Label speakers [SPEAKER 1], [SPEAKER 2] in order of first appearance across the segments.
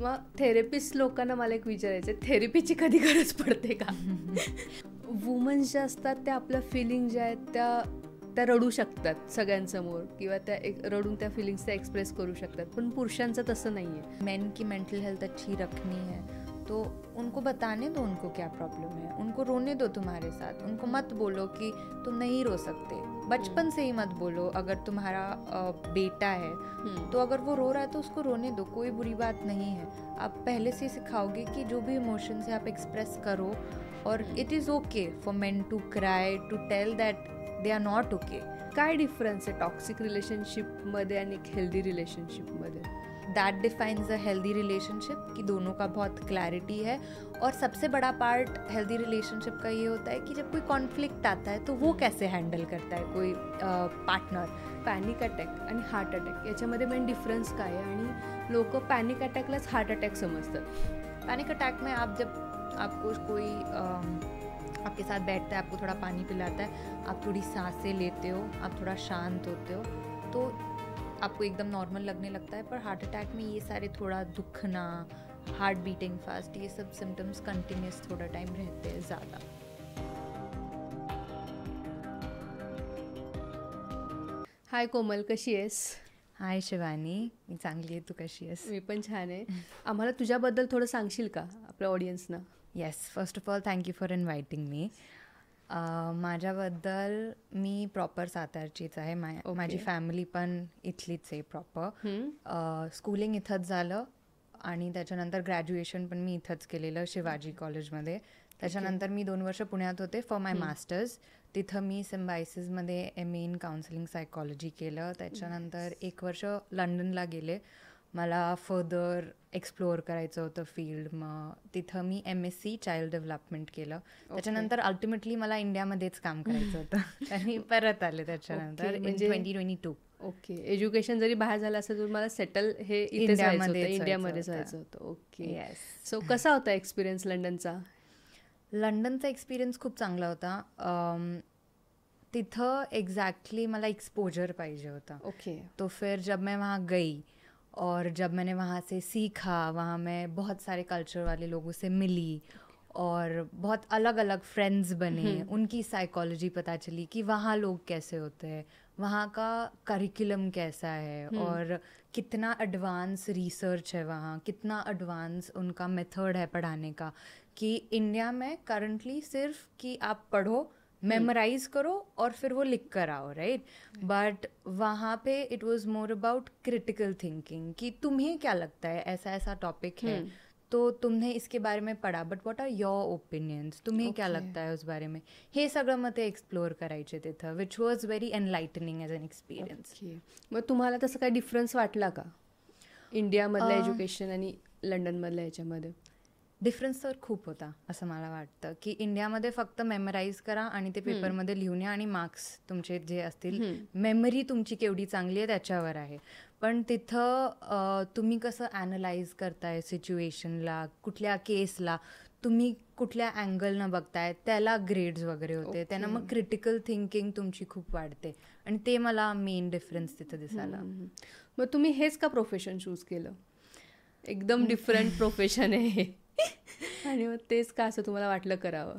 [SPEAKER 1] मग थेरपिस्ट लोकांना मला एक विचारायचं आहे, थेरपीची कधी गरज पडते का? वुमन्स ज्या असतात त्या आपल्या फिलिंग ज्या आहेत त्या रडू शकतात सगळ्यांसमोर, किंवा त्या रडून त्या फिलिंग्स त्या एक्सप्रेस करू शकतात, पण पुरुषांचं तसं नाही आहे.
[SPEAKER 2] मेन की मेंटल हेल्थ अच्छी रखनी है तो उनको बताने दो उनको क्या प्रॉब्लम है, उनको रोने दो तुम्हारे साथ. उनको मत बोलो कि तुम नहीं रो सकते, बचपन से ही मत बोलो. अगर तुम्हारा बेटा है तो अगर वो रो रहा है तो उसको रोने दो, कोई बुरी बात नहीं है. आप पहले से सिखाओगे कि जो भी इमोशंस है आप एक्सप्रेस करो, और it is okay for men to cry, to tell that they are not okay.
[SPEAKER 1] काय डिफरन्स आहे टॉक्सिक रिलेशनशिपमध्ये आणि एक हेल्दी रिलेशनशिपमध्ये?
[SPEAKER 2] That defines a healthy relationship कि दोनों का बहुत क्लैरिटी है. और सबसे बड़ा पार्ट हेल्दी रिलेशनशिप का ये होता है कि जब कोई कॉन्फ्लिक्ट आता है तो वो कैसे हैंडल करता है कोई पार्टनर.
[SPEAKER 1] पॅनिक अटॅक आणि हार्ट अटॅक याच्यामध्ये मेन डिफरन्स काय आहे? आणि लोक पॅनिक अटॅकलाच हार्ट अटॅक समजतात.
[SPEAKER 2] पैनिक अटैक में आप जब आपको कोई आपके साथ बैठता है, आपको थोड़ा पानी पिलाता है, आप थोड़ी सांसें लेते हो, आप थोड़ा शांत होते हो, तो आपको एकदम नॉर्मल लगने लगता है. पर हार्ट अटैक में ये सारे थोड़ा दुखना, हार्ट बीटिंग फास्ट, ये सब सिम्टम्स कंटिन्यूस थोड़ा टाइम रहते हैं ज़्यादा.
[SPEAKER 1] हाय कोमल, कशी आहेस?
[SPEAKER 2] हाय शिवानी, मी चांगली आहे, तू कशी आहेस?
[SPEAKER 1] मी पण छान आहे. आम्हाला तुझ्याबद्दल थोडं सांगशील का आपल्या ऑडियन्सना?
[SPEAKER 2] Yes, first of all thank you for inviting me. माझ्याबद्दल मी प्रॉपर सातारचीच आहे. माझी फॅमिली पण इथलीच आहे प्रॉपर. स्कूलिंग इथंच झालं आणि त्याच्यानंतर ग्रॅज्युएशन पण मी इथंच केलेलं शिवाजी कॉलेजमध्ये. त्याच्यानंतर मी 2 वर्ष पुण्यात होते फॉर माय मास्टर्स. तिथं मी सिम्बायसिसमध्ये MA इन काउन्सिलिंग सायकॉलॉजी केलं. त्याच्यानंतर 1 वर्ष लंडनला गेले. मला फर्दर एक्सप्लोअर करायचं होतं फील्ड. मग तिथं मी MSc चाइल्ड डेव्हलपमेंट केलं. त्याच्यानंतर अल्टिमेटली मला इंडियामध्येच काम करायचं होतं आणि परत आले त्याच्यानंतर म्हणजे 2022.
[SPEAKER 1] ओके, एज्युकेशन जरी बाहेर झालं असं तुम्हाला सेटल हे इंडियामध्येच व्हायचं होतं. ओके, सो कसा होता एक्सपिरियन्स लंडनचा?
[SPEAKER 2] लंडनचा एक्सपिरियन्स खूप चांगला होता. तिथं एक्झॅक्टली मला एक्सपोजर पाहिजे होता.
[SPEAKER 1] ओके,
[SPEAKER 2] तो फिर जब मैं वहाँ गई और जब मैंने वहाँ से सीखा, वहाँ मैं बहुत सारे कल्चर वाले लोगों से मिली और बहुत अलग अलग फ्रेंड्स बने. उनकी साइकोलॉजी पता चली कि वहाँ लोग कैसे होते हैं, वहाँ का करिकुलम कैसा है और कितना एडवांस रिसर्च है वहाँ, कितना एडवांस उनका मेथड है पढ़ाने का. कि इंडिया में करंटली सिर्फ कि आप पढ़ो, मेमोराइज करो और फिर वो लिख कर आओ, राइट. बट वहाँ पे it was more about critical thinking कि तुम्हें क्या लगता है, ऐसा ऐसा टॉपिक है तो तुमने इसके बारे में पढ़ा, but what are your opinions, तुम्हें क्या लगता है उस बारे में, हे सगळं मग ते एक्सप्लोअर करायचे तिथं, which was very enlightening as an experience.
[SPEAKER 1] मग तुम्हाला तसं काही डिफरन्स वाटला का इंडियामधलं एज्युकेशन आणि लंडनमधल्या याच्यामध्ये?
[SPEAKER 2] डिफरन्स तर खूप होता असं मला वाटतं. की इंडियामध्ये फक्त मेमराईज करा आणि ते पेपरमध्ये लिहून या आणि मार्क्स तुमचे जे असतील, मेमरी तुमची केवढी चांगली आहे त्याच्यावर आहे. पण तिथं तुम्ही कसं ॲनलाइज करताय सिच्युएशनला, कुठल्या केसला तुम्ही कुठल्या अँगलनं बघताय, त्याला ग्रेड्स वगैरे होते. त्यांना मग क्रिटिकल थिंकिंग तुमची खूप वाढते आणि ते मला मेन डिफरन्स तिथं दिसायला.
[SPEAKER 1] मग तुम्ही हेच का प्रोफेशन चूज केलं? एकदम डिफरंट प्रोफेशन आहे आणि मग तेच का असं तुम्हाला वाटलं करावं?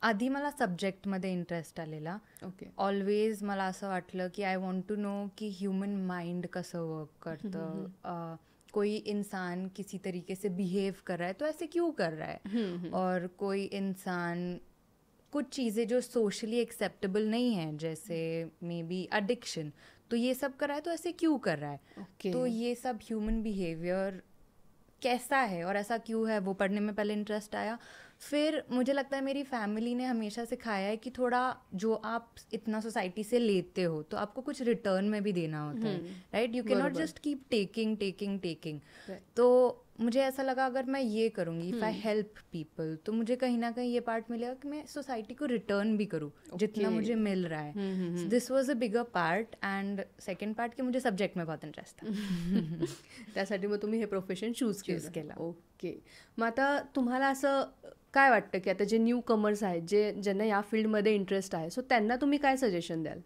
[SPEAKER 2] आधी मला सब्जेक्टमध्ये इंटरेस्ट आलेला.
[SPEAKER 1] ओके,
[SPEAKER 2] ऑलवेज मला असं वाटलं की आय वॉन्ट टू नो की ह्यूमन माइंड कसं वर्क करतं, कोई इंसान किसी तरीके से बिहेव कर रहा है तो ऐसे क्यों कर रहा है, और कोई इंसान कुछ चीज़ें जो सोशली एक्सेप्टेबल नहीं है जैसे मे बी एडिक्शन, तो ये सब कर रहा है तो ऐसे क्यों कर रहा है. तो ये सब ह्यूमन बिहेवियर कैसा है और ऐसा क्यों है, वो पढ़ने में पहले इंटरेस्ट आया. फिर मुझे लगता है मेरी फैमिली ने हमेशा सिखाया है कि थोड़ा जो आप इतना सोसाइटी से लेते हो तो आपको कुछ रिटर्न में भी देना होता है, right. You can not just keep taking taking taking. तो मुझे ऐसा लगा अगर मैं ये करूँगी, इफ़ आई हेल्प पीपल, तो मुझे कहीं ना कहीं ये पार्ट मिलेगा कि मैं सोसाइटी को रिटर्न भी करूँ जितना मुझे मिल रहा है. This was a bigger part. And second part कि मुझे सब्जेक्ट में बहुत इंटरेस्ट था.
[SPEAKER 1] त्यासाठी मग तुम्ही हे प्रोफेशन चूज केलं. ओके, मग आता तुम्हाला असं काय वाटतं की आता जे न्यू कमर्स आहेत, ज्यांना या फील्डमध्ये इंटरेस्ट आहे, सो त्यांना तुम्ही काय सजेशन द्याल?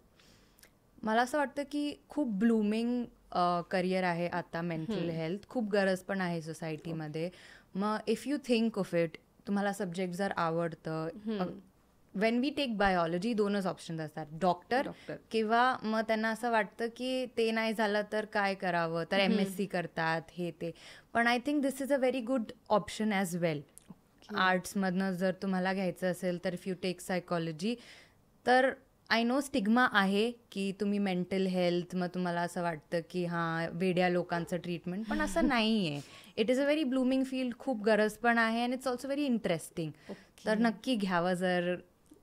[SPEAKER 2] मला असं वाटतं की खूप ब्लूमिंग करिअर आहे आता मेंटल हेल्थ, खूप गरज पण आहे सोसायटीमध्ये. मग if you think of it, तुम्हाला सब्जेक्ट जर आवडतं, वेन वी टेक बायोलॉजी 2च ऑप्शन असतात, डॉक्टर किंवा मग त्यांना असं वाटतं की ते नाही झालं तर काय करावं, तर MSc करतात हे ते. पण I think this is a very good option as well. आर्ट्समधनं जर तुम्हाला घ्यायचं असेल तर इफ यू टेक सायकॉलॉजी, तर आय नो स्टिग्मा आहे की तुम्ही मेंटल हेल्थ, मग तुम्हाला असं वाटतं की हां वेड्या लोकांचं ट्रीटमेंट, पण असं नाही आहे. It is a very blooming field, खूप गरज पण आहे and it's also very interesting. तर नक्की घ्यावं जर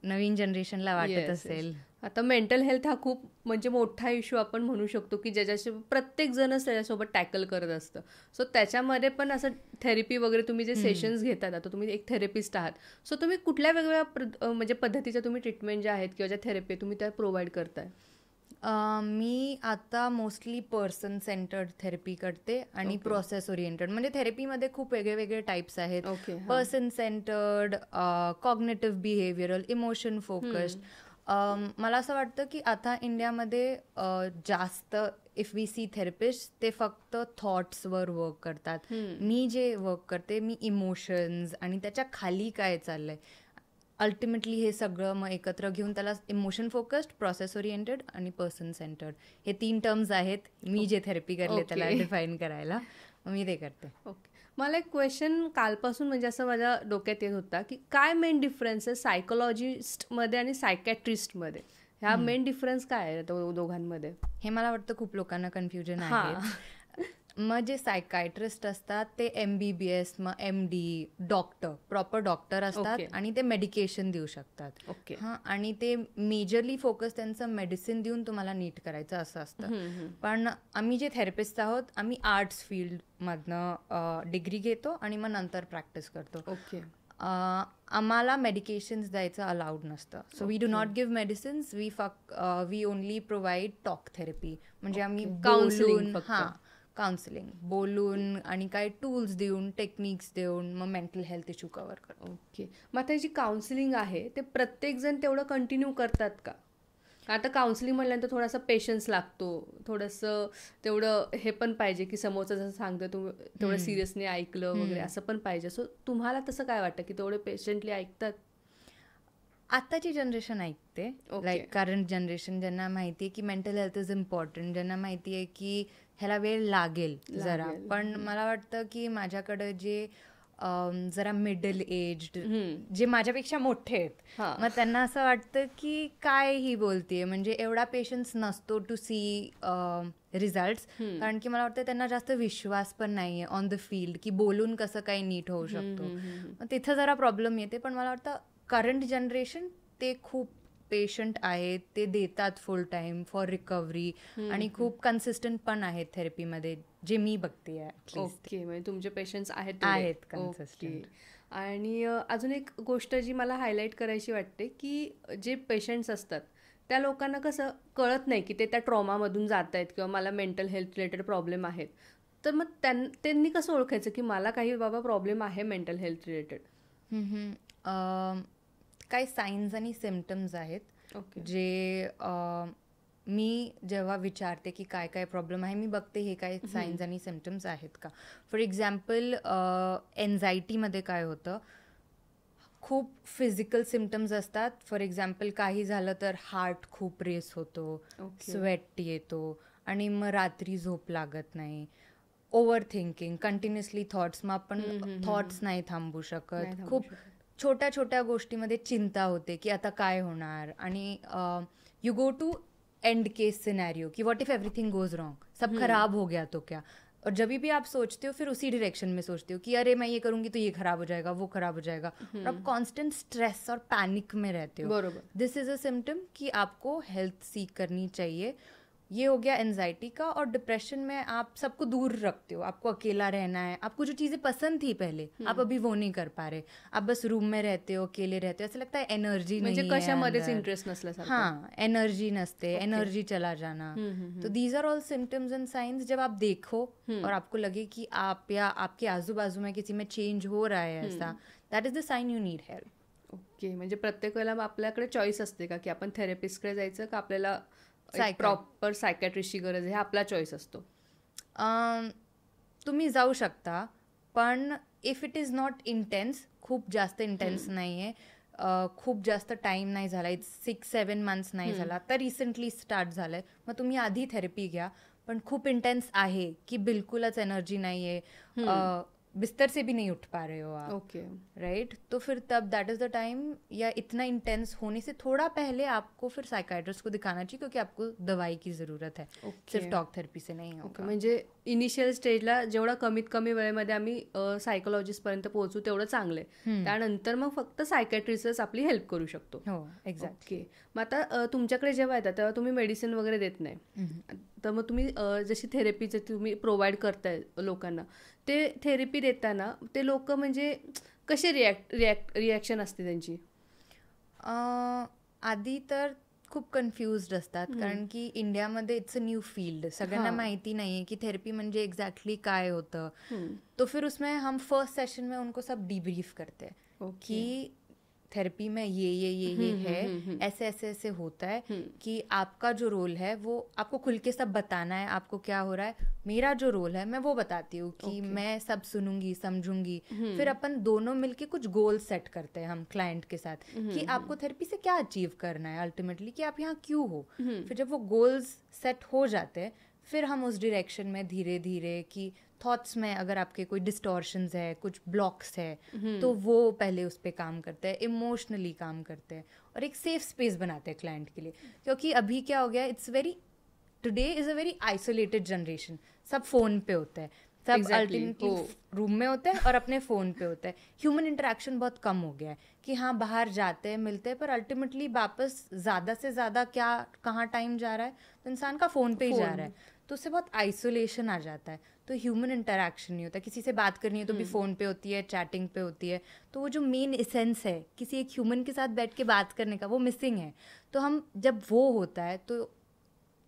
[SPEAKER 2] नवीन जनरेशनला वाटत असेल.
[SPEAKER 1] आता मेंटल हेल्थ हा खूप म्हणजे मोठा इश्यू आपण म्हणू शकतो की ज्याच्याशी प्रत्येक जणच त्याच्यासोबत टॅकल करत असतं. सो त्याच्यामध्ये पण असं थेरपी वगैरे तुम्ही जे सेशन्स घेतात, आता तुम्ही एक थेरपिस्ट आहात, सो तुम्ही कुठल्या वेगवेगळ्या म्हणजे पद्धतीच्या तुम्ही ट्रीटमेंट ज्या आहेत किंवा ज्या थेरपी तुम्ही त्या प्रोव्हाइड करताय?
[SPEAKER 2] मी आता मोस्टली पर्सन सेंटर्ड थेरपी करते आणि प्रोसेस ओरिएंटेड. म्हणजे थेरपीमध्ये खूप वेगळे वेगळे टाईप्स आहेत. Person centred, cognitive behavioural, emotion focused. मला असं वाटतं की आता इंडियामध्ये जास्त इफ वी सी थेरपिस्ट, ते फक्त थॉट्सवर वर्क करतात. मी जे वर्क करते, मी इमोशन्स आणि त्याच्या खाली काय चाललंय, अल्टिमेटली हे सगळं मग एकत्र घेऊन त्याला इमोशन फोकस्ड, प्रोसेस ओरिएंटेड आणि पर्सन सेंटर्ड हे 3 टर्म्स आहेत. मी जे थेरपी करले त्याला डिफाईन करायला मी ते करते.
[SPEAKER 1] ओके. मला एक क्वेश्चन कालपासून म्हणजे असं माझ्या डोक्यात येत होता की काय मेन डिफरन्स आहे सायकोलॉजिस्टमध्ये आणि सायकॅट्रिस्टमध्ये? ह्या मेन डिफरन्स काय आहे दोघांमध्ये?
[SPEAKER 2] हे मला वाटतं खूप लोकांना कन्फ्युजन आहे. मग जे सायकायट्रिस्ट असतात ते MBBS, मग MD, डॉक्टर, प्रॉपर डॉक्टर असतात आणि ते मेडिकेशन देऊ शकतात. हां, आणि ते मेजरली फोकस त्यांचं मेडिसिन देऊन तुम्हाला नीट करायचं असं असतं. पण आम्ही जे थेरपिस्ट आहोत, आम्ही आर्ट्स फील्डमधनं डिग्री घेतो आणि मग नंतर प्रॅक्टिस करतो. आम्हाला मेडिकेशन्स द्यायचं अलाउड नसतं. So we do not give medicines, we only provide talk therapy. म्हणजे आम्ही काउन्सिलिंग, काउन्सिलिंग बोलून आणि काय टूल्स देऊन, टेक्निक्स देऊन मग मेंटल हेल्थ इश्यू कव्हर करतो.
[SPEAKER 1] ओके. मग आता जी काउन्सिलिंग आहे ते प्रत्येकजण तेवढं कंटिन्यू करतात का? आता काउन्सिलिंग म्हटल्यानंतर थोडासा पेशन्स लागतो, थोडंसं तेवढं हे पण पाहिजे की समोरचं जसं सांगतं तुम्ही तेवढं सिरियसली ऐकलं वगैरे असं पण पाहिजे. सो तुम्हाला तसं काय वाटतं की तेवढे पेशंटली ऐकतात?
[SPEAKER 2] आत्ताची जनरेशन ऐकते, लाईक करंट जनरेशन, ज्यांना माहिती आहे की मेंटल हेल्थ इज इम्पॉर्टंट, ज्यांना माहिती आहे की ह्याला वेळ लागेल जरा. पण मला वाटतं की माझ्याकडे जे जरा मिडल एज्ड, जे माझ्यापेक्षा मोठे आहेत, मग त्यांना असं वाटतं की काय ही बोलतेय, म्हणजे एवढा पेशन्स नसतो टू सी रिझल्ट्स. कारण की मला वाटतं त्यांना जास्त विश्वास पण नाहीये ऑन द फील्ड की बोलून कसं काही नीट होऊ शकतो. मग तिथं जरा प्रॉब्लेम येते. पण मला वाटतं करंट जनरेशन ते खूप पेशंट आहेत, ते देतात फुल टाइम फॉर रिकव्हरी आणि खूप कन्सिस्टंट पण आहेत थेरपीमध्ये, जे मी बघते.
[SPEAKER 1] ओके. म्हणजे तुमचे पेशंट्स आहेत
[SPEAKER 2] कन्सिस्टंट.
[SPEAKER 1] आणि अजून एक गोष्ट जी मला हायलाईट करायची वाटते की जे पेशंट्स असतात त्या लोकांना कसं कळत नाही की ते त्या ट्रॉमामधून जात आहेत किंवा मला मेंटल हेल्थ रिलेटेड प्रॉब्लेम आहेत. तर मग त्यांनी कसं ओळखायचं की मला काही बाबा प्रॉब्लेम आहे मेंटल हेल्थ रिलेटेड?
[SPEAKER 2] काही साईन्स आणि सिम्पटम्स आहेत जे मी जेव्हा विचारते की काय काय प्रॉब्लेम आहे, मी बघते हे काय साईन्स आणि सिम्पटम्स आहेत का. फॉर एक्झाम्पल एन्झायटीमध्ये काय होतं, खूप फिजिकल सिम्पटम्स असतात. फॉर एक्झाम्पल काही झालं तर हार्ट खूप रेस होतो, स्वेट येतो आणि मग रात्री झोप लागत नाही, ओव्हर थिंकिंग, कंटिन्युअसली थॉट्स, मग आपण थॉट्स नाही थांबू शकत, खूप छोट्या छोट्या गोष्टीमध्ये चिंता होते की आता काय होणार, आणि you go to end case scenario कि what if everything goes wrong, सब खराब हो गया तो क्या. और जब भी आप सोचते हो फिर उसी डायरेक्शन में सोचते हो कि अरे मैं ये करूंगी तो ये खराब हो जाएगा, वो खराब हो जाएगा, और आप कांस्टेंट स्ट्रेस और पैनिक में रहते हो. दिस इज अ सिम्टम कि आपको हेल्थ सीक करनी चाहिए. ये हो गया एंजाइटी का. और डिप्रेशन में आप सबको दूर रखते हो, आपको अकेला रहना है, आपको जो चीज़ें पसंद थी पहले आप अभी वो नहीं कर पा रहे, आप बस रूम में रहते हो, अकेले रहते हो, ऐसा लगता है एनर्जी नहीं है,
[SPEAKER 1] कशामध्येच इंटरेस्ट नसल्यासारखं.
[SPEAKER 2] हाँ, एनर्जी नसते, एनर्जी चला जाना. तो these are all symptoms and science. जब आप देखो और आपको लगे कि आप या आपके आजू बाजू में किसी में चेंज हो रहा है ऐसा, that is the sign you need help.
[SPEAKER 1] Okay. म्हणजे प्रत्येक वेळेला आपल्याकडे चॉईस असते का की आपण थेरपिस्टकडे जायचं का आपल्याला प्रॉपर सायकॅट्रिस्टची गरज आहे, हा आपला चॉईस असतो?
[SPEAKER 2] तुम्ही जाऊ शकता, पण if it is not intense, खूप जास्त इंटेन्स नाही आहे, खूप जास्त टाईम नाही झाला, 6-7 मंथ्स नाही झाला, तर रिसेंटली स्टार्ट झालंय, मग तुम्ही आधी थेरपी घ्या. पण खूप इंटेन्स आहे की बिल्कुलच एनर्जी नहीं है, बिस्तर से भी नहीं उठ पा रहे हो आप,
[SPEAKER 1] ओके
[SPEAKER 2] राइट, तो फिर तब दैट इज द टाइम, या इतना इंटेंस होने से थोड़ा पहले आपको फिर साइकाइट्रिस्ट को दिखाना चाहिए, क्योंकि आपको दवाई की जरूरत है, सिर्फ टॉक थेरपी से नहीं होगा.
[SPEAKER 1] म्हणजे इनिशियल स्टेजला जेवढा कमीत कमी वेळेमध्ये आम्ही सायकोलॉजिस्ट पर्यंत पोहोचू तेवढं चांगलं आहे. त्यानंतर मग फक्त सायकॅट्रिस्टच आपली हेल्प करू शकतो.
[SPEAKER 2] हो, एक्झॅक्टली.
[SPEAKER 1] ओके. मग आता तुमच्याकडे जेव्हा येतात तेव्हा तुम्ही मेडिसिन वगैरे देत नाही, तर मग तुम्ही जशी थेरपीचे तुम्ही प्रोव्हाइड करताय लोकांना, ते थेरपी देताना ते लोक म्हणजे कसे रिॲक्शन असते त्यांची?
[SPEAKER 2] आधी तर खूप कन्फ्युज्ड असतात, कारण की इंडियामध्ये इट्स अ न्यू फील्ड, सगळ्यांना माहिती नहीं है कि थेरेपी म्हणजे एक्जैक्टली काय होतं. तो फिर उसमें हम फर्स्ट सेशन में उनको सब डीब्रीफ करते हैं कि थेरेपी में ये है, ऐसे ऐसे ऐसे होता है, कि आपका जो रोल है वो आपको खुल के सब बताना है, आपको क्या हो रहा है. मेरा जो रोल है मैं वो बताती हूँ कि मैं सब सुनूंगी, समझूंगी. फिर अपन दोनों मिलके कुछ गोल सेट करते हैं हम क्लाइंट के साथ, कि आपको थेरेपी से क्या अचीव करना है अल्टीमेटली, कि आप यहाँ क्यों हो. फिर जब वो गोल्स सेट हो जाते हैं, फिर हम उस डायरेक्शन में धीरे धीरे, कि थॉट्स में अगर आपके कोई डिस्टॉर्शंस है, कुछ ब्लॉक्स है, तो वो पहले उस पर काम करते हैं, इमोशनली काम करते हैं, और एक सेफ स्पेस बनाते हैं क्लाइंट के लिए. क्योंकि अभी क्या हो गया, it's very, today is a very isolated generation, सब फोन पे होता है, सब अल्टीमेटली रूम में होते हैं और अपने फ़ोन पे होते हैं. ह्यूमन इंटरेक्शन बहुत कम हो गया है, कि हाँ बाहर जाते हैं, मिलते हैं, पर अल्टीमेटली वापस ज़्यादा से ज़्यादा क्या, कहाँ टाइम जा रहा है, तो इंसान का फ़ोन पे ही जा रहा है, तो उससे बहुत आइसोलेशन आ जाता है. तो ह्यूमन इंटरेक्शन नहीं होता, किसी से बात करनी है तो भी फ़ोन पे होती है, चैटिंग पे होती है. तो वो जो मेन एसेंस है किसी एक ह्यूमन के साथ बैठ के बात करने का, वो मिसिंग है. तो हम जब वो होता है तो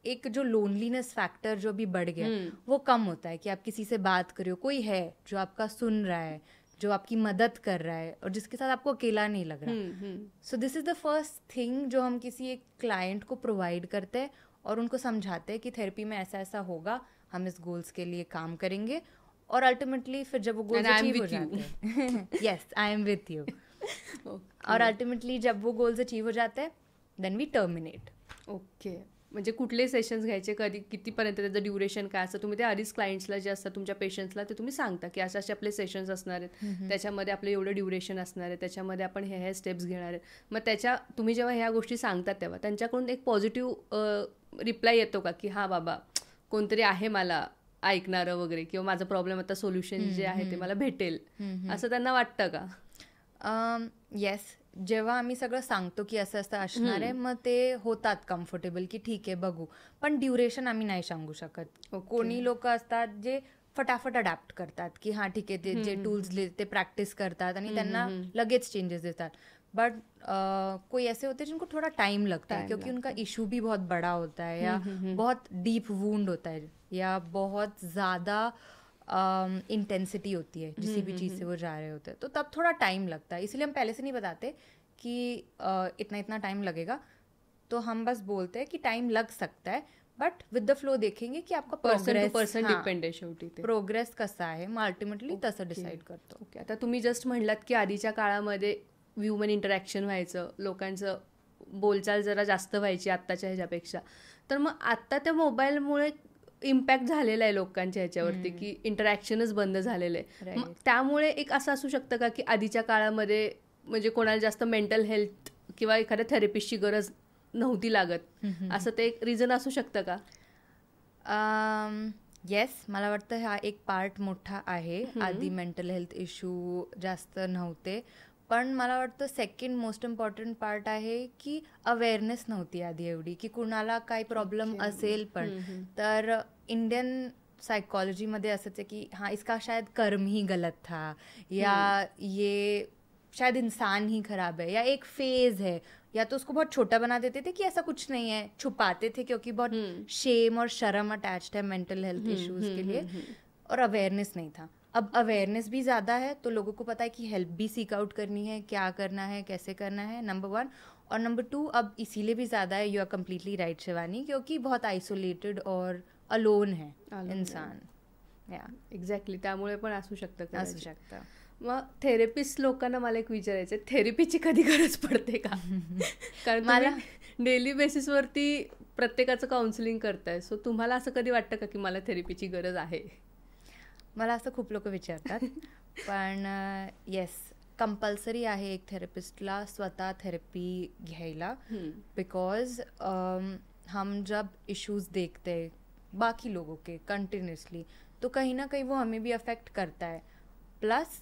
[SPEAKER 2] एक जो लोनलीनेस फैक्टर जो भी बढ़ गया, वो कम होता है, कि आप किसी से बात कर रहे हो, कोई है जो आपका सुन रहा है, जो आपकी मदद कर रहा है, और जिसके साथ आपको अकेला नहीं लग रहा. So this is the first thing जो हम किसी एक क्लाइंट को प्रोवाइड करते हैं, और उनको समझाते हैं कि थेरेपी में ऐसा ऐसा होगा, हम इस गोल्स के लिए काम करेंगे, और अल्टीमेटली फिर जब वो गोल्स अचीव हो जाते हैं, yes I am with you, और अल्टीमेटली जब वो गोल्स अचीव हो जाते हैं, देन वी टर्मिनेट.
[SPEAKER 1] ओके. म्हणजे कुठले सेशन्स घ्यायचे, कधी, कितीपर्यंत त्याचं ड्युरेशन काय असतं, तुम्ही ते आधीच क्लायंट्सला जे असतात तुमच्या पेशंट्सला ते तुम्ही सांगता की असे असे आपले सेशन्स असणार आहेत, त्याच्यामध्ये आपलं एवढं ड्युरेशन असणार आहे, त्याच्यामध्ये आपण हे स्टेप्स घेणार आहेत. मग त्याच्या तुम्ही जेव्हा ह्या गोष्टी सांगतात तेव्हा त्यांच्याकडून एक पॉझिटिव्ह रिप्लाय येतो का, की हां बाबा कोणतरी आहे मला ऐकणारं वगैरे, किंवा माझं प्रॉब्लेम आता सोल्युशन जे आहे ते मला भेटेल, असं त्यांना वाटतं का?
[SPEAKER 2] येस, जेव्हा आम्ही सगळं सांगतो की असं असं असणार आहे, मग ते होतात कम्फर्टेबल, की ठीक आहे बघू, पण ड्युरेशन आम्ही नाही सांगू शकत. कोणी लोक असतात जे फटाफट अडॅप्ट करतात, की हां ठीक आहे, ते जे टूल्स ते प्रॅक्टिस करतात आणि त्यांना लगेच चेंजेस देतात. बट कोई ऐसे होते हैं जिनको थोड़ा टाइम लगता है, क्योंकि उनका इशू भी बहुत बड़ा होता है, या बहुत डीप वूंड होता है, या बहुत ज़्यादा इंटेंसिटी होती है जिसी भी चीज़ से वो जा रहे होते हैं, तो तब थोड़ा टाइम लगता है. इसलिए हम पहले से नहीं बताते कि इतना इतना टाइम लगेगा, तो हम बस बोलते हैं कि टाइम लग सकता है, बट विद द फ्लो देखेंगे की आपका
[SPEAKER 1] पर्सन डिपेंड आहे शेवटी ते,
[SPEAKER 2] प्रोग्रेस कसा आहे, मग अल्टिमेटली तसं डिसाईड करतो.
[SPEAKER 1] ओके. आता तुम्ही जस्ट म्हणलात की आधीच्या काळामध्ये ह्युमन इंटरॅक्शन व्हायचं, लोकांचं बोलचाल जरा जास्त व्हायची आत्ताच्या ह्याच्यापेक्षा, तर मग आत्ता त्या मोबाईलमुळे इम्पॅक्ट झालेला आहे लोकांच्या ह्याच्यावरती, की इंटरॅक्शनच बंद झालेलं आहे. मग त्यामुळे एक असं असू शकतं का की आधीच्या काळामध्ये म्हणजे कोणाला जास्त मेंटल हेल्थ किंवा एखाद्या थेरपिस्टची गरज नव्हती लागत, असं ते एक रिझन असू शकतं का?
[SPEAKER 2] येस, मला वाटतं हा एक पार्ट मोठा आहे. आधी मेंटल हेल्थ इश्यू जास्त नव्हते, पण मला वाटतं सेकंड मोस्ट इम्पॉर्टंट पार्ट आहे की अवेअरनेस नव्हती आधी एवढी, की कुणाला काय प्रॉब्लेम असेल पण. तर इंडियन साइकोलॉजीमध्ये असंच आहे की हाँ इसका शायद कर्म ही गलत था, या ये शायद इंसान ही खराब है, या एक फेज है, या तो उसको बहुत छोटा बना देते थे कि ऐसा कुछ नहीं है, छुपाते थे क्योंकि बहुत शेम और शर्म अटैच्ड है मेंटल हेल्थ इश्यूज के लिए, और अवेयरनेस नहीं था. अब अवेयरनेस भी ज़्यादा है, तो लोगों को पता है कि हेल्प भी सीक आउट करनी है, क्या करना है, कैसे करना है, नंबर 1. और नंबर 2, अब इसीलिए भी ज़्यादा है, you are completely right Shivani, क्योंकि बहुत आइसोलेटेड और अलोन है इंसान.
[SPEAKER 1] एक्झॅक्टली, त्यामुळे पण असू शकतं.
[SPEAKER 2] असू शकतं.
[SPEAKER 1] मग थेरपिस्ट लोकांना मला एक विचारायचं आहे, थेरपीची कधी गरज पडते का? कारण मला डेली बेसिसवरती प्रत्येकाचं काउन्सिलिंग करताय, सो तुम्हाला असं कधी वाटतं का की मला थेरपीची गरज आहे?
[SPEAKER 2] मला असं खूप लोक विचारतात, पण येस, कंपल्सरी आहे एक थेरपिस्टला स्वतः थेरेपी घ्यायला. बिकॉज हम जब इश्यूज देखते हैं बाकी लोगों के कंटिन्यूसली, तो कहीं ना कहीं वो हमें भी अफेक्ट करता है. प्लस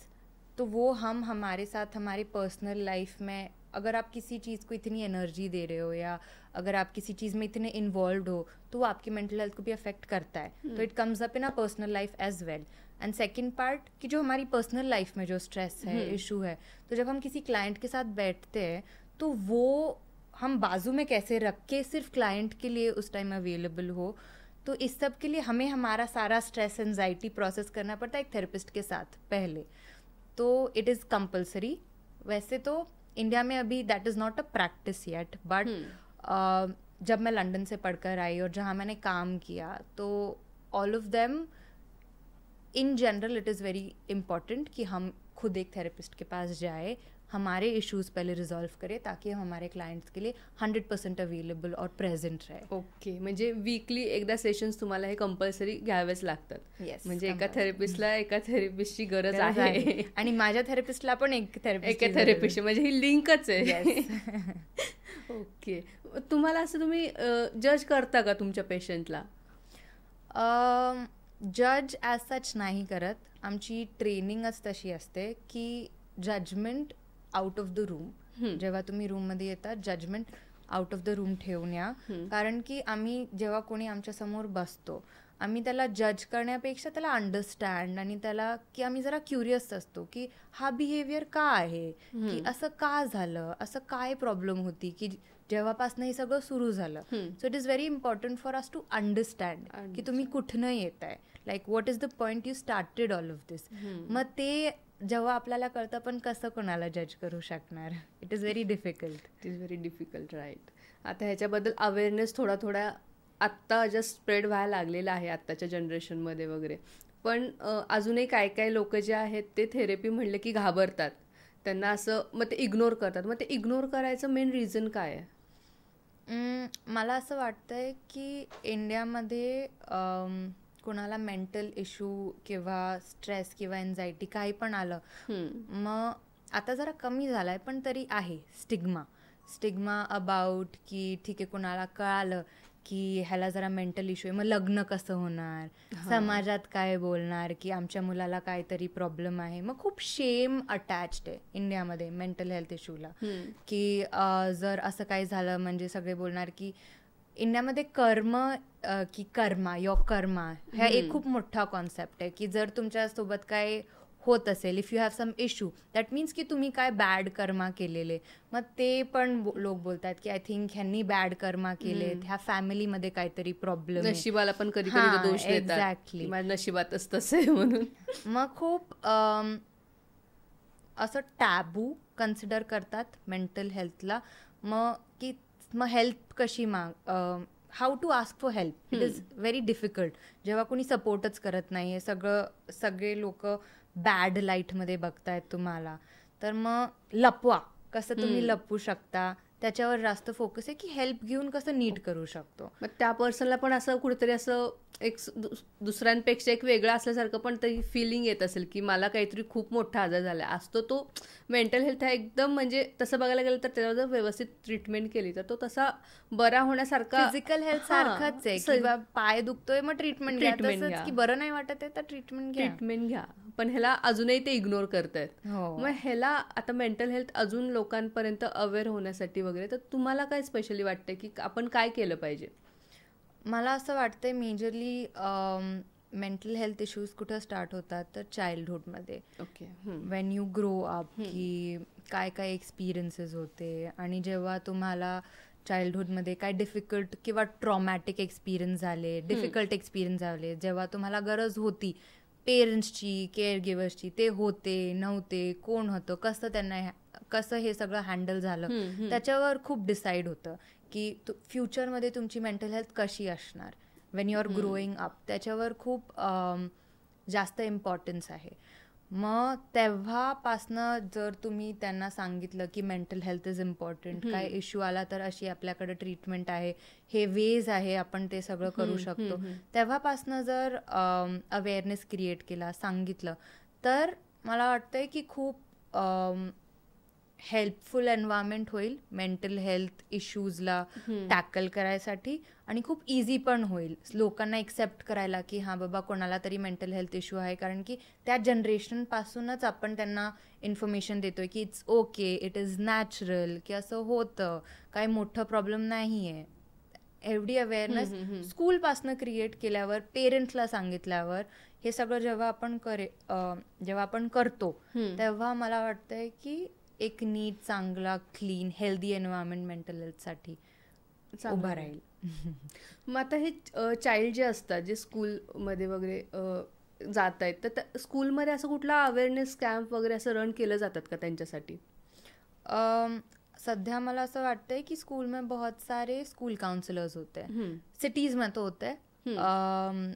[SPEAKER 2] तो वो हम हमारे साथ हमारे पर्सनल लाइफ में, अगर आप किसी चीज़ को इतनी एनर्जी दे रहे हो या अगर आप किसी चीज़ में इतने इन्वॉल्व हो, तो वो आपकी मेंटल हेल्थ को भी अफेक्ट करता है. तो it comes up in a personal life as well. And second part कि जो हमारी पर्सनल लाइफ में जो स्ट्रेस है, इशू है, तो जब हम किसी क्लाइंट के साथ बैठते हैं तो वो हम बाजू में कैसे रख के सिर्फ क्लाइंट के लिए उस टाइम अवेलेबल हो. तो इस सब के लिए हमें हमारा सारा स्ट्रेस एंजाइटी प्रोसेस करना पड़ता है एक थेरेपिस्ट के साथ पहले. तो इट इज़ कंपल्सरी. वैसे तो इंडिया में अभी that is not a practice eight, but जब मैं लंदन से पढ़कर आई और जहाँ मैंने काम किया, तो all of them in general it is very important कि हम खुद एक थेरेपिस्ट के पास जाए, हमारे इश्यूज पहले रिजॉल्व करें, ताकि हम हमारे क्लाइंट्स के लिए 100% अवेलेबल और प्रेझेंट रहे.
[SPEAKER 1] ओके, म्हणजे वीकली एकदा सेशन्स तुम्हाला हे कंपल्सरी घ्यावेच लागतात.
[SPEAKER 2] येस,
[SPEAKER 1] म्हणजे एका थेरपिस्टला एका थेरपिस्टची गरज आहे
[SPEAKER 2] आणि माझ्या थेरपिस्टला पण एक
[SPEAKER 1] थेरपिस्ट, म्हणजे ही लिंकच आहे. ओके, तुम्हाला असं तुम्ही जज करता का तुमच्या पेशंटला?
[SPEAKER 2] जज ॲज सच नाही करत. आमची ट्रेनिंगच तशी असते की judgement out of the room. जेव्हा तुम्ही रूममध्ये येता, judgement out of the room ठेवून या. कारण की आम्ही जेव्हा कोणी आमच्या समोर बसतो, आम्ही त्याला जज करण्यापेक्षा त्याला अंडरस्टँड आणि त्याला की आम्ही जरा क्युरियस असतो की हा बिहेवियर का आहे, की असं का झालं, असं काय प्रॉब्लेम होती की जेव्हापासून हे सगळं सुरू झालं. So it is very important for us to understand की तुम्ही कुठनं येत आहे, like what is the point you started all of this. मग ते जेव्हा आपल्याला कळतं, पण कसं कोणाला जज करू शकणार. It is very difficult.
[SPEAKER 1] It is very difficult, right. आता ह्याच्याबद्दल अवेअरनेस थोडा आत्ता जस्ट स्प्रेड व्हायला लागलेला आहे आत्ताच्या जनरेशनमध्ये वगैरे. पण अजूनही काय काय लोक जे आहेत ते थेरपी म्हणले की घाबरतात, त्यांना असं, मग ते इग्नोर करतात. मग ते इग्नोर करायचं मेन रिझन काय आहे?
[SPEAKER 2] मला असं वाटतंय की इंडियामध्ये कोणाला मेंटल इश्यू किंवा स्ट्रेस किंवा एन्झायटी काही पण आलं, मग आता जरा कमी झालं आहे, पण तरी आहे स्टिग्मा अबाउट की ठीक आहे, कोणाला कळालं की ह्याला जरा मेंटल इश्यू आहे, मग लग्न कसं होणार, समाजात काय बोलणार की आमच्या मुलाला काहीतरी प्रॉब्लेम आहे. मग खूप शेम अटॅच्ड आहे इंडियामध्ये मेंटल हेल्थ इश्यूला, की जर असं काही झालं म्हणजे सगळे बोलणार की इंडियामध्ये कर्मा योर कर्मा हा एक खूप मोठा कॉन्सेप्ट आहे की जर तुमच्यासोबत काय होत असेल, if you have some issue, that means की तुम्ही काय बॅड कर्मा केलेले. मग ते पण लोक बोलतात की आय थिंक ह्यांनी बॅड कर्मा केले, ह्या फॅमिलीमध्ये काहीतरी प्रॉब्लेम,
[SPEAKER 1] नशिबाला पण कधी कधी दोष देतात. एक्झॅक्टली, माझ्या नशिबातच तसं आहे म्हणून.
[SPEAKER 2] मग खूप असं टॅबू कन्सिडर करतात मेंटल हेल्थला. मग हेल्प कशी how to ask for help, it is very difficult. जेव्हा कोणी सपोर्टच करत नाही आहे, सगळे लोक बॅड लाईटमध्ये बघतायत तुम्हाला, तर मग लपवा, कसं तुम्ही लपवू शकता त्याच्यावर जास्त फोकस आहे की हेल्प घेऊन कसं नीट करू शकतो.
[SPEAKER 1] मग त्या पर्सनला पण असं कुठेतरी असं एक दुसऱ्यांपेक्षा एक वेगळं असल्यासारखं पण तरी फिलिंग येत असेल की मला काहीतरी खूप मोठा आजार झाला असतो. तो मेंटल हेल्थ हा एकदम, म्हणजे तसं बघायला गेलं तर त्याला जर व्यवस्थित ट्रीटमेंट केली तर तो तसा बरा होण्यासारखा,
[SPEAKER 2] फिजिकल हेल्थ सारखाच आहे. किंवा पाय दुखतोय मग ट्रीटमेंट घ्या, की बरं नाही वाटत आहे तर ट्रीटमेंट घ्या.
[SPEAKER 1] पण ह्याला अजूनही ते इग्नोर करतायत. मग ह्याला आता मेंटल हेल्थ अजून लोकांपर्यंत अवेअर होण्यासाठी वगैरे तर तुम्हाला काय स्पेशली वाटतं की आपण काय केलं पाहिजे?
[SPEAKER 2] मला असं वाटतंय मेजरली मेंटल हेल्थ इश्यूज कुठं स्टार्ट होतात तर चाइल्डहुडमध्ये.
[SPEAKER 1] Okay,
[SPEAKER 2] when you grow up, की काय काय एक्सपिरियन्सेस होते, आणि जेव्हा तुम्हाला चाइल्डहुडमध्ये काय डिफिकल्ट किंवा ट्रॉमॅटिक एक्सपिरियन्स झाले, डिफिकल्ट एक्सपिरियन्स झाले, जेव्हा तुम्हाला गरज होती पेरेंट्सची, केअर गिव्हर्सची, ते होते नव्हते, कोण होतं, कसं हे सगळं हँडल झालं, त्याच्यावर खूप डिसाईड होतं की फ्युचरमध्ये तुमची मेंटल हेल्थ कशी असणार when you are growing up. त्याच्यावर खूप जास्त इम्पॉर्टन्स आहे. मग तेव्हापासनं जर तुम्ही त्यांना सांगितलं की मेंटल हेल्थ इज इम्पॉर्टंट, काय इश्यू आला तर अशी आपल्याकडे ट्रीटमेंट आहे, हे वेज आहे, आपण ते सगळं करू शकतो, तेव्हापासनं जर अवेअरनेस क्रिएट केला, सांगितलं, तर मला वाटतंय की खूप हेल्पफुल एन्व्हायरमेंट होईल मेंटल हेल्थ इश्यूजला टॅकल करायसाठी, आणि खूप इझी पण होईल लोकांना एक्सेप्ट करायला की हां बाबा कोणाला तरी मेंटल हेल्थ इश्यू आहे, कारण की त्या जनरेशनपासूनच आपण त्यांना इन्फॉर्मेशन देतोय की it's okay, it is natural, की असं होतं, काही मोठं प्रॉब्लेम नाही आहे. एवढी अवेअरनेस स्कूलपासनं क्रिएट केल्यावर, पेरेंट्सला सांगितल्यावर, हे सगळं जेव्हा आपण करतो तेव्हा मला वाटतंय की एक नीट, चांगला, क्लीन, हेल्दी एन्व्हायरमेंट मेंटल हेल्थसाठी उभा राहील.
[SPEAKER 1] मग आता हे चाइल्ड जे असतात, जे स्कूलमध्ये वगैरे जात आहेत, तर स्कूलमध्ये असं कुठला अवेअरनेस कॅम्प वगैरे असं रन केलं जातात का त्यांच्यासाठी?
[SPEAKER 2] सध्या मला असं वाटतंय कि स्कूल में बहुत सारे स्कूल काउंसलर्स होते हैं, सिटीज में तो होते हैं.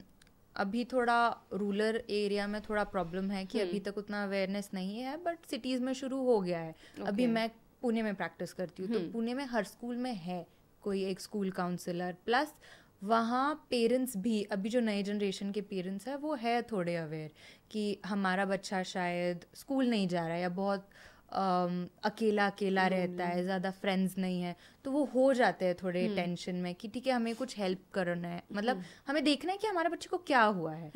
[SPEAKER 2] अभी थोड़ा रूरल एरिया में थोड़ा प्रॉब्लम है कि अभी तक उतना अवेयरनेस नहीं है, बट सिटीज में शुरू हो गया है. अभी मैं पुणे में प्रैक्टिस करती हूँ, तो पुणे में हर स्कूल में है कोई एक स्कूल काउंसलर, प्लस वहाँ पेरेंट्स भी, अभी जो नए जनरेशन के पेरेंट्स हैं वो है थोड़े अवेयर कि हमारा बच्चा शायद स्कूल नहीं जा रहा है या बहुत अकेला रहता है, ज़्यादा फ्रेंड्स नहीं है, तो वो हो जाते हैं थोड़े टेंशन में कि ठीक है हमें कुछ हेल्प करना है, मतलब हमें देखना है कि हमारे बच्चे को क्या हुआ है.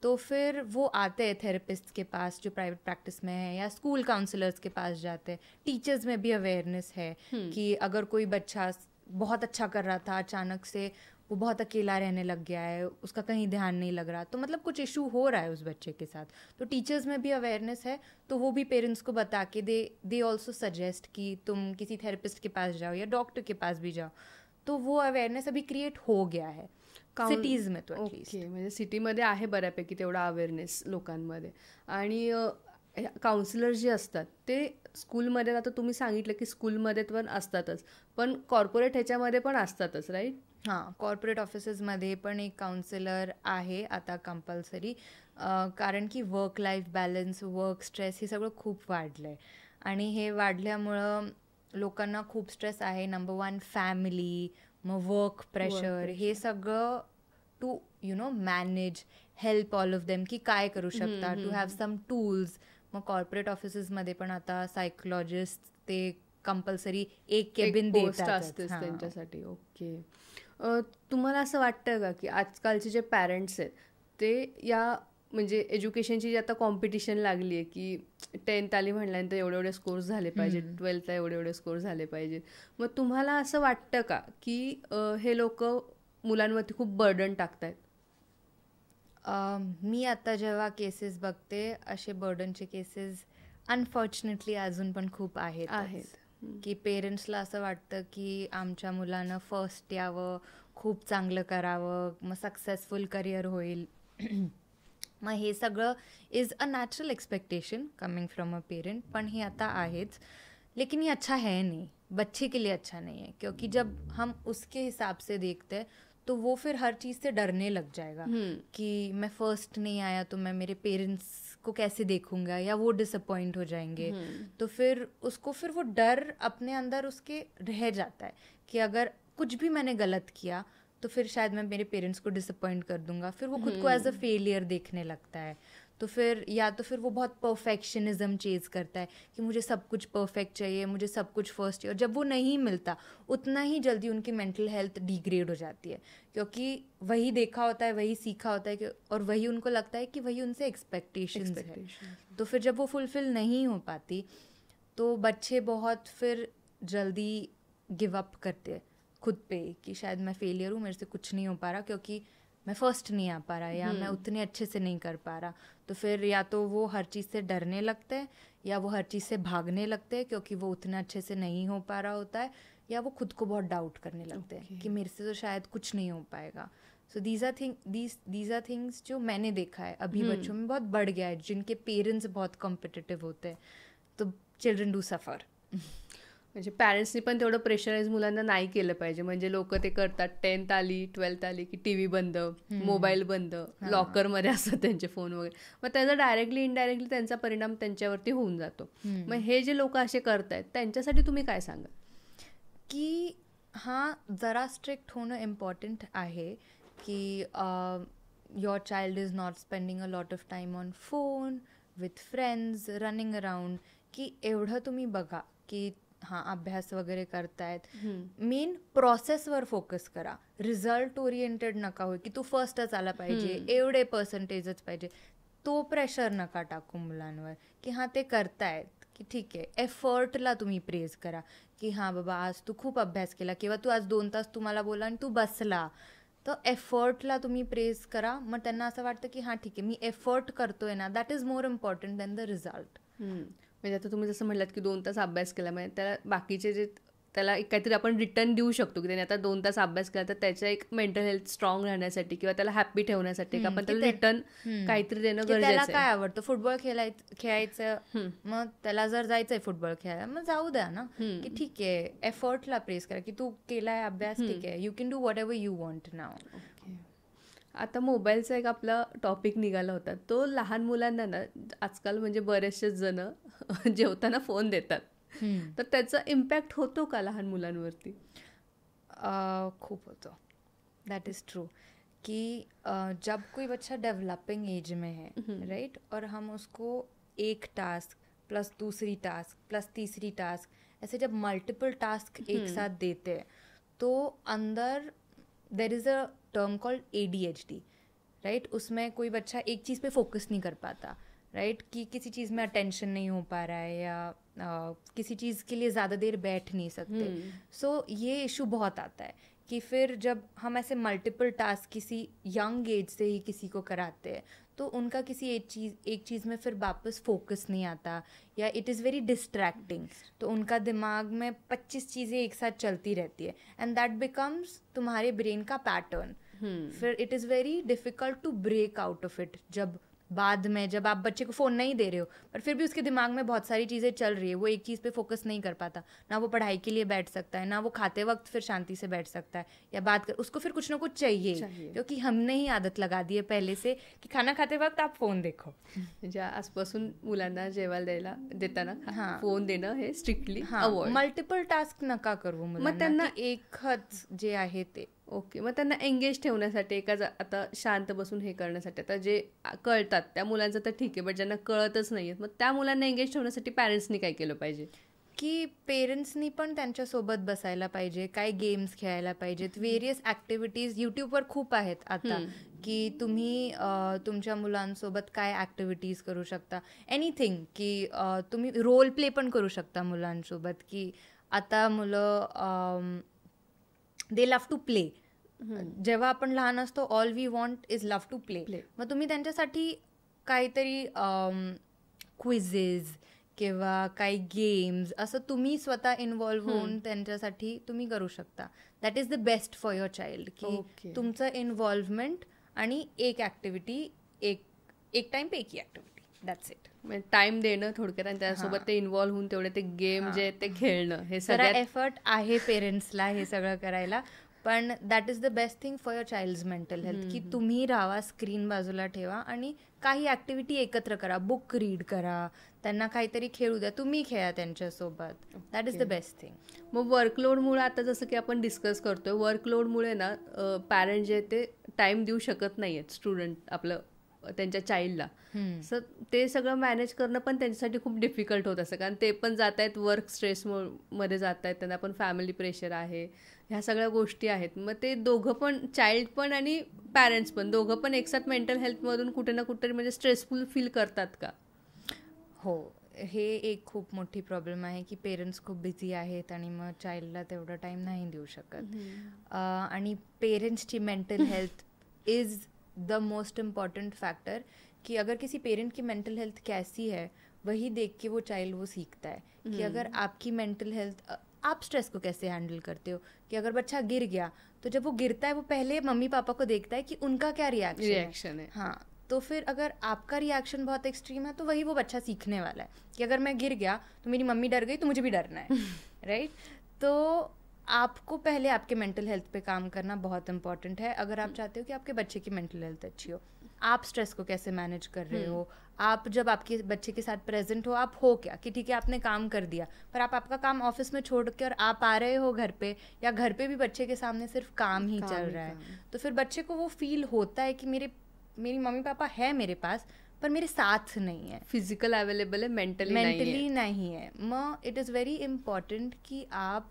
[SPEAKER 2] तो फिर वो आते हैं थेरेपिस्ट के पास जो प्राइवेट प्रैक्टिस में है, या स्कूल काउंसलर्स के पास जाते हैं. टीचर्स में भी अवेयरनेस है कि अगर कोई बच्चा बहुत अच्छा कर रहा था, अचानक से वो बहुत अकेला रहने लग गया है, उसका कहीं ध्यान नहीं लग रहा, तो मतलब कुछ इशू हो रहा है उस बच्चे के साथ, तो टीचर्स में भी अवेयरनेस है, तो वो भी पेरेंट्स को बता के दे ऑल्सो सजेस्ट कि तुम किसी थेरेपिस्ट के पास जाओ या डॉक्टर के पास भी जाओ. तो वो अवेयरनेस अभी क्रिएट हो गया है सिटीज में. तो
[SPEAKER 1] ओके, म्हणजे सिटीमध्ये आहे बऱ्यापैकी तेवढा अवेअरनेस लोकांमध्ये. आणि काउन्सिलर जे असतात ते स्कूलमध्ये, आता तुम्ही सांगितलं की स्कूलमध्ये पण असतातच, पण कॉर्पोरेट ह्याच्यामध्ये पण असतातच, राईट?
[SPEAKER 2] हां, कॉर्पोरेट ऑफिसेसमध्ये पण एक काउन्सिलर आहे आता कंपल्सरी, कारण की work life balance, work stress हे सगळं खूप वाढलं आहे, आणि हे वाढल्यामुळं लोकांना खूप स्ट्रेस आहे. नंबर 1 फॅमिली, मग वर्क प्रेशर, हे सगळं to manage, help all of them की काय करू शकता, टू हॅव सम टूल्स. मग कॉर्पोरेट ऑफिसेसमध्ये पण आता सायकोलॉजिस्ट ते कंपल्सरी एक केबिन
[SPEAKER 1] पोस्ट असतेच त्यांच्यासाठी. ओके, तुम्हाला असं वाटतं का की आजकालचे जे पॅरेंट्स आहेत ते या म्हणजे एज्युकेशनची जी आता कॉम्पिटिशन लागली आहे की 10th आली म्हणल्यानंतर एवढे स्कोर्स झाले पाहिजेत, 12thला एवढे स्कोर्स झाले पाहिजेत, मग तुम्हाला असं वाटतं का की हे लोक मुलांवरती खूप बर्डन टाकतायत?
[SPEAKER 2] मी आता जेव्हा केसेस बघते, असे बर्डनचे केसेस अनफॉर्च्युनेटली अजून पण खूप आहेत की पेरेंट्सला असं वाटतं की आमच्या मुलानं फर्स्ट यावं, खूप चांगलं करावं, मग सक्सेसफुल करिअर होईल. मग हे सगळं is a natural expectation coming from a parent, पण हे आता आहेच. लेकिन ये अच्छा है नहीं, बच्चे के लिए अच्छा नहीं है, क्योंकि जब हम उसके हिसाब से देखते हैं तो वो फिर हर चीज़ से डरने लग जाएगा कि मैं फर्स्ट नहीं आया तो मैं मेरे पेरेंट्स को कैसे देखूंगा, या वो डिसअपॉइंट हो जाएंगे. तो फिर वो डर अपने अंदर उसके रह जाता है कि अगर कुछ भी मैंने गलत किया तो फिर शायद मैं मेरे पेरेंट्स को डिसअपॉइंट कर दूंगा. फिर वो खुद को एज अ फेलियर देखने लगता है. तो फिर वो बहुत परफेक्शनिज्म चेज करता है कि मुझे सब कुछ परफेक्ट चाहिए, मुझे सब कुछ फर्स्ट. और जब वो नहीं मिलता, उतना ही जल्दी उनकी मेंटल हेल्थ डिग्रेड हो जाती है, क्योंकि वही देखा होता है, वही सीखा होता है और वही उनको लगता है कि वही उनसे एक्सपेक्टेशंस है. तो फिर जब वो फुलफिल नहीं हो पाती तो बच्चे बहुत फिर जल्दी गिव अप करते हैं खुद पे कि शायद मैं फेलियर हूँ, मेरे से कुछ नहीं हो पा रहा, क्योंकि मैं फर्स्ट नहीं आ पा रहा, या मैं उतने अच्छे से नहीं कर पा रहा. तो फिर या तो वो हर चीज़ से डरने लगते हैं, या वो हर चीज़ से भागने लगते हैं क्योंकि वो उतना अच्छे से नहीं हो पा रहा होता है, या वो खुद को बहुत डाउट करने लगते हैं कि मेरे से तो शायद कुछ नहीं हो पाएगा. सो दीज आर थिंग्स जो मैंने देखा है अभी बच्चों में बहुत बढ़ गया है, जिनके पेरेंट्स बहुत कॉम्पिटिटिव होते हैं, तो चिल्ड्रन डू सफ़र.
[SPEAKER 1] म्हणजे पॅरेंट्सनी पण तेवढं प्रेशराईज मुलांना नाही केलं पाहिजे. म्हणजे लोक ते करतात, 10th आली 12th आली की टीव्ही बंद, मोबाईल बंद, लॉकरमध्ये असतात त्यांचे फोन वगैरे. मग त्याचा डायरेक्टली इनडायरेक्टली त्यांचा परिणाम त्यांच्यावरती होऊन जातो. मग हे जे लोक असे करतायत त्यांच्यासाठी तुम्ही काय सांगा?
[SPEAKER 2] की जरा स्ट्रिक्ट होणं इम्पॉर्टंट आहे की your child is not spending a lot of time on phone, with friends, running around, की एवढं तुम्ही बघा की अभ्यास वगैरे करतायत. मेन प्रोसेसवर फोकस करा. रिझल्ट ओरिएंटेड नका हो की तू फर्स्टच आला पाहिजे, एवढे पर्सेंटेजच पाहिजे. तो प्रेशर नका टाकू मुलांवर की ते करतायत की ठीक आहे. एफर्टला तुम्ही प्रेज करा की बाबा आज तू खूप अभ्यास केला किंवा तू आज 2 तास तुम्हाला बोला आणि तू बसला. तर एफर्टला तुम्ही प्रेज करा. मग त्यांना असं वाटतं की ठीक आहे, मी एफर्ट करतोय ना, that is more important than the result.
[SPEAKER 1] म्हणजे आता तुम्ही जसं म्हटलात की 2 तास अभ्यास केला, म्हणजे त्याला बाकीचे जे त्याला एक काहीतरी आपण रिटर्न देऊ शकतो की त्याने आता 2 तास अभ्यास केला तर त्याच्या एक मेंटल हेल्थ स्ट्रॉंग राहण्यासाठी किंवा त्याला हॅपी ठेवण्यासाठी आपण त्याला रिटर्न काहीतरी देणं गरजेचं आहे.
[SPEAKER 2] त्याला काय आवडतं, फुटबॉल खेळायचं, मग त्याला जर जायचंय फुटबॉल खेळायला मग जाऊ द्या ना, की ठीक आहे. एफर्टला प्रेस करा की तू केलाय अभ्यास, ठीक आहे, you can do whatever you want now.
[SPEAKER 1] आता मोबाईलचा एक आपला टॉपिक निघाला होता, तो लहान मुलांना ना आजकाल म्हणजे बरेचसे जण जेवताना फोन देतात. तर त्याचा इम्पॅक्ट होतो का लहान मुलांवरती?
[SPEAKER 2] खूप होतो. दैट इज़ ट्रू कि जब कोई बच्चा डेवलपिंग एज में है, राइट, और हम उसको एक टास्क प्लस दूसरी टास्क प्लस तीसरी टास्क ऐसे जब मल्टीपल टास्क एक साथ देते हैं तो अंदर there is a term called ADHD, right. उसमें कोई बच्चा एक चीज़ पे फोकस नहीं कर पाता, राइट, कि किसी चीज़ में अटेंशन नहीं हो पा रहा है या किसी चीज़ के लिए ज़्यादा देर बैठ नहीं सकते. सो ये इशू बहुत आता है कि फिर जब हम ऐसे मल्टीपल टास्क किसी यंग एज से ही किसी को कराते हैं तो उनका किसी एक चीज़ में फिर वापस फोकस नहीं आता या इट इज़ वेरी डिस्ट्रैक्टिंग. तो उनका दिमाग में 25 चीज़ें एक साथ चलती रहती है एंड दैट बिकम्स तुम्हारे ब्रेन का पैटर्न. फिर it is very difficult to break out of it. जब बाद में जब आप बच्चे को फ़ोन नहीं दे रहे हो पर फिर भी उसके दिमाग में बहुत सारी चीज़ें चल रही है, वो एक चीज़ पे फोकस नहीं कर पाता, ना वो पढ़ाई के लिए बैठ सकता है, ना वो खाते वक्त फिर शांति से बैठ सकता है या बात कर, उसको फिर कुछ ना कुछ चाहिए. क्योंकि हमने ही आदत लगा दी है पहले से कि खाना खाते वक्त आप फ़ोन देखो.
[SPEAKER 1] म्हणजे आजपासून मुलांना जेवायला देताना फोन देणं हे स्ट्रिक्टली
[SPEAKER 2] मल्टिपल टास्क नका करू मुलांना, त्यांना एकच जे आहे ते.
[SPEAKER 1] ओके. मग त्यांना एंगेज ठेवण्यासाठी आता शांत बसून हे करण्यासाठी आता जे कळतात त्या मुलांचं तर ठीक आहे, बट ज्यांना कळतच नाही आहेत मग त्या मुलांना एंगेज ठेवण्यासाठी पॅरेंट्सनी काय केलं पाहिजे?
[SPEAKER 2] की पेरेंट्सनी पण त्यांच्यासोबत बसायला पाहिजे, काय गेम्स खेळायला पाहिजेत. व्हेरियस ॲक्टिव्हिटीज यूट्यूबवर खूप आहेत आता की तुम्ही तुमच्या मुलांसोबत काय ॲक्टिव्हिटीज करू शकता. एनिथिंग की तुम्ही रोल प्ले पण करू शकता मुलांसोबत. की आता मुलं दे लव्ह टू प्ले. जेव्हा आपण लहान असतो all we want is love to play. मग तुम्ही त्यांच्यासाठी काहीतरी क्विझेस किंवा काही गेम्स असं तुम्ही स्वतः इन्व्हॉल्व्ह होऊन त्यांच्यासाठी तुम्ही करू शकता. That is the best for your child की तुमचं इन्व्हॉल्वमेंट आणि एक ॲक्टिव्हिटी एक टाइम पैकी ॲक्टिव्हिटी, दॅट्स इट.
[SPEAKER 1] टाइम देणं थोडक्यात आणि त्यासोबत ते इन्व्हॉल्व्ह होऊन तेवढे ते गेम जे ते खेळणं, हे सगळ्यात
[SPEAKER 2] एफर्ट आहे पेरेंट्सला हे सगळं करायला. पण that is the best thing for your child's mental health की तुम्ही राहा, स्क्रीन बाजूला ठेवा आणि काही ॲक्टिव्हिटी एकत्र करा, बुक रीड करा, त्यांना काहीतरी खेळू द्या, तुम्ही खेळा त्यांच्यासोबत. That is the best thing.
[SPEAKER 1] मग वर्कलोडमुळे आता जसं की आपण डिस्कस करतोय, वर्कलोडमुळे ना पॅरेंट जे ते टाइम देऊ शकत नाही आहेत स्टुडंट आपलं त्यांच्या चाइल्डला. सो ते सगळं मॅनेज करणं पण त्यांच्यासाठी खूप डिफिकल्ट होत असतं, कारण ते पण जात आहेत वर्क स्ट्रेसमध्ये जात आहेत, त्यांना पण फॅमिली प्रेशर आहे, ह्या सगळ्या गोष्टी आहेत. मग ते दोघं पण चाइल्ड पण आणि पॅरेंट्स पण दोघं पण एकसाथ मेंटल हेल्थमधून कुठे ना कुठे म्हणजे स्ट्रेसफुल फील करतात का?
[SPEAKER 2] हो, हे एक खूप मोठी प्रॉब्लेम आहे की पेरेंट्स खूप बिझी आहेत आणि मग चाइल्डला तेवढा टाइम नाही देऊ शकत. आणि पेरेंट्सची mental health is the most important factor कि अगर किसी पेरेंट की मेंटल हेल्थ कैसी है वही देख के वो चाइल्ड वो सीखता है कि अगर आपकी मेंटल हेल्थ, आप स्ट्रेस को कैसे हैंडल करते हो. कि अगर बच्चा गिर गया तो जब वो गिरता है वो पहले मम्मी पापा को देखता है कि उनका क्या रिएक्शन है. हाँ, तो फिर अगर आपका रिएक्शन बहुत एक्सट्रीम है तो वही वो बच्चा सीखने वाला है कि अगर मैं गिर गया तो मेरी मम्मी डर गई तो मुझे भी डरना है, राइट. तो आपको पहले आपके मेंटल हेल्थ पे काम करना बहुत इंपॉर्टेंट है. अगर आप चाहते हो कि आपके बच्चे की मेंटल हेल्थ अच्छी हो, आप स्ट्रेस को कैसे मैनेज कर रहे हो, आप जब आपके बच्चे के साथ प्रेजेंट हो, आप हो क्या कि ठीक है आपने काम कर दिया, पर आप आपका काम ऑफिस में छोड़ के और आप आ रहे हो घर पे, या घर पे भी बच्चे के सामने सिर्फ काम ही चल रहा है, तो फिर बच्चे को वो फील होता है कि मेरी मम्मी पापा है मेरे पास पर मेरे साथ नहीं है,
[SPEAKER 1] फिजिकल अवेलेबल है, मेंटली
[SPEAKER 2] नहीं है. इट इज़ वेरी इंपॉर्टेंट कि आप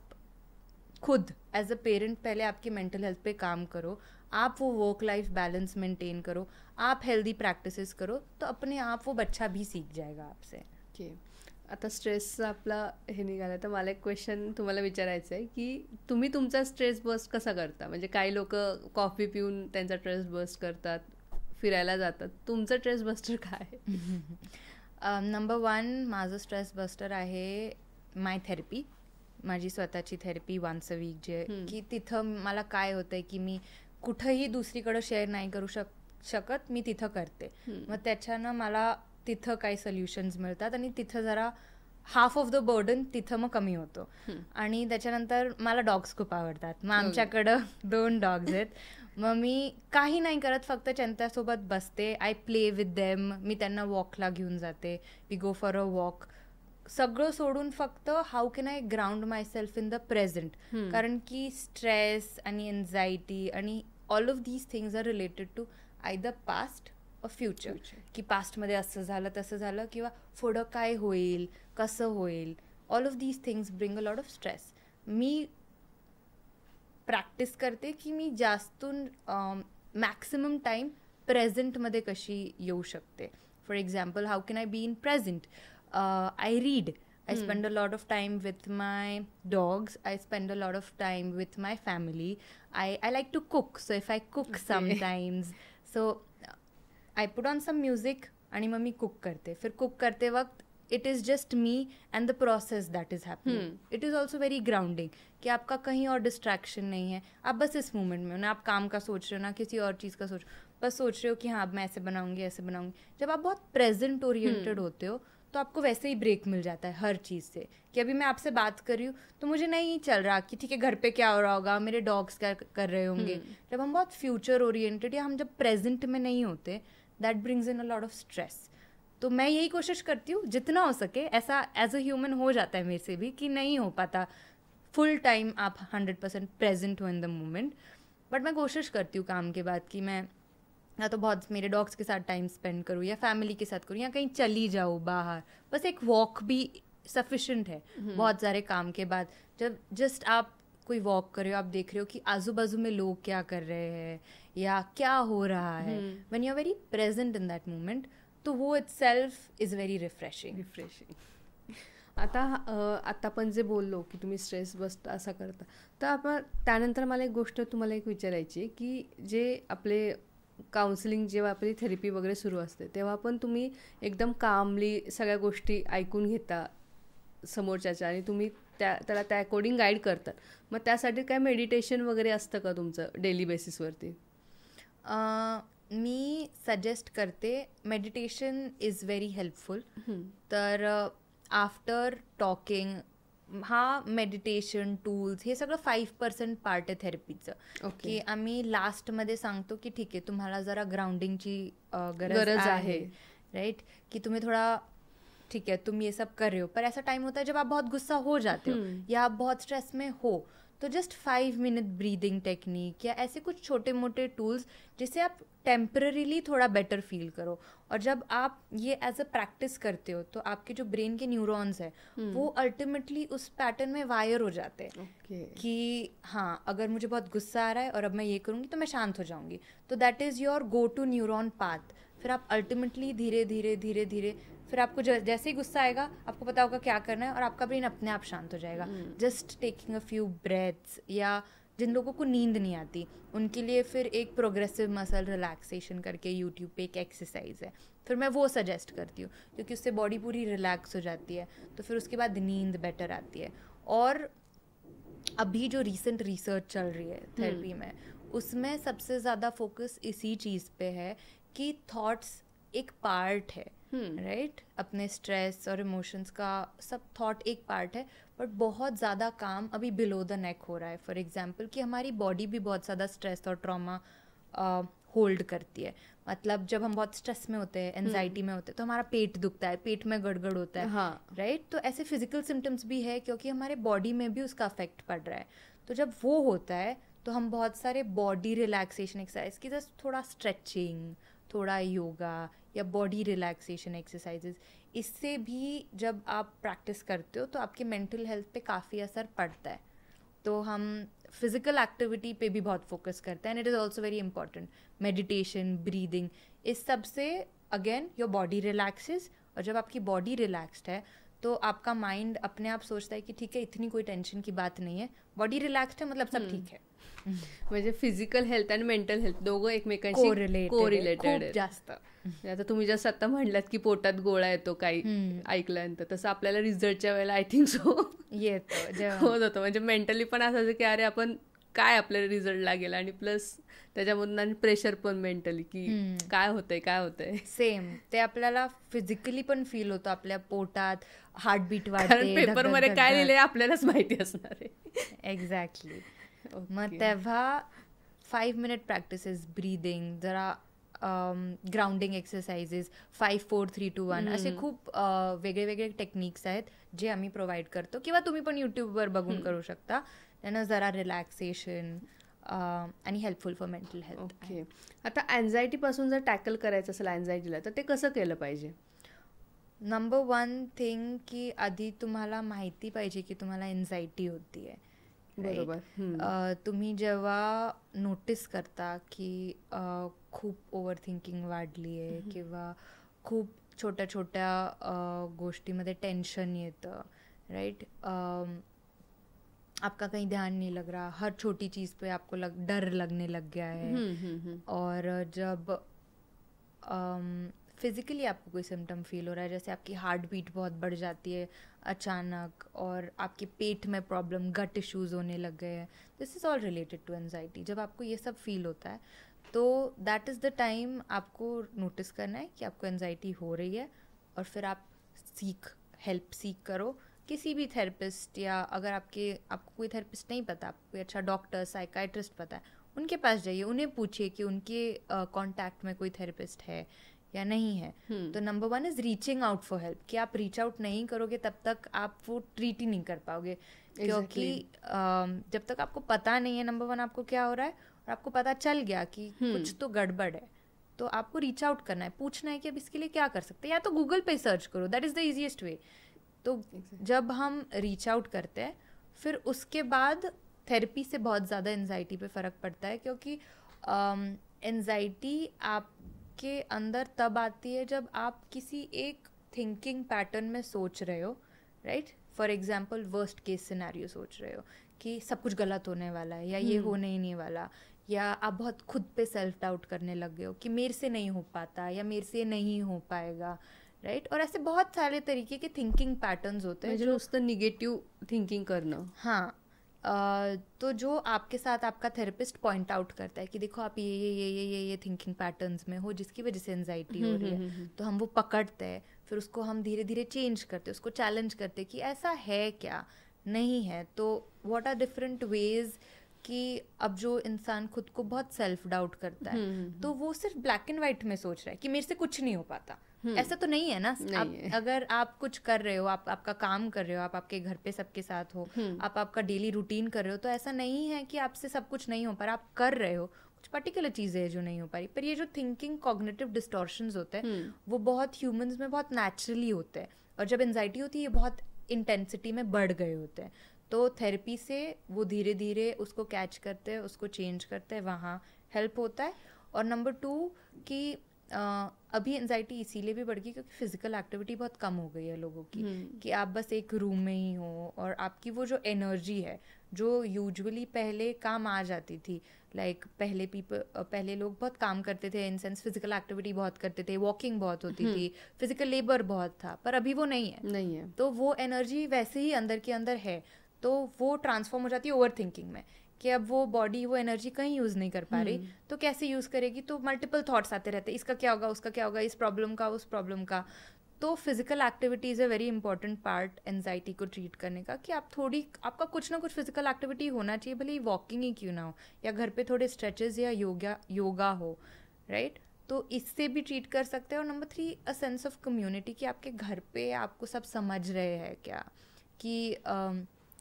[SPEAKER 2] खुद एज अ पेरेंट पहले आपकी मेंटल हेल्थ पे काम करो, आप वो वर्क लाइफ बैलेंस मेंटेन करो, आप हेल्दी प्रॅक्टिसेस करो, तो अपने आप वो बच्चा भी सीख जाएगा आपसे.
[SPEAKER 1] ओके. आता स्ट्रेसचा आपला हे निघाला, तर मला एक क्वेश्चन तुम्हाला विचारायचं आहे की तुम्ही तुमचा स्ट्रेस बस्ट कसा करता. म्हणजे काही लोक कॉफी पिऊन त्यांचा स्ट्रेस बस्ट करतात, फिरायला जातात. तुमचं स्ट्रेस बस्टर काय आहे?
[SPEAKER 2] नंबर 1 माझं स्ट्रेस बस्टर आहे माय थेरपी. माझी स्वतःची थेरपी वन्स अ वीक जे की तिथं मला काय होतंय की मी कुठंही दुसरीकडं शेअर नाही करू शकत, मी तिथं करते. मग त्याच्यानं मला तिथं काही सोल्युशन्स मिळतात आणि तिथं जरा हाफ ऑफ द बर्डन तिथं मग कमी होतो. आणि त्याच्यानंतर मला डॉग्स खूप आवडतात. मग आमच्याकडं 2 डॉग्स आहेत. मग मी काही नाही करत, फक्त त्यांच्यासोबत बसते, आय प्ले विथ देम. मी त्यांना वॉकला घेऊन जाते, we go for a walk. सगळं सोडून फक्त how can I ground myself in the present. कारण की स्ट्रेस आणि एन्झायटी आणि all of these things are related to either past और फ्युचर. की पास्टमध्ये असं झालं तसं झालं, किंवा पुढं काय होईल, कसं होईल. All of these things bring a lot of stress. Me practice करते की मी जास्तून मॅक्सिमम टाईम प्रेझेंटमध्ये कशी येऊ शकते. For example, how can I be in present. I read. I spend a lot of time with my dogs. I spend a lot of time with my family. I like to cook. So if I cook sometimes, so I put on some music आणि मग मी cook करते. फिर cook करते वक्त it is just me and the process that is happening. It is also very grounding कि आपका कहीं और डिस्ट्रैक्शन नहीं है, आप बस इस मोमेंट में हो ना, आप काम का सोच रहे हो ना किसी और चीज़ का बस सोच रहे हो कि हाँ अब मैं ऐसे बनाऊंगी. जब आप बहुत प्रेजेंट ओरिएंटेड होते हो तो आपको वैसे ही ब्रेक मिल जाता है हर चीज़ से. कि अभी मैं आपसे बात कर रही हूँ तो मुझे नहीं चल रहा कि ठीक है घर पे क्या हो रहा होगा, मेरे डॉग्स क्या कर रहे होंगे. जब हम बहुत फ्यूचर ओरिएंटेड या हम जब प्रेजेंट में नहीं होते, that brings in a lot of stress. तो मैं यही कोशिश करती हूँ जितना हो सके. ऐसा एज अ ह्यूमन हो जाता है मेरे से भी कि नहीं हो पाता फुल टाइम आप 100% प्रेजेंट हो इन द मोमेंट. बट मैं कोशिश करती हूँ काम के बाद कि मैं या तो बहुत मेरे डॉग्स के साथ टाइम स्पेंड करूँ, या फैमिली के साथ करूँ, या कहीं चली जाऊँ बाहर. बस एक वॉक भी सफिशिएंट है बहुत सारे काम के बाद. जब जस्ट आप कोई वॉक कर रहे हो, आप देख रहे हो कि आजू बाजू में लोग क्या कर रहे हैं या क्या हो रहा है, when you are very present in that moment, तो वो इटसेल्फ इज वेरी रिफ्रेशिंग.
[SPEAKER 1] आता आपण जे बोललो की तुम्ही स्ट्रेस बस्ट असा करता, तर आपण त्यानंतर मला एक गोष्ट तुम्हाला एक विचारायची आहे की जे आपले काउन्सिलिंग जेव्हा आपली थेरपी वगैरे सुरू असते तेव्हा पण तुम्ही एकदम कामली सगळ्या गोष्टी ऐकून घेता समोरच्याच्या आणि तुम्ही त्याला त्या अकॉर्डिंग गाईड करतात. मग त्यासाठी काय मेडिटेशन वगैरे असतं का तुमचं डेली बेसिसवरती?
[SPEAKER 2] मी सजेस्ट करते मेडिटेशन इज व्हेरी हेल्पफुल. तर आफ्टर टॉकिंग हा मेडिटेशन टूल्स हे सगळं 5% पार्ट आहे थेरपीचं. की आम्ही लास्टमध्ये सांगतो की ठीक आहे तुम्हाला जरा ग्राउंडिंगची गरज आहे, राइट. कि तुम्हें थोड़ा ठीक है तुम ये सब कर रहे हो, पर ऐसा टाइम होता है जब आप बहुत गुस्सा हो जाते हो या आप बहुत स्ट्रेस में हो, तो जस्ट 5 मिनट ब्रीदिंग टेक्निक या ऐसे कुछ छोटे मोटे टूल्स जिससे आप टेम्पररीली थोड़ा बेटर फील करो. और जब आप ये एज अ प्रैक्टिस करते हो तो आपके जो ब्रेन के न्यूरॉन्स है वो अल्टीमेटली उस पैटर्न में वायर हो जाते हैं. कि हाँ अगर मुझे बहुत गुस्सा आ रहा है और अब मैं ये करूँगी तो मैं शांत हो जाऊँगी, तो that is your go to neuron path. फिर आप अल्टीमेटली धीरे धीरे धीरे धीरे फिर आपको जैसे ही गुस्सा आएगा आपको पता होगा क्या करना है और आपका ब्रेन अपने आप शांत हो जाएगा. Just taking a few breaths. या जिन लोगों को नींद नहीं आती उनके लिए फिर एक प्रोग्रेसिव मसल रिलैक्सेशन करके यूट्यूब पे एक एक्सरसाइज है, फिर मैं वो सजेस्ट करती हूँ क्योंकि उससे बॉडी पूरी रिलैक्स हो जाती है, तो फिर उसके बाद नींद बेटर आती है. और अभी जो रिसेंट रिसर्च चल रही है थेरेपी में उसमें सबसे ज़्यादा फोकस इसी चीज़ पे है कि थॉट्स एक पार्ट है. राइट अपने स्ट्रेस और इमोशंस का सब थॉट एक पार्ट है, बट बहुत ज़्यादा काम अभी बिलो द नेक हो रहा है. फॉर एग्जाम्पल कि हमारी बॉडी भी बहुत ज़्यादा स्ट्रेस और ट्रॉमा होल्ड करती है. मतलब जब हम बहुत स्ट्रेस में होते हैं, एनजाइटी में होते हैं, तो हमारा पेट दुखता है, पेट में गड़गड़ होता है.
[SPEAKER 1] हाँ.
[SPEAKER 2] राइट तो ऐसे फिजिकल सिम्टम्स भी है क्योंकि हमारे बॉडी में भी उसका अफेक्ट पड़ रहा है. तो जब वो होता है तो हम बहुत सारे बॉडी रिलैक्सेशन एक्सरसाइज की, जस्ट थोड़ा स्ट्रेचिंग, थोड़ा योगा या बॉडी रिलैक्सेशन एक्सरसाइजेज, इससे भी जब आप प्रैक्टिस करते हो तो आपके मेंटल हेल्थ पे काफ़ी असर पड़ता है. तो हम फिजिकल एक्टिविटी पे भी बहुत फोकस करते हैं end it is also very important. Meditation, breathing, is sub say again your body relaxes, और जब आपकी बॉडी रिलैक्स्ड है तो आपका माइंड अपने आप सोचता है कि ठीक है, इतनी कोई टेंशन की बात नहीं है, बॉडी रिलैक्स्ड है मतलब सब ठीक है.
[SPEAKER 1] म्हणजे फिजिकल हेल्थ आणि मेंटल हेल्थ दोघं एकमेकांशी कोरिलेटेड
[SPEAKER 2] जास्त.
[SPEAKER 1] आता तुम्ही जसं आता म्हणलात की पोटात गोळा येतो काही ऐकल्यानंतर, तसं आपल्याला रिझल्टच्या वेळेला आय थिंक सो
[SPEAKER 2] येतो
[SPEAKER 1] होत होतं. म्हणजे मेंटली पण असं की अरे आपण काय आपल्याला रिझल्ट लागेल, आणि प्लस त्याच्यामधून आणि प्रेशर पण मेंटली की काय होतंय.
[SPEAKER 2] सेम ते आपल्याला फिजिकली पण फील होतं, आपल्या पोटात हार्टबीट वाढते,
[SPEAKER 1] कारण पेपरमध्ये काय लिहिलंय आपल्यालाच माहिती असणार आहे.
[SPEAKER 2] एक्झॅक्टली. मग तेव्हा 5 मिनिट प्रॅक्टिसेस, ब्रीदिंग, जरा ग्राउंडिंग एक्सरसाइजेस, 5, 4, 3, 2, 1 असे खूप वेगळे वेगळे टेक्निक्स आहेत जे आम्ही प्रोव्हाइड करतो, किंवा तुम्ही पण यूट्यूबवर बघून करू शकता. त्यानं जरा रिलॅक्सेशन आणि helpful for mental health.
[SPEAKER 1] Okay. आता अँझायटीपासून जर टॅकल करायचं असेल अँझायटीला, तर ते कसं केलं पाहिजे?
[SPEAKER 2] नंबर 1 थिंग की आधी तुम्हाला माहिती पाहिजे की तुम्हाला एन्झायटी होती आहे.
[SPEAKER 1] बरोबर.
[SPEAKER 2] तुम्ही जेव्हा नोटीस करता की खूप ओव्हर थिंकिंग वाढली आहे किंवा खूप छोट्या छोट्या गोष्टीमध्ये टेंशन येतं, राइट, आपका कहीं ध्यान नहीं लग रहा, हर छोटी चीज़ पे आपको डर लगने लग गया है, और जब फिजिकली आपको कोई सिम्टम फील हो रहा है, जैसे आपकी हार्ट बीट बहुत बढ़ जाती है अचानक, और आपके पेट में प्रॉब्लम, गट इश्यूज होने लग गए हैं, this is all related to anxiety. जब आपको ये सब फील होता है तो दैट इज़ द टाइम आपको नोटिस करना है कि आपको एनजाइटी हो रही है, और फिर आप हेल्प सीख करो किसी भी थेरेपिस्ट, या अगर आपको कोई थेरेपिस्ट नहीं पता, आपको कोई अच्छा डॉक्टर, साइकाइट्रिस्ट पता है, उनके पास जाइए, उन्हें पूछिए कि उनके कॉन्टैक्ट में कोई थेरेपिस्ट है या नहीं है. तो number 1 is reaching out for help, कि आप रीच आउट नहीं करोगे तब तक आप वो ट्रीट ही नहीं कर पाओगे. क्योंकि जब तक आपको पता नहीं है नंबर 1 आपको क्या हो रहा है, और आपको पता चल गया कि कुछ तो गड़बड़ है, तो आपको रीच आउट करना है, पूछना है कि अब इसके लिए क्या कर सकते हैं, या तो गूगल पे सर्च करो, दैट इज़ द ईजीएस्ट वे. तो जब हम रीच आउट करते हैं, फिर उसके बाद थेरेपी से बहुत ज़्यादा एनजाइटी पे फ़र्क पड़ता है, क्योंकि एनजाइटी आपके अंदर तब आती है जब आप किसी एक थिंकिंग पैटर्न में सोच रहे हो, right. For example worst case scenario सोच रहे हो कि सब कुछ गलत होने वाला है, या ये होने ही नहीं वाला, या आप बहुत खुद पे सेल्फ डाउट करने लग गए हो कि मेरे से नहीं हो पाता, या मेरे से नहीं हो पाएगा, राइट. और ऐसे बहुत सारे तरीके के थिंकिंग पैटर्न्स होते हैं,
[SPEAKER 1] जो उसका निगेटिव थिंकिंग करना.
[SPEAKER 2] हाँ. तो जो आपके साथ आपका थेरेपिस्ट पॉइंट आउट करता है कि देखो आप ये थिंकिंग पैटर्न्स में हो, जिसकी वजह से एनजाइटी हो रही है, तो हम वो पकड़ते हैं, फिर उसको हम धीरे धीरे चेंज करते हैं, उसको चैलेंज करते हैं कि ऐसा है क्या, नहीं है. तो व्हाट आर डिफरेंट वेज कि अब जो इंसान खुद को बहुत सेल्फ डाउट करता है, तो वो सिर्फ ब्लैक एंड वाइट में सोच रहा है कि मेरे से कुछ नहीं हो पाता. ऐसा तो नहीं है ना. अगर आप कुछ कर रहे हो, आप आपका काम कर रहे हो, आप आपके घर पे सबके साथ हो, आप आपका डेली रूटीन कर रहे हो, तो ऐसा नहीं है कि आपसे सब कुछ नहीं हो पा रहा. आप कर रहे हो, कुछ पर्टिकुलर चीज़ें हैं जो नहीं हो पा रही, पर ये जो थिंकिंग कॉग्निटिव डिस्टॉर्शंस होते हैं वो बहुत ह्यूमंस में बहुत नेचुरली होते हैं, और जब एनजाइटी होती है ये बहुत इंटेंसिटी में बढ़ गए होते हैं. तो थेरेपी से वो धीरे धीरे उसको कैच करते हैं, उसको चेंज करते हैं, वहाँ हेल्प होता है. और नंबर 2 कि अभी एनजाइटी इसीलिए भी बढ़ गई क्योंकि फिजिकल एक्टिविटी बहुत कम हो गई है लोगों की, कि आप बस एक रूम में ही हो, और आपकी वो जो एनर्जी है जो यूजुअली पहले काम आ जाती थी, लाइक पहले लोग बहुत काम करते थे, इन सेंस फिजिकल एक्टिविटी बहुत करते थे, वॉकिंग बहुत होती थी, फिजिकल लेबर बहुत था, पर अभी वो नहीं है. तो वो एनर्जी वैसे ही अंदर के अंदर है, तो वो ट्रांसफॉर्म हो जाती है ओवर थिंकिंग में, कि अब वो बॉडी वो एनर्जी कहीं यूज़ नहीं कर पा रही, तो कैसे यूज़ करेगी, तो मल्टीपल थॉट्स आते रहते हैं, इसका क्या होगा, उसका क्या होगा, इस प्रॉब्लम का, उस प्रॉब्लम का। तो physical activity is a very important part anxiety को ट्रीट करने का, कि आप थोड़ी, आपका कुछ ना कुछ फिजिकल एक्टिविटी होना चाहिए, भले ही वॉकिंग ही क्यों ना हो, या घर पे थोड़े स्ट्रेचेस या योगा हो, राइट। तो इससे भी ट्रीट कर सकते हैं। और number 3, a sense of community, कि आपके घर पे आपको सब समझ रहे हैं क्या, कि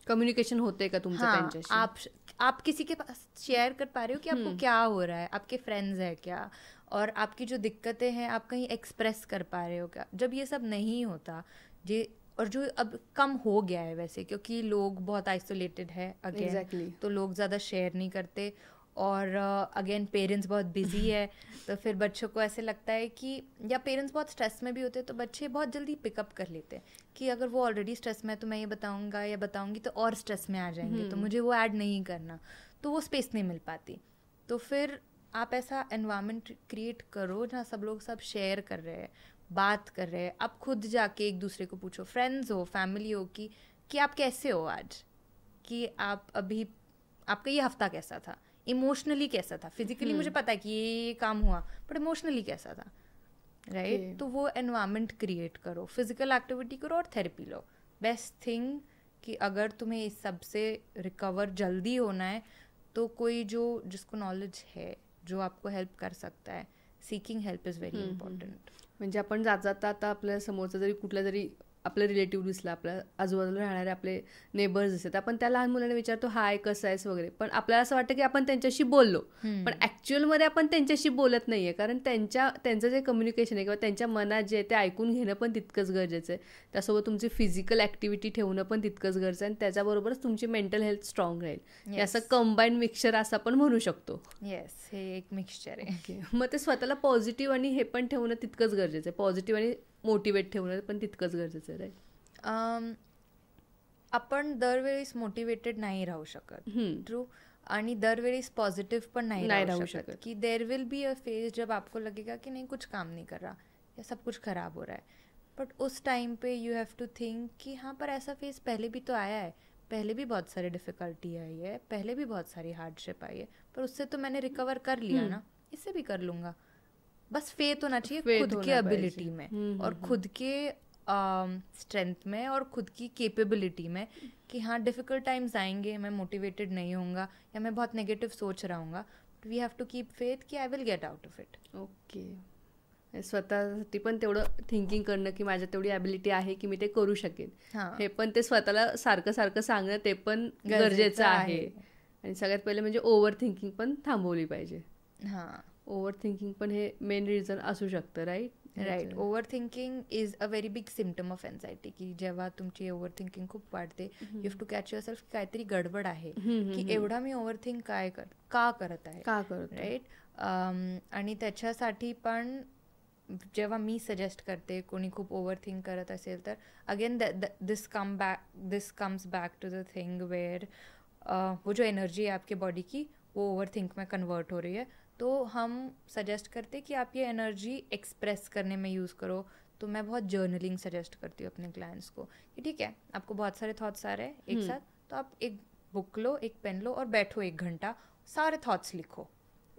[SPEAKER 1] कम्युनिकेशन होते का तुमचं
[SPEAKER 2] हाँ,
[SPEAKER 1] त्यांच्याशी,
[SPEAKER 2] आप किसी के पास शेयर कर पा रहे हो कि आपको क्या हो रहा है, आपके फ्रेंड्स हैं क्या, और आपकी जो दिक्कतें हैं आप कहीं एक्सप्रेस कर पा रहे हो क्या। जब ये सब नहीं होता, ये और जो अब कम हो गया है वैसे, क्योंकि लोग बहुत आइसोलेटेड है अगेन,
[SPEAKER 1] Exactly.
[SPEAKER 2] तो लोग ज़्यादा शेयर नहीं करते, और अगेन पेरेंट्स बहुत बिजी है, तो फिर बच्चों को ऐसे लगता है कि, या पेरेंट्स बहुत स्ट्रेस में भी होते हैं, तो बच्चे बहुत जल्दी पिकअप कर लेते हैं कि अगर वो ऑलरेडी स्ट्रेस में है तो मैं ये बताऊंगा या बताऊंगी तो और स्ट्रेस में आ जाएंगे, तो मुझे वो ऐड नहीं करना, तो वो स्पेस नहीं मिल पाती। तो फिर आप ऐसा एनवायरनमेंट क्रिएट करो जहाँ सब लोग सब शेयर कर रहे हैं, बात कर रहे हैं, आप खुद जाके एक दूसरे को पूछो, फ्रेंड्स हो, फैमिली हो, कि आप कैसे हो आज, कि आप अभी, आपका ये हफ्ता कैसा था, इमोशनली कैसा था, फिजिकली मुझे पता है कि ये काम हुआ, बट इमोशनली कैसा था, राइट। तो वो एनवायरनमेंट क्रिएट करो, फिजिकल एक्टिविटी करो और थेरेपी लो। बेस्ट थिंग कि अगर तुम्हें इस सब से रिकवर जल्दी होना है, तो कोई जिसको नॉलेज है, जो आपको हेल्प कर सकता है, seeking help is very important.
[SPEAKER 1] म्हणजे आपण जात जाता आता आपल्या समोरचा जरी कुठला जरी आपला रिलेटिव्ह दिसला, आपल्या आजूबाजूला राहणारे आपले नेबर्स दिसतात, आपण त्या लहान मुलांना विचारतो हाय कसं आहेस वगैरे, पण आपल्याला असं वाटतं की आपण त्यांच्याशी बोललो, पण ॲक्च्युअलमध्ये आपण त्यांच्याशी बोलत नाही आहे, कारण त्यांचं जे कम्युनिकेशन आहे किंवा त्यांच्या मनात जे आहे ते ऐकून घेणं पण तितकंच गरजेचं आहे. त्यासोबत तुमची फिजिकल ॲक्टिव्हिटी ठेवणं पण तितकंच गरजेचं आहे, आणि त्याच्याबरोबरच तुमची मेंटल हेल्थ स्ट्रॉंग राहील. हे असं कंबाईंड मिक्सचर असं आपण म्हणू शकतो.
[SPEAKER 2] येस, हे एक मिक्सचर आहे.
[SPEAKER 1] मग ते स्वतःला पॉझिटिव्ह आणि हे पण ठेवणं तितकंच गरजेचं आहे, पॉझिटिव्ह आणि मोटिवेट ठेवणं पण तितकंच गरजेचं आहे, राईट.
[SPEAKER 2] आपण दरवेळेस मोटिवेटेड नाही राहू शकत, ट्रू, आणि दरवेळेस पॉझिटिव्ह पण नाही राहू शकत, कि there will be a phase जब आपको लगेगा कि नहीं कुछ काम नहीं कर रहा या सब कुछ खराब हो रहा है, बट उस टाइम पे यू हैव टू थिंक कि हाँ, पर ऐसा फेज पहले भी तो आया है, पहले भी बहुत सारी डिफिकल्टी आई है, पहले भी बहुत सारी हार्डशिप आई है, पर उससे तो मैंने रिकवर कर लिया ना, इससे भी कर लूँगा. बस फेथ होना चाहिए खुद के एबिलिटी में और खुद के स्ट्रेंथ में और खुद की कैपेबिलिटी में कि हाँ, डिफिकल्ट टाइम्स आएंगे, मैं मोटिवेटेड नहीं होऊंगा या मैं बहुत नेगेटिव सोच रहा हूँगा, we have to keep faith कि I will get out of it.
[SPEAKER 1] Okay. स्वतःसाठी पण तेवढं थिंकिंग करणं की माझ्यात तेवढी ॲबिलिटी आहे की मी ते करू शकेन, हे पण ते स्वतःला सारखं सारखं सांगणं ते पण गरजेचं आहे. आणि सगळ्यात पहिले म्हणजे ओव्हर थिंकिंग पण थांबवली पाहिजे.
[SPEAKER 2] हां,
[SPEAKER 1] ओव्हर थिंकिंग पण हे मेन रिझन असू शकतं, right.
[SPEAKER 2] Right. Overthinking is a very big symptom of anxiety, की जेव्हा तुमची ओव्हर थिंकिंग खूप वाढते, you have to catch yourself, काहीतरी गडबड आहे, की एवढा मी ओव्हर थिंक का करत आहे, राईट. आणि त्याच्यासाठी पण जेव्हा मी सजेस्ट करते कोणी खूप ओव्हर थिंक करत असेल तर again this comes back to the thing where वो जो एनर्जी है आपके बॉडी की वो ओवर थिंक में कन्वर्ट हो रही है. तो हम सजेस्ट करते कि आप ये एनर्जी एक्सप्रेस करने में यूज़ करो. तो मैं बहुत जर्नलिंग सजेस्ट करती हूँ अपने क्लाइंट्स को कि ठीक है, आपको बहुत सारे थॉट्स आ रहे हैं एक साथ, तो आप एक बुक लो, एक पेन लो और बैठो 1 घंटा, सारे थॉट्स लिखो.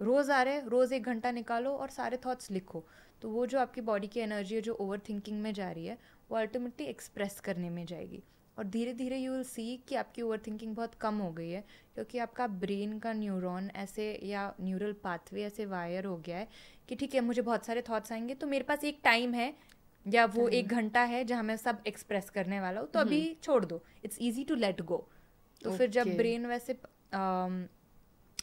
[SPEAKER 2] रोज़ आ रहे हैं, रोज़ 1 घंटा निकालो और सारे थॉट्स लिखो. तो वो जो आपकी बॉडी की एनर्जी है जो ओवर थिंकिंग में जा रही है वो अल्टीमेटली एक्सप्रेस करने में जाएगी. और धीरे धीरे यू विल सी कि आपकी ओवर थिंकिंग बहुत कम हो गई है, क्योंकि आपका ब्रेन का न्यूरॉन ऐसे या न्यूरल पाथवे ऐसे वायर हो गया है कि ठीक है, मुझे बहुत सारे थॉट्स आएंगे तो मेरे पास एक टाइम है या वो 1 घंटा है जहाँ मैं सब एक्सप्रेस करने वाला हूँ, तो अभी छोड़ दो, it's easy to let go. तो फिर जब ब्रेन वैसे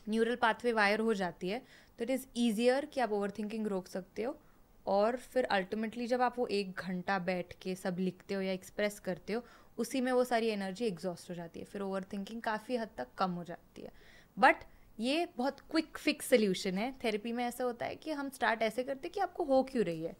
[SPEAKER 2] न्यूरल पाथवे वायर हो जाती है तो इट इज़ ईजियर कि आप ओवर थिंकिंग रोक सकते हो. और फिर अल्टीमेटली जब आप वो 1 घंटा बैठ के सब लिखते हो या एक्सप्रेस करते हो, उसी में वो सारी एनर्जी एग्जॉस्ट हो जाती है, फिर ओवर थिंकिंग काफ़ी हद तक कम हो जाती है. बट ये बहुत क्विक फिक्स सोल्यूशन है. थेरेपी में ऐसा होता है कि हम स्टार्ट ऐसे करते हैं कि आपको हो क्यों रही है,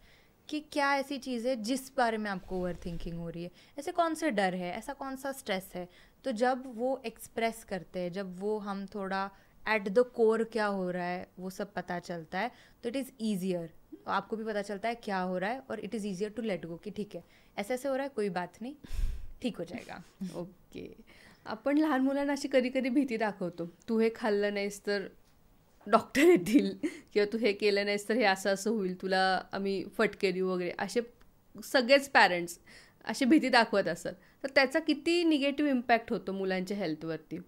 [SPEAKER 2] कि क्या ऐसी चीज़ है जिस बारे में आपको ओवर थिंकिंग हो रही है, ऐसे कौन से डर है, ऐसा कौन सा स्ट्रेस है. तो जब वो एक्सप्रेस करते हैं, जब वो हम थोड़ा एट द कोर क्या हो रहा है वो सब पता चलता है, तो इट इज़ ईजियर. आपको भी पता चलता है क्या हो रहा है और it is easier to let go कि ठीक है, ऐसे ऐसे हो रहा है, कोई बात नहीं, ठीक हो जाएगा.
[SPEAKER 1] ओके. आपण लहान मुलांना अशी कधी कधी भीती दाखवतो, तू हे खाल्लं नाहीस तर डॉक्टर येतील, किंवा तू हे केलं नाहीस तर हे असं असं होईल, तुला आम्ही फटके देऊ वगैरे, असे सगळेच पॅरेंट्स अशी भीती दाखवत असतात. तर त्याचा किती निगेटिव्ह इम्पॅक्ट होतो मुलांच्या हेल्थवरती?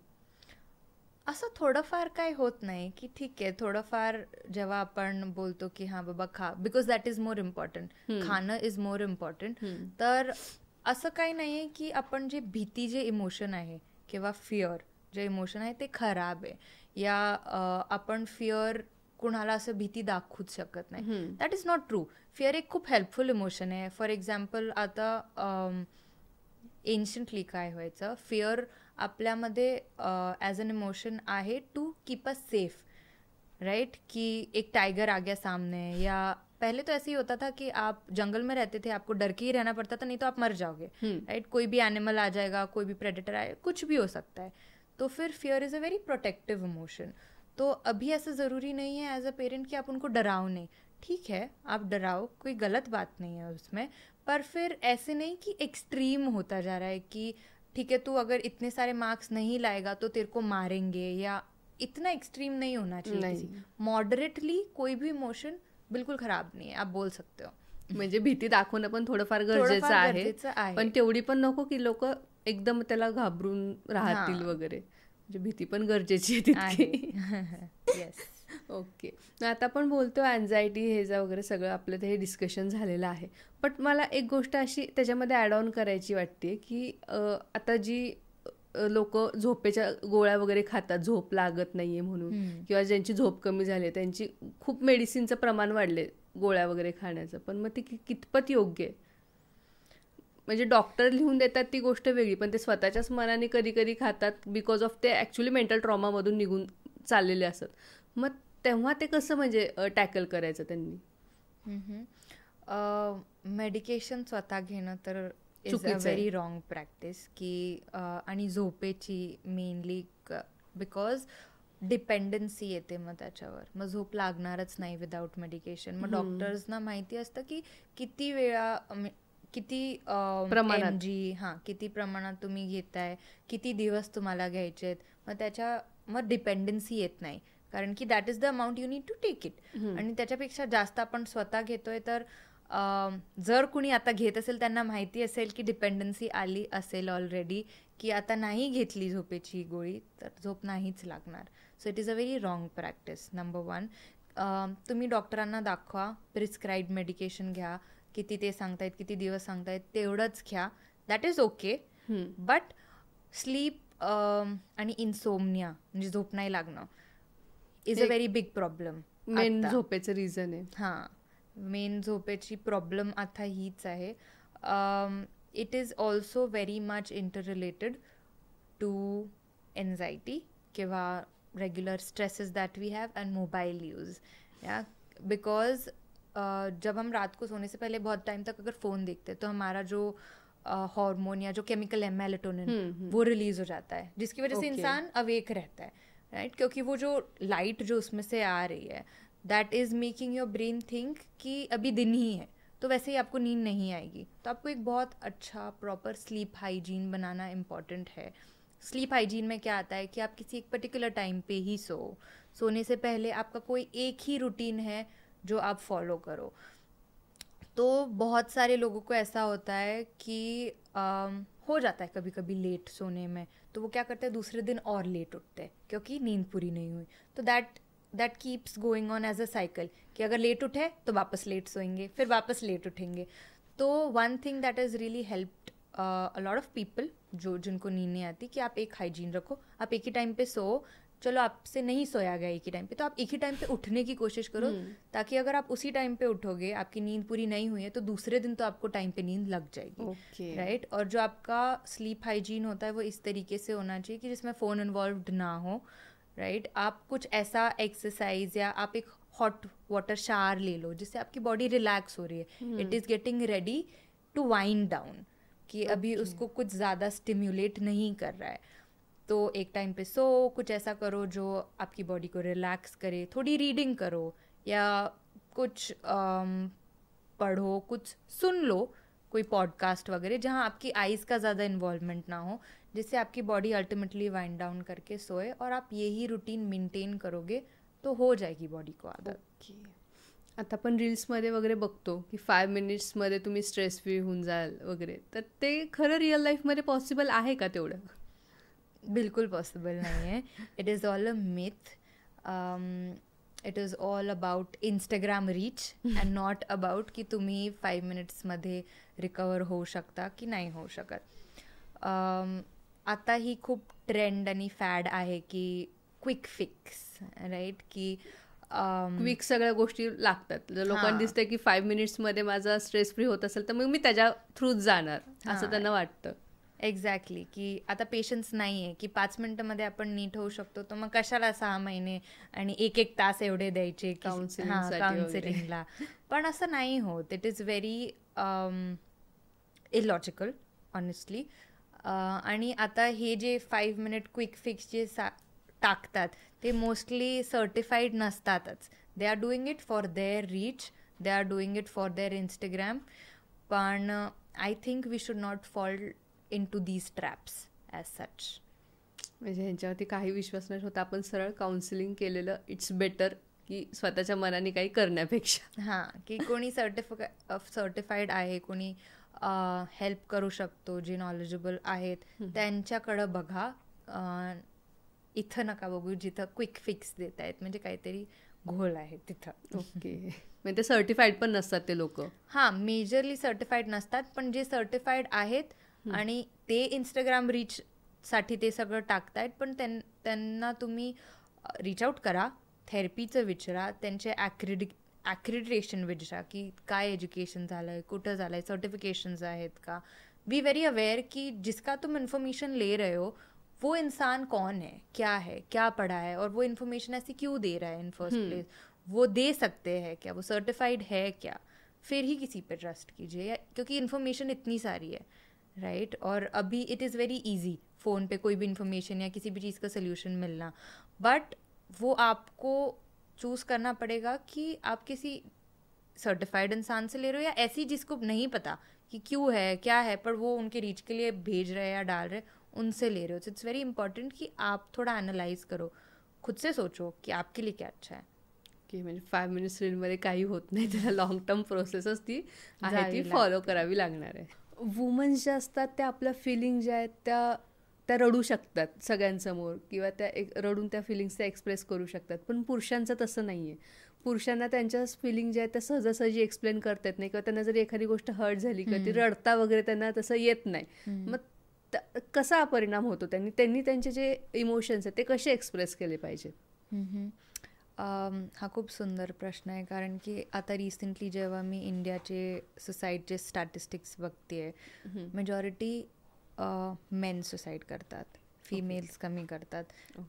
[SPEAKER 2] असं थोडंफार काही होत नाही, की ठीक आहे थोडंफार जेव्हा आपण बोलतो की हां बाबा खा, because that is more important, खाणं इज मोर इम्पॉर्टंट. तर असं काही नाही आहे की आपण जे भीती जे इमोशन आहे किंवा फिअर जे इमोशन आहे ते खराब आहे, या आपण फिअर कुणाला असं भीती दाखवूच शकत नाही. That is not true. Fear एक खूप हेल्पफुल इमोशन आहे. फॉर एक्झाम्पल आता एन्शंटली काय व्हायचं, फिअर आपल्यामध्ये ॲज अन इमोशन आहे to keep us safe, right? कि एक टाइगर आ गया सामने, या पहले तो ऐसे ही होता था कि आप जंगल में रहते थे, आपको डर के ही रहना पड़ता था, नहीं तो आप मर जाओगे, राइट? कोई भी एनिमल आ जाएगा, कोई भी प्रेडेटर आए, कुछ भी हो सकता है. तो फिर fear is a very protective emotion. तो अभी ऐसा ज़रूरी नहीं है एज अ पेरेंट कि आप उनको डराओ नहीं. ठीक है आप डराओ, कोई गलत बात नहीं है उसमें, पर फिर ऐसे नहीं कि एक्सट्रीम होता जा रहा है कि ठीक है तू अगर इतने सारे मार्क्स नहीं लाएगा तो तेरे को मारेंगे, या इतना एक्सट्रीम नहीं होना चाहिए. मॉडरेटली कोई भी इमोशन बिलकुल खराब नाही आहे, आप बोल सकते हो.
[SPEAKER 1] म्हणजे भीती दाखवणं पण थोडंफार गरजेचं आहे, पण तेवढी पण नको की लोक एकदम त्याला घाबरून राहतील वगैरे. म्हणजे भीती पण गरजेची आहे तितकी.
[SPEAKER 2] येस.
[SPEAKER 1] ओके. आता आपण बोलतो अँझायटी हेजा वगैरे सगळं आपलं ते हे डिस्कशन झालेलं आहे, बट मला एक गोष्ट अशी त्याच्यामध्ये ॲड ऑन करायची वाटते की आता जी लोक झोपेच्या गोळ्या वगैरे खातात झोप लागत नाहीये म्हणून, किंवा ज्यांची झोप कमी झाली त्यांची खूप मेडिसिनचं प्रमाण वाढले गोळ्या वगैरे खाण्याचं, पण मग ती कितपत योग्य आहे? म्हणजे डॉक्टर लिहून देतात ती गोष्ट वेगळी, पण ते स्वतःच्याच मनाने कधी कधी खातात बिकॉज ऑफ ते ॲक्च्युली मेंटल ट्रॉमामधून निघून चाललेले असतात. मग तेव्हा ते कसं म्हणजे टॅकल करायचं त्यांनी?
[SPEAKER 2] मेडिकेशन स्वतः घेणं तर is a very wrong practice. की आणि झोपेची मेनली, बिकॉज डिपेंडन्सी येते मग त्याच्यावर, मग झोप लागणारच नाही विदाऊट मेडिकेशन. मग डॉक्टर्सना माहिती असतं की किती वेळा, किती MG किती प्रमाणात तुम्ही घेताय, किती दिवस तुम्हाला घ्यायचे आहेत, मग डिपेंडन्सी येत नाही, कारण की that is the amount you need to take it. आणि त्याच्यापेक्षा जास्त आपण स्वतः घेतोय तर जर कुणी आता घेत असेल त्यांना माहिती असेल की डिपेंडन्सी आली असेल ऑलरेडी, की आता नाही घेतली झोपेची गोळी तर झोप नाहीच लागणार. So it is a very wrong practice. Number 1, तुम्ही डॉक्टरांना दाखवा, प्रिस्क्राईब मेडिकेशन घ्या, किती ते सांगतायत, किती दिवस सांगतायत तेवढंच घ्या, that is okay. But sleep आणि इन्सोमनिया म्हणजे झोप नाही लागणं is a very big problem.
[SPEAKER 1] Main झोपेचं रिझन आहे.
[SPEAKER 2] हां, मेन झोपेची प्रॉब्लेम आता हीच आहे. It is also very much interrelated to anxiety किंवा regular stresses that we have and mobile use. या बिकॉज जब हम रात को सोने से पहले बहुत टाइम तक अगर फ़ोन देखते हैं तो हमारा जो हार्मोन या जो केमिकल है मेलेटोनिन वो रिलीज़ हो जाता है, जिसकी वजह से इंसान अवेक रहता है, राइट? क्योंकि वो जो लाइट जो उसमें से आ रही है that is making your brain think कि अभी दिन ही है, तो वैसे ही आपको नींद नहीं आएगी. तो आपको एक बहुत अच्छा proper sleep hygiene banana important है. स्लीप हाइजीन में क्या आता है कि आप किसी एक पर्टिकुलर टाइम पे ही सोने से पहले आपका कोई एक ही रूटीन है जो आप फॉलो करो. तो बहुत सारे लोगों को ऐसा होता है कि हो जाता है कभी कभी लेट सोने में, तो वो क्या करते हैं दूसरे दिन और लेट उठते हैं क्योंकि नींद पूरी नहीं हुई. तो that keeps going on as a cycle कि अगर लेट उठे तो वापस लेट सोएंगे, फिर वापस लेट उठेंगे. तो one thing that is really helped a lot of people जिनको नींद नहीं आती, कि आप एक हाइजीन रखो, आप एक ही टाइम पे सो. चलो आपसे नहीं सोया गया एक ही टाइम पे, तो आप एक ही टाइम पे उठने की कोशिश करो, ताकि अगर आप उसी टाइम पे उठोगे, आपकी नींद पूरी नहीं हुई है तो दूसरे दिन तो आपको टाइम पे नींद लग जाएगी, राइट? और जो आपका स्लीप हाइजीन होता है वो इस तरीके से होना चाहिए कि जिसमें फ़ोन इन्वॉल्व ना हो, राइट? आप कुछ ऐसा एक्सरसाइज या आप एक हॉट वाटर शावर ले लो जिससे आपकी बॉडी रिलैक्स हो रही है, it is getting ready to wind down, कि अभी उसको कुछ ज़्यादा स्टिम्युलेट नहीं कर रहा है. तो एक टाइम पे सो, कुछ ऐसा करो जो आपकी बॉडी को रिलैक्स करे, थोड़ी रीडिंग करो या कुछ पढ़ो, कुछ सुन लो, कोई पॉडकास्ट वगैरह जहाँ आपकी आइज़ का ज़्यादा इन्वॉल्वमेंट ना हो, जिससे आपकी बॉडी अल्टीमेटली वाइंड डाउन करके सोए, और आप यही रूटीन मेंटेन करोगे तो हो जाएगी बॉडी को आदत.
[SPEAKER 1] ओके. आता आपण रील्समध्ये वगैरे बघतो की 5 मिनिट्समध्ये तुम्ही स्ट्रेस फ्री होऊन जाल वगैरे, तर ते खरं रिअल लाईफमध्ये पॉसिबल आहे का तेवढं?
[SPEAKER 2] बिल्कुल पॉसिबल नाही आहे. It is all a myth. It is all about Instagram reach and not about की तुम्ही 5 मिनिट्समध्ये रिकवर होऊ शकता की नाही होऊ शकत. आता ही खूप ट्रेंड आणि फॅड आहे की क्विक फिक्स, राईट, की
[SPEAKER 1] क्विक सगळ्या गोष्टी लागतात. जर लोकांना दिसतंय की 5 मिनिट्समध्ये माझा स्ट्रेस फ्री होत असेल तर मग मी त्याच्या थ्रूच जाणार, असं त्यांना वाटतं.
[SPEAKER 2] एक्झॅक्टली, की आता पेशन्स नाही आहे की 5 मिनिटांमध्ये आपण नीट होऊ शकतो, तर मग कशाला 6 महिने आणि 1 तास एवढे द्यायचे काउन्सिलिंगला. पण असं नाही होत. It is very illogical honestly. आणि आता हे जे 5 मिनिट क्विक फिक्स जे टाकतात ते मोस्टली सर्टिफाईड नसतातच. They are doing it for their reach, they are doing it for their Instagram. पण I think we should not fall into these traps as such.
[SPEAKER 1] म्हणजे ह्यांच्यावरती काही विश्वास नाही होता, आपण सरळ काउन्सिलिंग केलेलं इट्स बेटर की स्वतःच्या मनाने काही करण्यापेक्षा.
[SPEAKER 2] हां, की कोणी सर्टिफाईड आहे, कोणी हेल्प करू शकतो, जे नॉलेजेबल आहेत त्यांच्याकडं बघा. इथं नका बघू जिथं क्विक फिक्स देत आहेत, म्हणजे काहीतरी घोळ आहे तिथं.
[SPEAKER 1] ओके. म्हणजे ते सर्टिफाईड पण नसतात ते लोक.
[SPEAKER 2] हां, मेजरली सर्टिफाईड नसतात, पण जे सर्टिफाईड आहेत आणि ते इंस्टाग्राम रीच साठी ते सगळं टाकतायत, पण त्यांना तुम्ही रीच आउट करा, थेरपीचं विचारा, त्यांचे ॲक्रिडिटेशन विचारा की काय एज्युकेशन झालं आहे, कुठं झालं आहे, सर्टिफिकेशन्स आहेत का. बी वेरी अवेयर कि जिसका तुम इन्फॉर्मेशन ले रहे हो वो इंसान कौन है, क्या पढ़ा है, और वो इन्फॉर्मेशन ऐसी क्यों दे रहा है इन फर्स्ट प्लेस, वो दे सकते हैं क्या, वो सर्टिफाइड है क्या, फिर ही किसी पे ट्रस्ट कीजिए. क्योंकि इन्फॉर्मेशन इतनी सारी है, राइट. और अभी it is very easy phone पे कोई भी इन्फॉर्मेशन या किसी भी चीज़ का सोल्यूशन मिलना, बट वो आपको चूज़ करना पड़ेगा कि आप किसी सर्टिफाइड इंसान से ले रहे हो या ऐसी जिसको नहीं पता कि क्यों है क्या है, पर वो उनके रीच के लिए भेज रहे हैं या डाल रहे, उनसे ले रहे हो. सो इट्स वेरी इंपॉर्टेंट कि आप थोड़ा एनालाइज करो, खुद से सोचो कि आपके लिए क्या अच्छा है.
[SPEAKER 1] की म्हणजे 5 मिनिट्स रीलमध्ये काही होत नाही, त्याला लॉंग टर्म प्रोसेसच ती आहे, ती फॉलो करावी लागणार आहे. वुमन्स ज्या असतात त्या आपल्या फिलिंग ज्या आहेत त्या रडू शकतात सगळ्यांसमोर, किंवा त्या रडून त्या फिलिंग्स त्या एक्सप्रेस करू शकतात. पण पुरुषांचं तसं नाही आहे. पुरुषांना त्यांच्या फिलिंग ज्या आहेत त्या सहजासहजी एक्सप्लेन करता येत नाही, किंवा त्यांना जरी एखादी गोष्ट हर्ट झाली किंवा ती रडता वगैरे त्यांना तसं येत नाही. मग कसा परिणाम होतो, त्यांनी त्यांचे जे इमोशन्स आहेत ते कसे एक्सप्रेस केले पाहिजे?
[SPEAKER 2] हा खूप सुंदर प्रश्न आहे, कारण की आता रिसेंटली जेव्हा मी इंडियाचे सुसाईडचे स्टॅटिस्टिक्स बघते, मेजॉरिटी मेन सुसाईड करतात, फिमेल्स कमी करतात.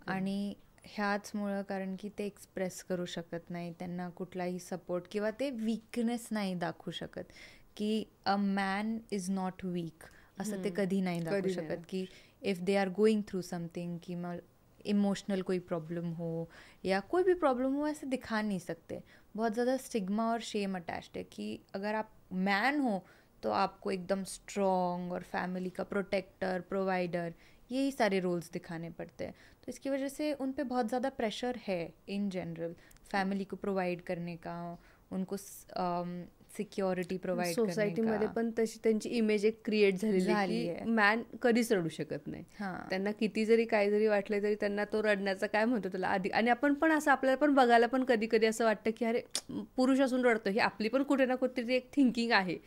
[SPEAKER 2] आणि ह्याचमुळं कारण की ते एक्सप्रेस करू शकत नाही, त्यांना कुठलाही सपोर्ट किंवा ते वीकनेस नाही दाखवू शकत की a man is not weak, असं ते कधी नाही दाखवू शकत की if they are going through something, कि इमोशनल कोई प्रॉब्लम हो या कोई भी प्रॉब्लम हो, ऐसे दिखा नहीं सकते. बहुत ज़्यादा स्टिग्मा और शेम अटैच्ड है कि अगर आप मैन हो तो आपको एकदम स्ट्रॉन्ग और फैमिली का प्रोटेक्टर, प्रोवाइडर, यही सारे रोल्स दिखाने पड़ते हैं. तो इसकी वजह से उन पे बहुत ज़्यादा प्रेशर है इन जनरल, फैमिली को प्रोवाइड करने का, उनको सिक्युरिटी प्रोवाइड करणे का.
[SPEAKER 1] सोसायटीमध्ये पण तशी त्यांची इमेज एक क्रिएट झालेली आहे, मॅन कधीच रडू शकत नाही. त्यांना किती जरी काय जरी वाटलं तरी त्यांना तो रडण्याचा काय म्हणतो त्याला आधी. आणि आपण पण असं आपल्याला पण बघायला पण कधी कधी असं वाटतं की अरे पुरुष असून रडतो, ही आपली पण कुठे ना कुठेतरी एक थिंकिंग आहे,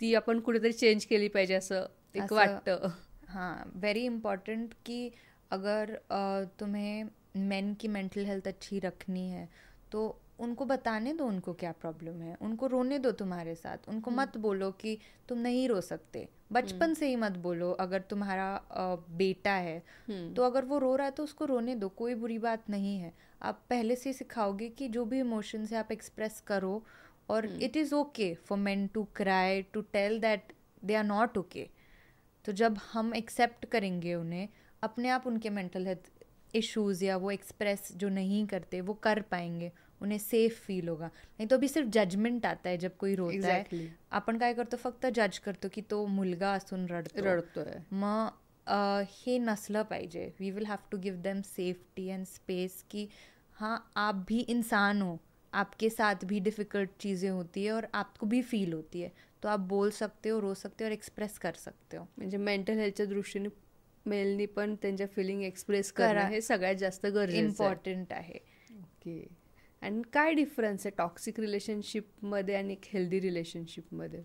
[SPEAKER 1] ती आपण कुठेतरी चेंज केली पाहिजे असं एक वाटतं.
[SPEAKER 2] हाँ, वेरी इम्पॉर्टेंट कि अगर तुम्हें मेन की मेंटल हेल्थ अच्छी रखनी है तो उनको बताने दो उनको क्या प्रॉब्लम है, उनको रोने दो तुम्हारे साथ. उनको मत बोलो कि तुम नहीं रो सकते, बचपन से ही मत बोलो. अगर तुम्हारा बेटा है तो अगर वो रो रहा है तो उसको रोने दो, कोई बुरी बात नहीं है. आप पहले से सिखाओगे कि जो भी इमोशंस है आप एक्सप्रेस करो, और it is okay for men to cry, to tell that they are not okay. तो जब हम एक्सेप्ट करेंगे उन्हें, अपने आप उनके मेंटल हेल्थ इश्यूज़ या वो एक्सप्रेस जो नहीं करते वो कर पाएंगे, उन्हें सेफ फील होगा. नाही तो अभी सिर्फ जजमेंट आता है जब कोई रोता है. आपण काय करतो, फक्त जज करतो की तो मुलगा असून रडतोय.
[SPEAKER 1] मग
[SPEAKER 2] हे नसलं पाहिजे. We will have to give them safety and space कि हाँ आप भी इंसान हो, आपके साथ भी डिफ़िकल्ट चीज़ें होती है और आपको भी फील होती है, तो आप बोल सकते हो, रो सकते हो और एक्सप्रेस कर सकते हो.
[SPEAKER 1] म्हणजे मेंटल हेल्थच्या दृष्टीने मेलनी पण त्यांच्या फिलिंग एक्सप्रेस करणं हे सगळ्यात जास्त गरजेचं
[SPEAKER 2] इम्पॉर्टंट आहे.
[SPEAKER 1] ओके. आणि काय डिफरन्स आहे टॉक्सिक रिलेशनशिपमध्ये आणि एक हेल्दी रिलेशनशिपमध्ये?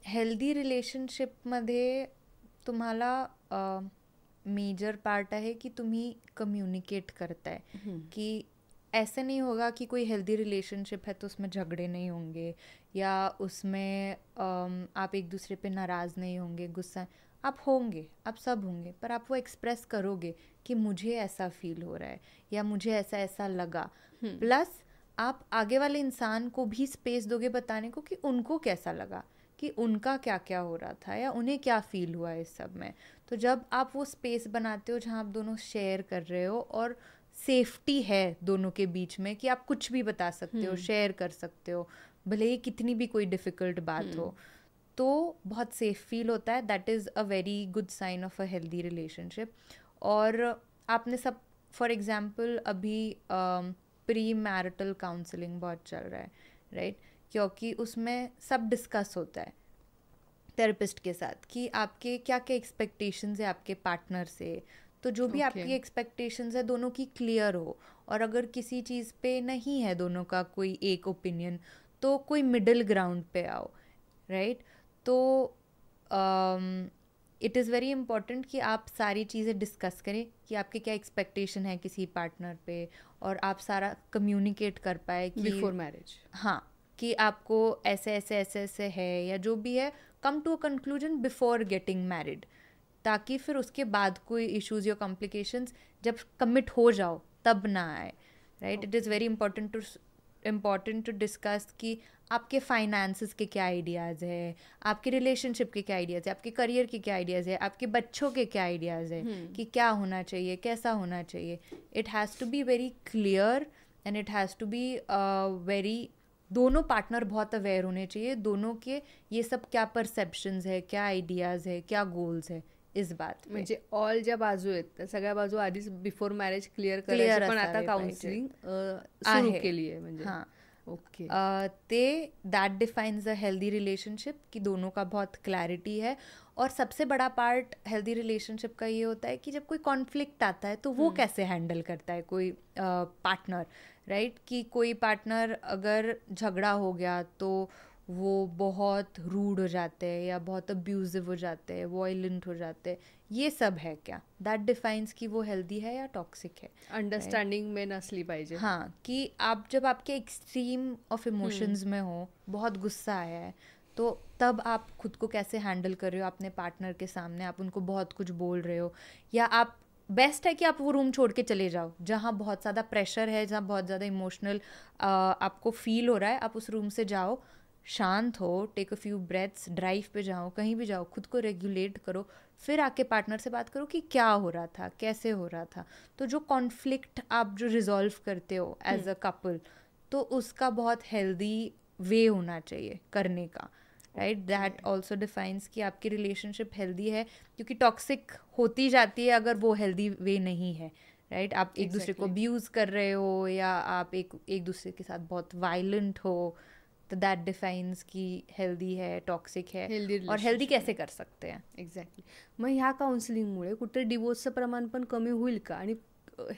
[SPEAKER 2] हेल्दी रिलेशनशिपमध्ये तुम्हाला मेजर पार्ट है कि तुम्ही कम्युनिकेट करता है कि ऐसे नहीं होगा कि कोई हेल्दी रिलेशनशिप है तो उसमें झगड़े नहीं होंगे या उसमें आप एक दूसरे पे नाराज़ नहीं होंगे, गुस्सा आप होंगे, आप सब होंगे, पर आप वो एक्सप्रेस करोगे कि मुझे ऐसा फील हो रहा है या मुझे ऐसा ऐसा लगा. प्लस आप आगे वाले इंसान को भी स्पेस दोगे बताने को कि उनको कैसा लगा, कि उनका क्या क्या हो रहा था या उन्हें क्या फील हुआ इस सब में. तो जब आप वो स्पेस बनाते हो जहाँ आप दोनों शेयर कर रहे हो और सेफ्टी है दोनों के बीच में कि आप कुछ भी बता सकते हो, शेयर कर सकते हो, भले ही कितनी भी कोई डिफ़िकल्ट बात हो, तो बहुत सेफ फील होता है. That is a very good sign of a healthy relationship. और आपने सब फॉर एग्जांपल अभी प्री मैरिटल काउंसलिंग बहुत चल रहा है, राइट? क्योंकि उसमें सब डिस्कस होता है थेरेपिस्ट के साथ कि आपके क्या क्या एक्सपेक्टेशंस है आपके पार्टनर से. तो जो भी आपकी एक्सपेक्टेशंस है दोनों की क्लियर हो, और अगर किसी चीज़ पे नहीं है दोनों का कोई एक ओपिनियन तो कोई मिडिल ग्राउंड पे आओ, राइट? तो इट इज़ वेरी इंपॉर्टेंट कि आप सारी चीज़ें डिस्कस करें कि आपके क्या एक्सपेक्टेशन है किसी पार्टनर पे, और आप सारा कम्युनिकेट कर पाए कि
[SPEAKER 1] बिफोर मैरिज,
[SPEAKER 2] हाँ, कि आपको ऐसे ऐसे ऐसे ऐसे है या जो भी है, come to a conclusion before getting married, ताकि फिर उसके बाद कोई इश्यूज या कॉम्प्लिकेशंस जब कमिट हो जाओ तब ना आए, right? It is very important to discuss कि आपके फाइनेंसेस के क्या आइडियाज़ है, आपके रिलेशनशिप के क्या आइडियाज़ है, आपके करियर के क्या आइडियाज़ है, आपके बच्चों के क्या आइडियाज़ है, कि क्या होना चाहिए, कैसा होना चाहिए. It has to be very clear and it has to be very, दोनों पार्टनर बहुत अवेयर होने चाहिए दोनों के ये सब क्या परसेप्शंस है, क्या आइडियाज़ है, क्या गोल्स है इस बात पे.
[SPEAKER 1] म्हणजे ऑल ज्या बाजू आहेत त्या सगळ्या बाजू आधीच बिफोर मॅरेज क्लिअर करायची, पण आता काउन्सिलिंग सुरू केली आहे म्हणजे.
[SPEAKER 2] हाँ,
[SPEAKER 1] okay.
[SPEAKER 2] That defines a healthy relationship कि दोनों का बहुत क्लैरिटी है. और सबसे बड़ा पार्ट हेल्दी रिलेशनशिप का ये होता है कि जब कोई कॉन्फ्लिक्ट आता है तो वो कैसे हैंडल करता है कोई पार्टनर, राइट? कि कोई पार्टनर अगर झगड़ा हो गया तो वो बहुत रूड हो जाते हैं या बहुत अब्यूजिव हो जाते हैं, वॉयलेंट हो जाते हैं, ये सब है क्या? दैट डिफाइंस कि वो हेल्दी है या टॉक्सिक है.
[SPEAKER 1] अंडरस्टैंडिंग में नसली पाहिजे.
[SPEAKER 2] हाँ, कि आप जब आपके एक्सट्रीम ऑफ इमोशंस में हो, बहुत गुस्सा आया है, तो तब आप खुद को कैसे हैंडल कर रहे हो अपने पार्टनर के सामने, आप उनको बहुत कुछ बोल रहे हो, या आप बेस्ट है कि आप वो रूम छोड़ के चले जाओ जहाँ बहुत ज़्यादा प्रेशर है, जहाँ बहुत ज़्यादा इमोशनल आपको फील हो रहा है, आप उस रूम से जाओ, शांत हो, take a few breaths, drive पे जाओ, कहीं भी जाओ, खुद को रेगुलेट करो, फिर आके पार्टनर से बात करो कि क्या हो रहा था, कैसे हो रहा था. तो जो कॉन्फ्लिक्ट आप जो रिजॉल्व करते हो एज अ कपल, तो उसका बहुत हेल्दी वे होना चाहिए करने का, राइट? दैट ऑल्सो डिफाइंस कि आपकी रिलेशनशिप हेल्दी है, क्योंकि टॉक्सिक होती जाती है अगर वो हेल्दी वे नहीं है, राइट? आप एक दूसरे को अब्यूज़ कर रहे हो या आप एक दूसरे के साथ बहुत वायलेंट हो, तो दैट डिफाइंस कि हेल्दी है, टॉक्सिक है, और हेल्दी कैसे कर सकते हैं.
[SPEAKER 1] एक्झॅक्टली. मग ह्या काउन्सिलिंगमुळे कुठे डिवोर्सचं प्रमाण पण कमी होईल का? आणि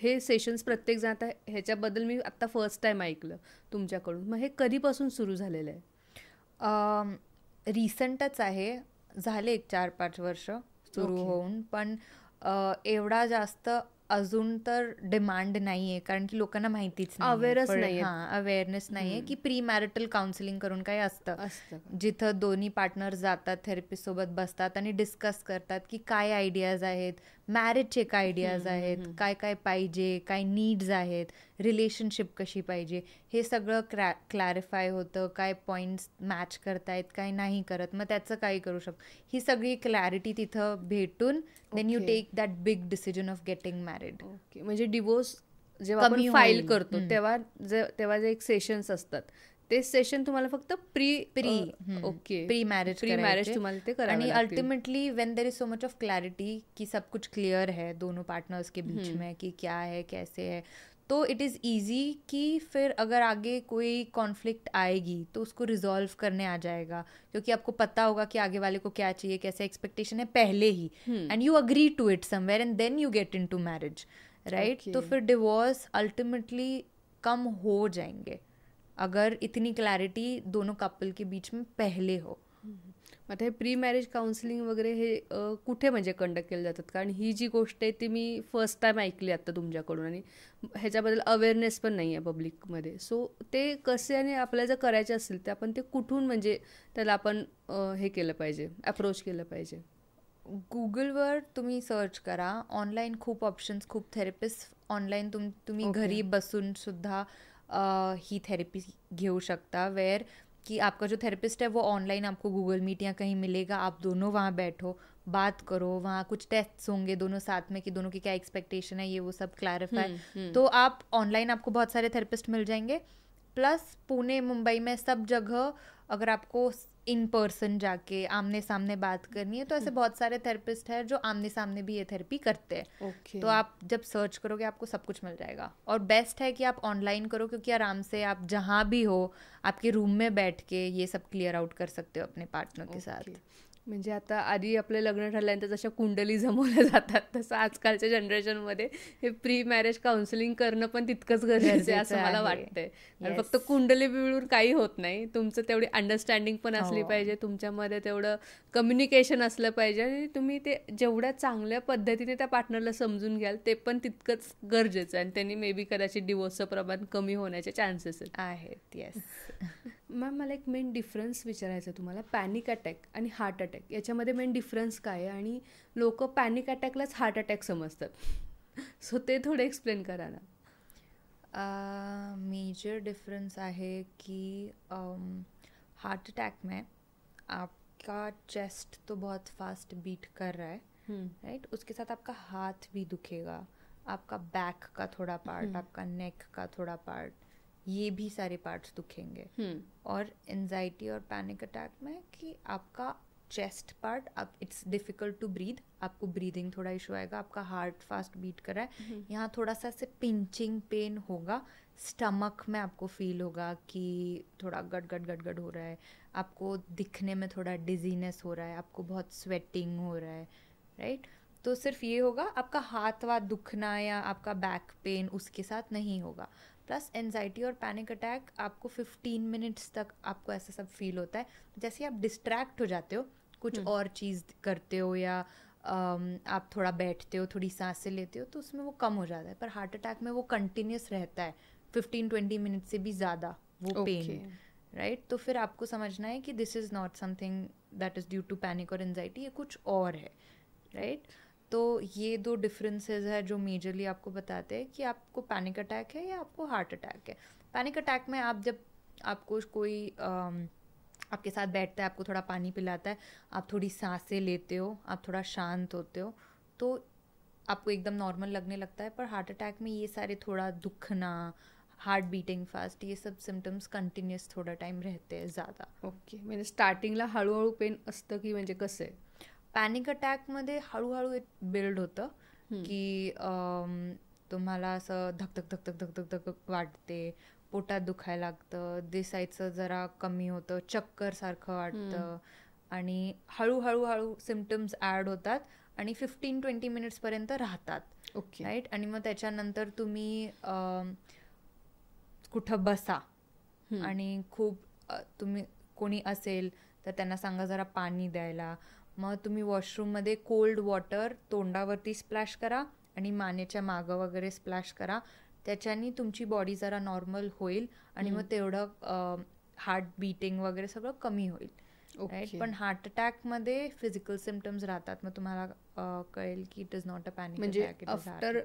[SPEAKER 1] हे सेशन्स प्रत्येकजण आता ह्याच्याबद्दल मी आत्ता फर्स्ट टाइम ऐकलं तुमच्याकडून, मग हे कधीपासून सुरू झालेलं आहे?
[SPEAKER 2] रिसेंटच आहे, झाले 4-5 वर्ष सुरू होऊन, पण एवढा जास्त अजून तर डिमांड नाही आहे, कारण की लोकांना माहितीच नाही, हां, अवेअरनेस नाही आहे की प्री मॅरिटल काउन्सिलिंग करून काय असतं, जिथं दोन्ही पार्टनर जातात, थेरपिस्ट सोबत बसतात आणि डिस्कस करतात की काय आयडियाज आहेत, मॅरेजचे काय आयडियाज आहेत, काय काय पाहिजे, काय नीड्स आहेत, रिलेशनशिप कशी पाहिजे, हे सगळं क्लॅरिफाय होतं, काय पॉईंट्स मॅच करतायत, काय नाही करत, मग त्याचं काय करू शकतो, ही सगळी क्लॅरिटी तिथं भेटून then you take that big decision of getting married.
[SPEAKER 1] Okay. म्हणजे डिवोर्स जेव्हा आपण फाईल करतो तेव्हा जे एक सेशन्स असतात ते सेशन तुम्हाला फक्त
[SPEAKER 2] प्री मॅरेज
[SPEAKER 1] तुम्हाला ते करावं
[SPEAKER 2] आणि
[SPEAKER 1] लागतील.
[SPEAKER 2] Ultimately when there is so much of clarity कि सब कुछ क्लियर है दोनों पार्टनर्स के बीच में कि क्या है कैसे है, तो इट इज़ ईजी कि फिर अगर आगे कोई कॉन्फ्लिक्ट आएगी तो उसको रिजॉल्व करने आ जाएगा, क्योंकि आपको पता होगा कि आगे वाले को क्या चाहिए, कैसे एक्सपेक्टेशन है पहले ही, and you agree to it somewhere and then you get into marriage, right. तो फिर डिवोर्स अल्टीमेटली कम हो जाएंगे अगर इतनी क्लॅरिटी दोनों कपल के बीच में पहले हो.
[SPEAKER 1] आता हे प्री मॅरेज काउन्सिलिंग वगैरे हे कुठे म्हणजे कंडक्ट केले जातात? कारण ही जी गोष्ट आहे ती मी फर्स्ट टाइम ऐकली आता तुमच्याकडून, आणि ह्याच्याबद्दल अवेअरनेस पण नाही आहे पब्लिकमध्ये. सो ते कसे, आणि आपल्याला जर करायचे असेल तर आपण ते कुठून म्हणजे त्याला आपण हे केलं पाहिजे, अप्रोच केलं पाहिजे?
[SPEAKER 2] गुगलवर तुम्ही सर्च करा, ऑनलाईन खूप ऑप्शन्स, खूप थेरपिस्ट ऑनलाईन तुम्ही घरी बसून सुद्धा ही थेरेपी घेऊ शकता, वेयर कि आपका जो थेरेपिस्ट है वो ऑनलाइन आपको गूगल मीट या कहीं मिलेगा, आप दोनों वहाँ बैठो, बात करो, वहाँ कुछ टेस्ट्स होंगे दोनों साथ में कि दोनों की क्या एक्सपेक्टेशन है, ये वो सब क्लैरिफाई. तो आप ऑनलाइन आपको बहुत सारे थेरेपिस्ट मिल जाएंगे. प्लस पुणे मुंबई में सब जगह अगर आपको इन पर्सन जाके आमने सामने बात करनी है तो ऐसे बहुत सारे थेरेपिस्ट हैं जो आमने सामने भी ये थेरेपी करते हैं. तो आप जब सर्च करोगे आपको सब कुछ मिल जाएगा. और बेस्ट है कि आप ऑनलाइन करो, क्योंकि आराम से आप जहाँ भी हो आपके रूम में बैठ के ये सब क्लियर आउट कर सकते हो अपने पार्टनर के साथ.
[SPEAKER 1] म्हणजे आता आधी आपले लग्न ठरल्यानंतर जशा कुंडली जमवल्या जातात तसं आजकालच्या जनरेशनमध्ये हे प्री मॅरेज काउन्सिलिंग करणं पण तितकंच गरजेचं आहे असं मला वाटतंय. कारण फक्त कुंडली मिळून काही होत नाही, तुमचं तेवढी अंडरस्टँडिंग पण असली पाहिजे, तुमच्यामध्ये तेवढं कम्युनिकेशन असलं पाहिजे, आणि तुम्ही ते जेवढ्या चांगल्या पद्धतीने त्या पार्टनरला समजून घ्याल ते पण तितकंच गरजेचं आहे, आणि त्यांनी मे बी कदाचित डिवोर्सचं प्रमाण कमी होण्याचे चान्सेस
[SPEAKER 2] आहेत. येस
[SPEAKER 1] मॅम, मला एक मेन डिफरन्स विचारायचं आहे तुम्हाला. पॅनिक अटॅक आणि हार्ट अटॅक याच्यामध्ये मेन डिफरन्स काय आहे? आणि लोक पॅनिक अटॅकलाच हार्ट अटॅक समजतात, सो ते थोडं एक्सप्लेन करा ना.
[SPEAKER 2] मेजर डिफरेंस है कि हार्ट अटैक में आपका चेस्ट तो बहुत फास्ट बीट कर रहा है, राइट. उसके साथ आपका हाथ भी दुखेगा, आपका बैक का थोड़ा पार्ट, आपका नेक का थोड़ा पार्ट, ये भी सारे पार्ट्स दुखेंगे. और एंजाइटी और पैनिक अटैक में कि आपका चेस्ट पार्ट, आप इट्स डिफिकल्ट टू ब्रीथ, आपको ब्रीदिंग थोड़ा इशू आएगा, आपका हार्ट फास्ट बीट कर रहा है, यहाँ थोड़ा सा ऐसे पिंचिंग पेन होगा, स्टमक में आपको फील होगा कि थोड़ा गट गट गट गट हो रहा है, आपको दिखने में थोड़ा डिजीनेस हो रहा है, आपको बहुत स्वेटिंग हो रहा है, राइट. तो सिर्फ ये होगा, आपका हाथ वाथ दुखना या आपका बैक पेन उसके साथ नहीं होगा. प्लस एनजाइटी और पैनिक अटैक आपको 15 मिनट्स तक आपको ऐसा सब फील होता है, जैसे आप डिस्ट्रैक्ट हो जाते हो, कुछ और चीज़ करते हो या आप थोड़ा बैठते हो, थोड़ी सांसें लेते हो, तो उसमें वो कम हो जाता है. पर हार्ट अटैक में वो कंटिन्यूस रहता है 15-20 मिनट से भी ज़्यादा वो पेन, राइट. तो फिर आपको समझना है कि this is not something that is due to panic और एनजाइटी, ये कुछ और है, राइट. तो ये दो डिफरेंसेस है जो मेजरली आपको बताते हैं कि आपको पैनिक अटैक है या आपको हार्ट अटैक है. पैनिक अटैक में आप जब आपको कोई आपके साथ बैठता है, आपको थोड़ा पानी पिलाता है, आप थोड़ी सांसें लेते हो, आप थोड़ा शांत होते हो, तो आपको एकदम नॉर्मल लगने लगता है. पर हार्ट अटैक में ये सारे थोड़ा दुखना, हार्ट बीटिंग फास्ट, ये सब सिम्टम्स कंटिन्यूस थोड़ा टाइम रहते हैं ज़्यादा.
[SPEAKER 1] ओके, म्हणजे स्टार्टिंगला हळूहळू पेन असतं की म्हणजे कसं आहे?
[SPEAKER 2] पॅनिक अटॅकमध्ये हळूहळू बिल्ड होतं की तुम्हाला असं धकधक धकधक धकधक धक वाटते, पोटात दुखायला लागतं, दिसायचं जरा कमी होतं, चक्कर सारखं वाटतं, आणि हळूहळू हळू सिम्टम्स ॲड होतात आणि 15-20 मिनिट्सपर्यंत राहतात,
[SPEAKER 1] ओके,
[SPEAKER 2] राईट. आणि मग त्याच्यानंतर तुम्ही कुठं बसा आणि खूप तुम्ही कोणी असेल तर त्यांना सांगा जरा पाणी द्यायला. मग तुम्ही वॉशरूममध्ये कोल्ड वॉटर तोंडावरती स्प्लॅश करा आणि मानेच्या मागं वगैरे स्प्लॅश करा, त्याच्यानी तुमची बॉडी जरा नॉर्मल होईल आणि मग तेवढं हार्ट बीटिंग वगैरे सगळं कमी होईल, राईट. पण हार्ट अटॅकमध्ये फिजिकल सिम्टम्स राहतात, मग तुम्हाला कळेल की it is not a panic
[SPEAKER 1] म्हणजे
[SPEAKER 2] अटॅक.
[SPEAKER 1] आफ्टर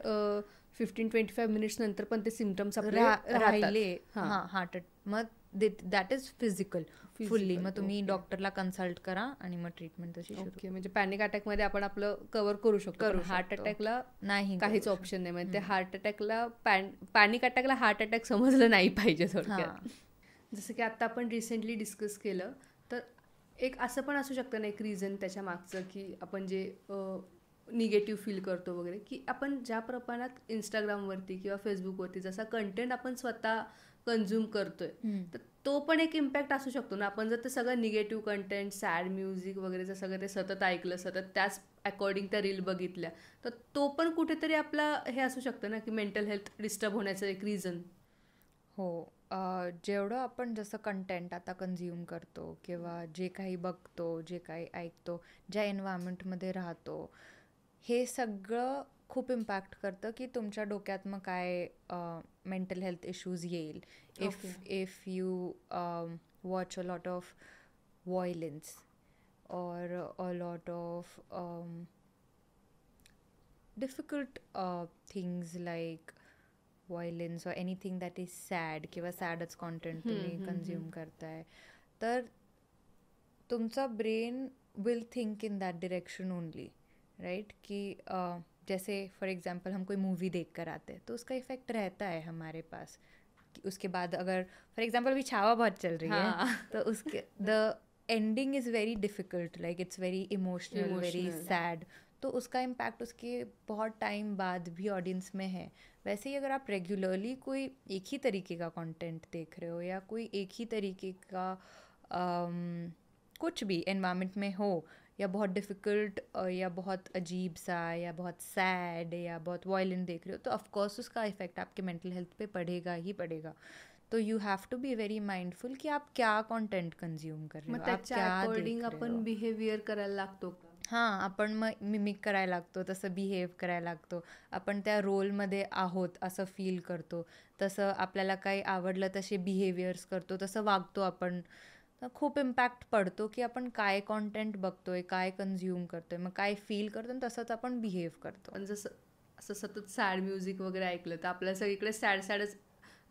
[SPEAKER 1] 15-25 मिनिट्स नंतर पण ते सिम्टम्स
[SPEAKER 2] राहिले हार्ट, मग दॅट इज फिजिकल फुल्ली. मग तुम्ही डॉक्टरला कन्सल्ट करा आणि मग ट्रीटमेंट तशी सुरू.
[SPEAKER 1] ओके, म्हणजे पॅनिक अटॅक मध्ये आपण आपलं कव्हर करू शकतो, हार्ट अटॅकला
[SPEAKER 2] नाही,
[SPEAKER 1] काहीच ऑप्शन नाही. म्हणजे हार्ट अटॅकला पॅनिक अटॅकला हार्ट अटॅक समजलं नाही पाहिजे थोडक्यात. जसं की आता आपण रिसेंटली डिस्कस केलं, तर एक असं पण असू शकतं ना एक रिझन त्याच्या मागचं, की आपण जे निगेटिव्ह फील करतो वगैरे, की आपण ज्या प्रमाणात इंस्टाग्रामवरती किंवा फेसबुकवरती जसा कंटेंट आपण स्वतः कन्झ्युम करतोय, तर तो पण एक इम्पॅक्ट असू शकतो ना. आपण जर ते सगळं निगेटिव्ह कंटेंट, सॅड म्युझिक वगैरे जर सगळं ते सतत ऐकलं, सतत त्याच अकॉर्डिंग त्या रील बघितल्या, तर तो पण कुठेतरी आपला हे असू शकतं ना, की मेंटल हेल्थ डिस्टर्ब होण्याचं एक रिझन.
[SPEAKER 2] हो. जेवढं आपण जसं कंटेंट आता कन्झ्युम करतो किंवा जे काही बघतो, जे काही ऐकतो, ज्या एन्व्हायरमेंटमध्ये राहतो, हे सगळं खूप इम्पॅक्ट करतं की तुमच्या डोक्यात मग काय मेंटल हेल्थ इश्यूज येईल. If you watch a lot of violence or a lot of difficult things like violence or anything that is sad किंवा सॅडच कॉन्टेंट तुम्ही कन्झ्युम करताय, तर तुमचा brain will think in that direction only, right? कि जैसे for example हम कोई movie देख कर आते हैं तो उसका इफेक्ट रहता है हमारे पास. उसके बाद अगर फॉर एग्जांपल अभी छावा बहुत चल रही है, तो उसके the ending is very difficult, like it's very emotional, very sad, तो उसका इम्पैक्ट उसके बहुत टाइम बाद भी ऑडियंस में है. वैसे ही अगर आप रेगुलरली कोई एक ही तरीके का कंटेंट देख रहे हो या कोई एक ही तरीके का कुछ भी एनवायरनमेंट में हो, या बहुत डिफ़िकल्ट या बहुत अजीब सा या बहुत सैड या बहुत वायलेंट देख रहे हो, तो ऑफकोर्स उसका इफेक्ट आपके मेंटल हेल्थ पे पड़ेगा ही पड़ेगा. तो you have to be very mindful की आप क्या कंटेंट कंज्यूम कर रहे हो, आप क्या
[SPEAKER 1] अकॉर्डिंग
[SPEAKER 2] देख रहे
[SPEAKER 1] आपण
[SPEAKER 2] हो.
[SPEAKER 1] बिहेवियर करायला लागतो का?
[SPEAKER 2] हां, आपण मग मिमिक करायला लागतो, तसं बिहेव करायला लागतो, आपण त्या रोलमध्ये आहोत असं फील करतो, तसं आपल्याला काही आवडलं तसे बिहेवियर्स करतो, तसं वागतो आपण. तर खूप इम्पॅक्ट पडतो की आपण काय कॉन्टेंट बघतोय, काय कन्झ्युम करतोय, मग काय फील करतो आणि तसंच आपण बिहेव करतो.
[SPEAKER 1] पण जसं असं सतत सॅड म्युझिक वगैरे ऐकलं तर आपल्याला सगळीकडे सॅड सॅडच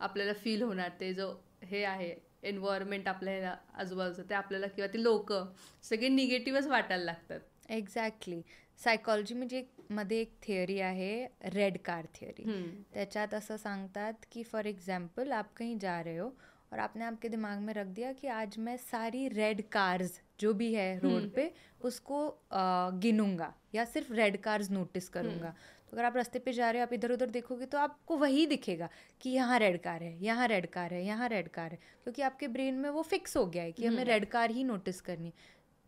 [SPEAKER 1] आपल्याला फील होणार. ते जो हे आहे एन्व्हायरमेंट आपल्या आजूबाजूचं, ते आपल्याला किंवा ते लोक सगळे निगेटिव्हच वाटायला लागतात.
[SPEAKER 2] एक्झॅक्टली. सायकॉलॉजी मध्ये एक थिअरी आहे, रेड कार थिअरी. त्याच्यात असं सांगतात की फॉर एग्जाम्पल आप कहीं जा रहे हो और आपने आपके दिमाग में रख दिया कि आज मैं सारी रेड कार्स जो भी है रोड पे उसको गिनूंगा या सिर्फ रेड कार्स नोटिस करूंगा. तो अगर आप रास्ते पे जा रहे हो, आप इधर उधर देखोगे तो आपको वही दिखेगा कि यहाँ रेड कार है, यहाँ रेड कार है, यहाँ रेड कार है, क्योंकि आपके ब्रेन में वो फिक्स हो गया है कि हमें रेड कार ही नोटिस करनी.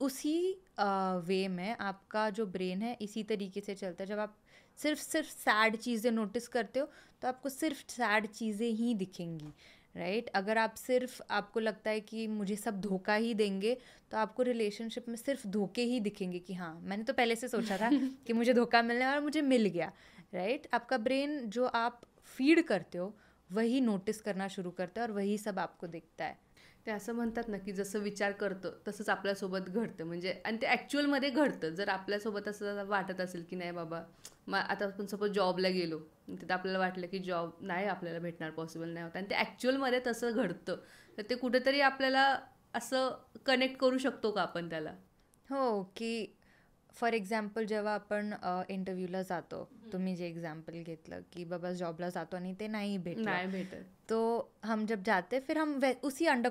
[SPEAKER 2] उसी वे में आपका जो ब्रेन है इसी तरीके से चलता है. जब आप सिर्फ सैड चीज़ें नोटिस करते हो तो आपको सिर्फ सैड चीज़ें ही दिखेंगी, राइट? अगर आप सिर्फ, आपको लगता है कि मुझे सब धोखा ही देंगे, तो आपको रिलेशनशिप में सिर्फ धोखे ही दिखेंगे कि हाँ, मैंने तो पहले से सोचा था कि मुझे धोखा मिलने वाला और मुझे मिल गया, राइट? आपका ब्रेन जो आप फीड करते हो वही नोटिस करना शुरू करता है और वही सब आपको दिखता है.
[SPEAKER 1] ते असं म्हणतात ना की जसं विचार करतो तसंच आपल्यासोबत घडतं. म्हणजे आणि ते ॲक्च्युअलमध्ये घडतं. जर आपल्यासोबत असं वाटत असेल की नाही बाबा, मग आता आपण सपोज जॉबला गेलो, तिथं आपल्याला वाटलं की जॉब नाही आपल्याला भेटणार, पॉसिबल नाही होत, आणि ते ॲक्च्युअलमध्ये तसं घडतं, तर ते कुठेतरी आपल्याला असं कनेक्ट करू शकतो का आपण त्याला?
[SPEAKER 2] हो, की फॉर एक्झाम्पल जेव्हा आपण इंटरव्ह्यूला जातो, तुम्ही जे एक्झाम्पल घेतलं की बाबा जॉबला जातो आणि ते नाही भेटत, तो हम जब जाते फिर हम उसी अंडर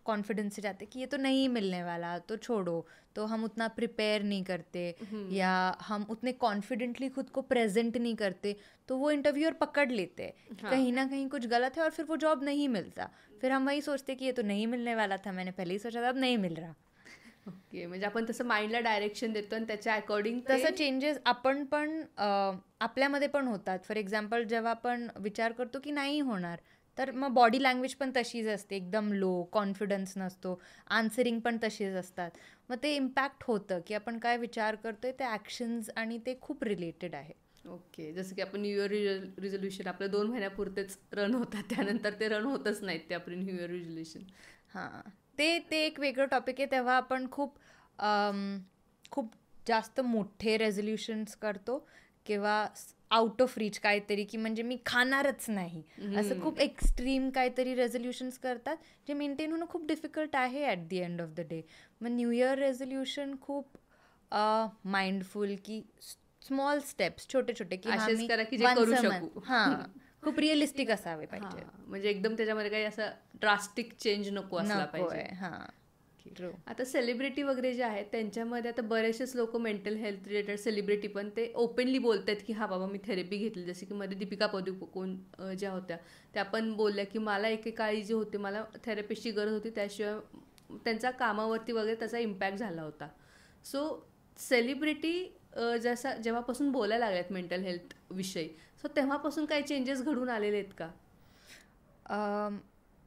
[SPEAKER 2] कॉन्फिडेंस से जाते कि ये तो नहीं मिलने वाला, तो छोड़ो. तो हम उतना प्रिपेयर नहीं करते या हम उतने कॉन्फिडेंटली खुद को प्रेजेंट नहीं करते, तो वो इंटरव्यूअर पकड़ लेते हैं कहीं ना कहीं कुछ गलत है और फिर वो जॉब नहीं मिलता. फिर हम वही सोचते कि ये तो नहीं मिलने वाला था, मैंने पहले ही सोचा था, अब नहीं मिल रहा.
[SPEAKER 1] ओके, म्हणजे आपण तसं माइंडला डायरेक्शन देतो आणि त्याच्या अकॉर्डिंग
[SPEAKER 2] तसं चेंजेस आपण पण आपल्यामध्ये पण होतात. फॉर एक्झाम्पल जेव्हा आपण विचार करतो की नाही होणार, तर मग बॉडी लँग्वेज पण तशीच असते, एकदम लो, कॉन्फिडन्स नसतो, आन्सरिंग पण तशीच असतात. मग ते इम्पॅक्ट होतं की आपण काय विचार करतोय, ते ॲक्शन्स, आणि ते खूप रिलेटेड आहे.
[SPEAKER 1] ओके, जसं की आपण न्यू इयर रिझोल्युशन आपलं 2 महिन्यापुरतेच रन होतात, त्यानंतर ते रन होतच नाहीत ते आपले न्यू इयर रिझोल्युशन.
[SPEAKER 2] हां, ते एक वेगळं टॉपिक आहे. तेव्हा आपण खूप जास्त मोठे रेझोल्युशन्स करतो किंवा आउट ऑफ रीच काहीतरी, की म्हणजे मी खाणारच नाही, असं खूप एक्स्ट्रीम काहीतरी रेझोल्युशन्स करतात, जे मेंटेन होणं खूप डिफिकल्ट आहे at the end of the day. मग न्यू इयर रेझोल्युशन खूप माइंडफुल, की स्मॉल स्टेप्स, छोटे छोटे, की
[SPEAKER 1] करू शकू.
[SPEAKER 2] हां, खूप रिअलिस्टिक असावे पाहिजे.
[SPEAKER 1] म्हणजे एकदम त्याच्यामध्ये काही असं ड्रास्टिक चेंज नको असला पाहिजे. आता सेलिब्रिटी वगैरे जे आहेत त्यांच्यामध्ये आता बरेचसेच लोक मेंटल हेल्थ रिलेटेड सेलिब्रिटी पण ते ओपनली बोलतात की हा बाबा मी थेरपी घेतली. जसे की मध्ये दीपिका पदुकोण ज्या होत्या त्या पण बोलल्या की मला एकेकाळी जे होते मला थेरपिस्टची गरज होती, त्याशिवाय त्यांचा कामावरती वगैरे त्याचा इम्पॅक्ट झाला होता. सो सेलिब्रिटी जेव्हापासून बोलायला लागल्यात मेंटल हेल्थ विषयी, सो तेव्हापासून काही चेंजेस घडून आलेले आहेत का?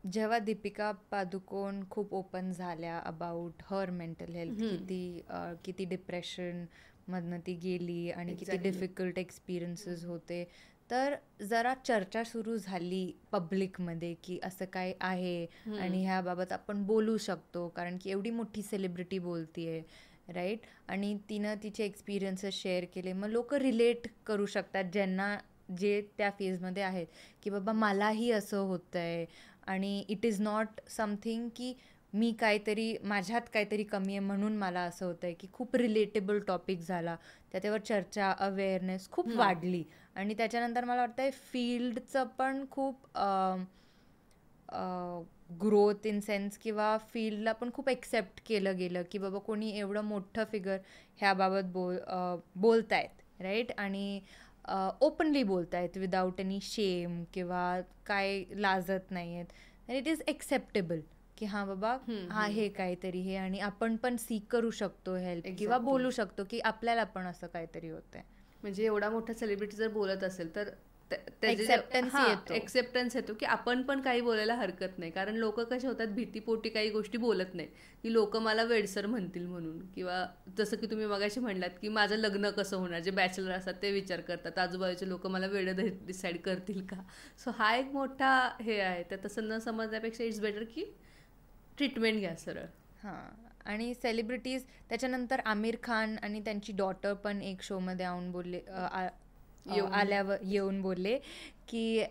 [SPEAKER 2] जेव्हा दीपिका पादुकोण खूप ओपन झाल्या अबाउट हर मेंटल हेल्थ, किती डिप्रेशन मधनं ती गेली आणि किती डिफिकल्ट एक्सपिरियन्सेस होते, तर जरा चर्चा सुरू झाली पब्लिकमध्ये की असं काय आहे आणि ह्याबाबत आपण बोलू शकतो, कारण की एवढी मोठी सेलिब्रिटी बोलतीये, राईट. आणि तिनं तिचे एक्सपिरियन्सेस शेअर केले. मग लोक रिलेट करू शकतात ज्यांना जे त्या फेजमध्ये आहेत की बाबा मलाही असं होतं आहे आणि इट इज नॉट समथिंग की मी काहीतरी माझ्यात काहीतरी कमी आहे म्हणून मला असं होतं आहे. की खूप रिलेटेबल टॉपिक झाला, त्याच्यावर चर्चा, अवेअरनेस खूप वाढली. आणि त्याच्यानंतर मला वाटतं आहे फील्डचं पण खूप ग्रोथ इन सेन्स किंवा फील्डला पण खूप एक्सेप्ट केलं गेलं की बाबा कोणी एवढं मोठं फिगर ह्याबाबत बोलतायत, राईट. आणि ओपनली बोलतायत विदाऊट एनी शेम किंवा काय लाजत नाही आहेत. आणि इट इज एक्सेप्टेबल की हां बाबा आहे काहीतरी हे, आणि आपण पण सीक करू शकतो हेल्प किंवा बोलू शकतो की आपल्याला पण असं काहीतरी होतंय.
[SPEAKER 1] म्हणजे एवढा मोठा सेलिब्रिटी जर बोलत असेल तर एक्सेप्टन्स येतो की आपण पण काही बोलायला हरकत नाही. कारण लोक कसे होतात, भीतीपोटी काही गोष्टी बोलत नाहीत की लोक मला वेडसर म्हणतील म्हणून, किंवा जसं की तुम्ही मगाशी म्हणलात की माझं लग्न कसं होणार, जे बॅचलर असतात ते विचार करतात, आजूबाजूचे लोक मला वेड डिसाईड करतील का. सो हा एक मोठा हे आहे. तर तसं न समजण्यापेक्षा इट्स बेटर की ट्रीटमेंट घ्या सरळ.
[SPEAKER 2] हां. आणि सेलिब्रिटीज त्याच्यानंतर आमिर खान आणि त्यांची डॉटर पण एक शोमध्ये येऊन बोलले की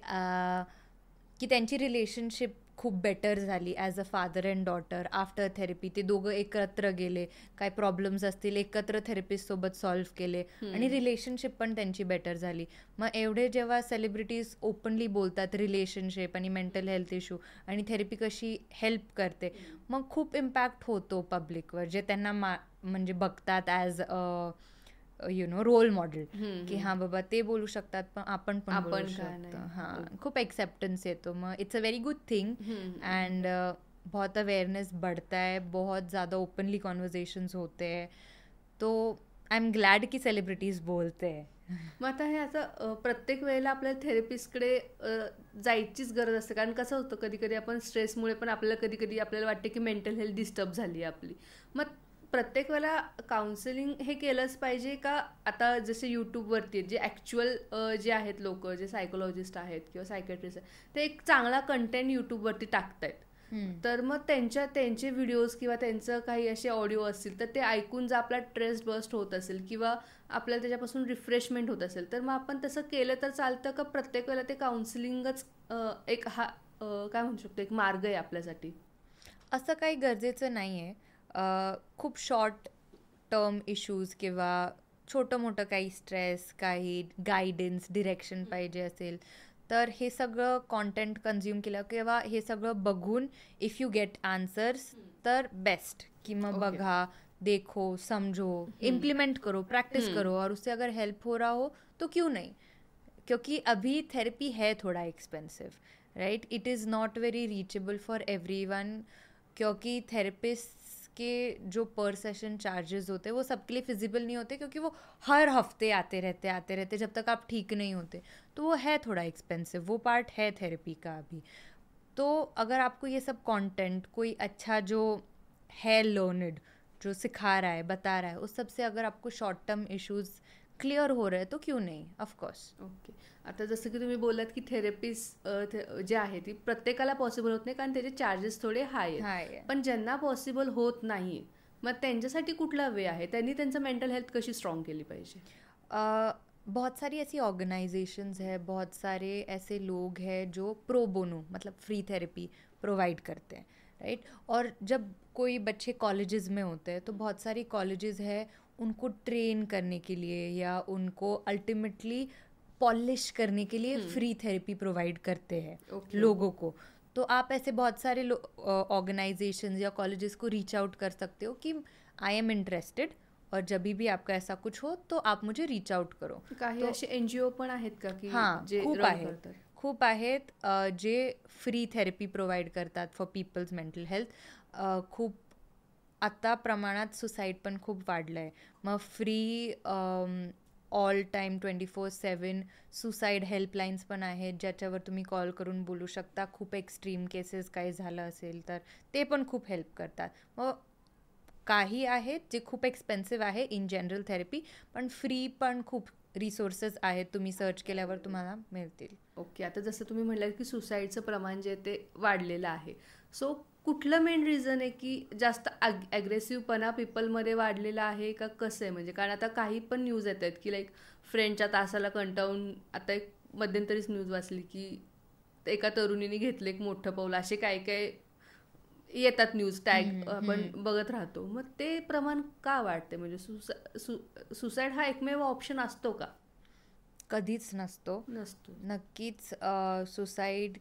[SPEAKER 2] त्यांची रिलेशनशिप खूप बेटर झाली as a father and daughter after therapy. ते दोघं एकत्र गेले, काय प्रॉब्लेम्स असतील एकत्र थेरपिस्टसोबत सॉल्व्ह केले आणि रिलेशनशिप पण त्यांची बेटर झाली. मग एवढे जेव्हा सेलिब्रिटीज ओपनली बोलतात रिलेशनशिप आणि मेंटल हेल्थ इश्यू आणि थेरपी कशी हेल्प करते, मग खूप इम्पॅक्ट होतो पब्लिकवर, जे त्यांना म्हणजे बघतात ॲज रोल मॉडेल की हां बाबा ते बोलू शकतात पण आपण पण बोलू शकतो. हां, खूप एक्सेप्टन्स येतो. मग it's a very good thing. End बहुत अवेयरनेस बढ़ता है, बहुत ज़्यादा ओपनली कॉन्वर्जेशंस होते हैं. तो आय एम ग्लॅड की सेलिब्रिटीज बोलते हैं.
[SPEAKER 1] मग आता हे असं प्रत्येक वेळेला आपल्याला थेरपिस्टकडे जायचीच गरज असते, कारण कसं होतं कधी कधी आपण स्ट्रेसमुळे पण आपल्याला कधी कधी आपल्याला वाटते की मेंटल हेल्थ डिस्टर्ब झाली आपली. मग प्रत्येक वेळेला काउन्सिलिंग हे केलंच पाहिजे का? आता जसे यूट्यूबवरती जे ॲक्च्युअल जे आहेत लोक, जे सायकोलॉजिस्ट आहेत किंवा सायकॅट्रिस्ट आहेत, ते एक चांगला कंटेंट यूट्यूबवरती टाकतायत, तर मग त्यांचे व्हिडिओज किंवा त्यांचं काही असे ऑडिओ असतील तर ते ऐकून जर आपला स्ट्रेस बस्ट होत असेल किंवा आपल्याला त्याच्यापासून रिफ्रेशमेंट होत असेल, तर मग आपण तसं केलं तर चालतं का? प्रत्येक वेळेला ते काउन्सिलिंगच एक हा काय म्हणू शकतो एक मार्ग आहे आपल्यासाठी?
[SPEAKER 2] असं काही गरजेचं नाही आहे. खूप शॉर्ट टर्म इश्यूज किंवा छोटं मोठं काही स्ट्रेस, काही गायडन्स, डिरेक्शन पाहिजे असेल तर हे सगळं कॉन्टेंट कन्झ्युम केलं किंवा हे सगळं बघून इफ यू गेट आन्सर्स तर बेस्ट. कि मग बघा, देखो, समझो, इम्प्लीमेंट करो, प्रैक्टिस करो और उससे अगर हेल्प हो रहा हो तो क्यों नहीं. क्योंकि अभी थेरेपी है थोड़ा expensive, right. It is not very reachable for everyone, क्योंकि थेरेपिस्ट के जो पर सेशन चार्जेस होते हैं वो सबके लिए फिजिबल नहीं होते, क्योंकि वो हर हफ्ते आते रहते जब तक आप ठीक नहीं होते. तो वो है थोड़ा एक्सपेंसिव, वो पार्ट है थेरेपी का अभी. तो अगर आपको ये सब कंटेंट कोई अच्छा जो है लर्नड, जो सिखा रहा है, बता रहा है, उस सबसे अगर आपको शॉर्ट टर्म इश्यूज क्लिअर हो रहे तो क्यों नाही, ऑफकोर्स.
[SPEAKER 1] ओके. आता जसं की तुम्ही बोललात की थेरपिस्ट जे आहे ती प्रत्येकाला पॉसिबल होत नाही, कारण त्याचे चार्जेस थोडे हाय आहेत. पण ज्यांना पॉसिबल होत नाही, मग त्यांच्यासाठी कुठला वे आहे? त्यांनी त्यांचं मेंटल हेल्थ कशी स्ट्रॉंग केली पाहिजे?
[SPEAKER 2] बहुत सारी ऐसी ऑर्गेनाइजेशंस है, बहुत सारे ऐसे लोग हैं जो प्रो बोनो मतलब फ्री थेरेपी प्रोवाइड करते हैं, राइट. और जब कोई बच्चे कॉलेजेस में होते हैं तो बहुत सारी कॉलेजेस है उनको ट्रेन करने के लिए या उनको अल्टीमेटली पॉलिश करने के लिए फ्री थेरेपी प्रोवाइड करते हैं लोगों को। तो आप ऐसे बहुत सारे ऑर्गेनाइजेशन या कॉलेजेस को रीच आउट कर सकते हो कि आई एम इंटरेस्टेड, और जब भी आपका ऐसा कुछ हो तो आप मुझे रीच आउट करो.
[SPEAKER 1] काही असे NGO पण आहेत का की
[SPEAKER 2] जे खूप आहेत जे फ्री थेरपी प्रोव्हाइड करतात फॉर पीपल्स मेंटल हेल्थ. खूप आता प्रमाणात सुसाईड पण खूप वाढलं आहे. मग free all time 24/7 suicide helplines पण आहेत ज्याच्यावर तुम्ही कॉल करून बोलू शकता. खूप एक्स्ट्रीम केसेस काही झालं असेल तर ते पण खूप हेल्प करतात. मग काही आहेत जे खूप एक्सपेन्सिव्ह आहे इन जनरल थेरपी, पण फ्री पण खूप रिसोर्सेस आहेत, तुम्ही सर्च केल्यावर तुम्हाला मिळतील.
[SPEAKER 1] ओके. आता जसं तुम्ही म्हटलं की सुसाईडचं प्रमाण जे ते वाढलेलं आहे, सो कुठलं मेन रिझन आहे की जास्त ॲग्रेसिव्हपणा पीपलमध्ये वाढलेला आहे का कसं आहे? म्हणजे कारण आता काही पण न्यूज येत आहेत की लाईक फ्रेंडच्या तासाला कंटाळून, आता एक मध्यंतरीच न्यूज वाचली की एका तरुणीने घेतलं एक मोठं पाऊल, असे काय काय येतात न्यूज टॅग आपण बघत राहतो. मग ते प्रमाण का वाढते? म्हणजे सुसाईड हा एकमेव ऑप्शन असतो का?
[SPEAKER 2] कधीच नसतो. नक्कीच सुसाईड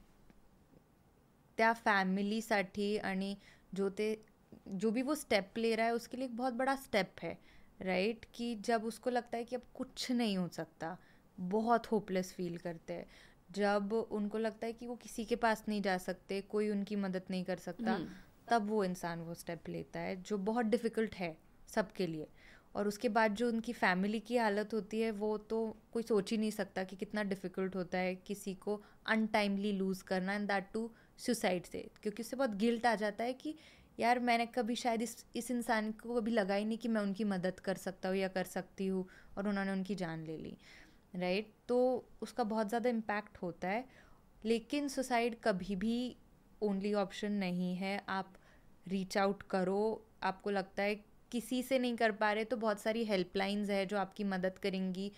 [SPEAKER 2] त्या फैमिलीसाठी आणि जो भी वो स्टेप ले रहा है उसके लिए एक बहुत बड़ा स्टेप है, राइट? कि जब उसको लगता है कि अब कुछ नहीं हो सकता, बहुत होपलेस फील करते हैं, जब उनको लगता है कि वो किसी के पास नहीं जा सकते, कोई उनकी मदद नहीं कर सकता, तब वो इंसान वो स्टेप लेता है जो बहुत डिफ़िकल्ट है सबके लिए. और उसके बाद जो उनकी फैमिली की हालत होती है वो तो कोई सोच ही नहीं सकता कि कितना डिफ़िकल्ट होता है किसी को अनटाइमली लूज़ करना, एंड दैट टू सुसाइड से. क्योंकि उससे बहुत गिल्ट आ जाता है कि यार मैंने कभी शायद इस इंसान को कभी लगा ही नहीं कि मैं उनकी मदद कर सकता हूँ या कर सकती हूँ, और उन्होंने उनकी जान ले ली, राइट? तो उसका बहुत ज़्यादा इम्पैक्ट होता है. लेकिन सुसाइड कभी भी ओनली ऑप्शन नहीं है. आप रीच आउट करो. आपको लगता है किसी से नहीं कर पा रहे तो बहुत सारी हेल्पलाइंस है जो आपकी मदद करेंगी.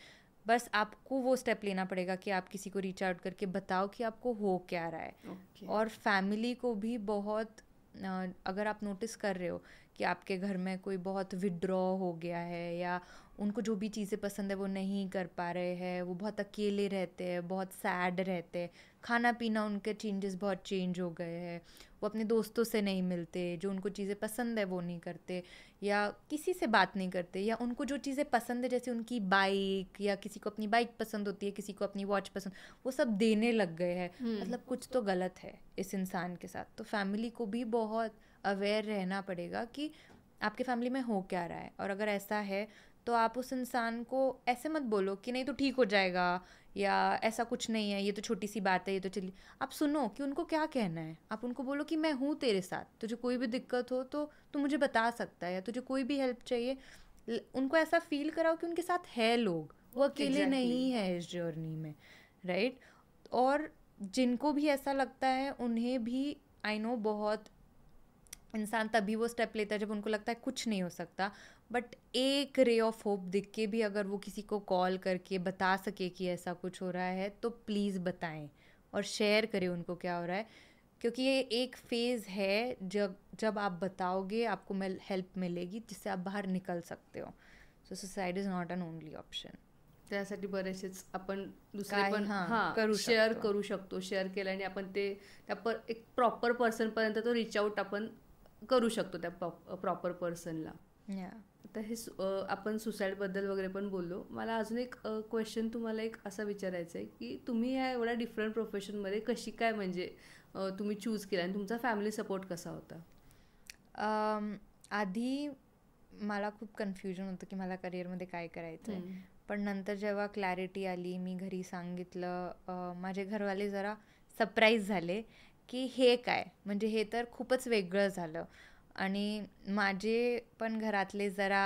[SPEAKER 2] बस आपको वो स्टेप लेना पड़ेगा कि आप किसी को रीच आउट करके बताओ कि आपको हो क्या रहा है. और फैमिली को भी बहुत, अगर आप नोटिस कर रहे हो कि आपके घर में कोई बहुत विड्रॉ हो गया है या उनको जो भी चीज़ें पसंद है वो नहीं कर पा रहे हैं, वो बहुत अकेले रहते हैं, बहुत सैड रहते हैं, खाना पीना उनके चेंजेस बहुत चेंज हो गए हैं, वो अपने दोस्तों से नहीं मिलते, जो उनको चीज़ें पसंद है वो नहीं करते, या किसी से बात नहीं करते, या उनको जो चीज़ें पसंद है जैसे उनकी बाइक, या किसी को अपनी बाइक पसंद होती है, किसी को अपनी वॉच पसंद, वो सब देने लग गए हैं. मतलब कुछ तो गलत है इस इंसान के साथ. तो फैमिली को भी बहुत अवेयर रहना पड़ेगा कि आपके फैमिली में हो क्या रहा है. और अगर ऐसा है तो आप उस इंसान को ऐसे मत बोलो कि नहीं तो ठीक हो जाएगा, या ऐसा कुछ नहीं है, ये तो छोटी सी बात है, ये तो चलिए. आप सुनो कि उनको क्या कहना है. आप उनको बोलो कि मैं हूँ तेरे साथ, तुझे कोई भी दिक्कत हो तो तू मुझे बता सकता है, या तुझे कोई भी हेल्प चाहिए. उनको ऐसा फील कराओ कि उनके साथ है लोग, वो अकेले नहीं है इस जर्नी में, राइट? और जिनको भी ऐसा लगता है उन्हें भी, आई नो बहुत इंसान तभी वो स्टेप लेता है जब उनको लगता है कुछ नहीं हो सकता, बट एक रे ऑफ होप दिख के भी अगर वो किसी को कॉल करके बता सके कि ऐसा कुछ हो रहा है तो प्लीज़ बताएं और शेयर करें उनको क्या हो रहा है. क्योंकि ये एक फेज़ है जब आप बताओगे आपको हेल्प मिलेगी जिससे आप बाहर निकल सकते हो. So suicide is not an only option.
[SPEAKER 1] त्यासाठी बरेचसेच आपण दुसरे पण शेअर करू शकतो. शेअर केल्याने आपण ते एक प्रॉपर पर्सनपर्यंत तो रीच आउट आपण करू शकतो त्या प्रॉपर पर्सनला. आता हे आपण सुसाईडबद्दल वगैरे पण बोललो. मला अजून एक क्वेश्चन तुम्हाला एक असा विचारायचा आहे की तुम्ही या एवढ्या डिफरंट प्रोफेशनमध्ये कशी काय म्हणजे तुम्ही चूज केला आणि तुमचा फॅमिली सपोर्ट कसा होता?
[SPEAKER 2] आधी मला खूप कन्फ्युजन होतं की मला करिअरमध्ये काय करायचं आहे. पण नंतर जेव्हा क्लॅरिटी आली, मी घरी सांगितलं, माझे घरवाले जरा सरप्राईज झाले की हे काय, म्हणजे हे तर खूपच वेगळं झालं. आणि माझे पण घरातले जरा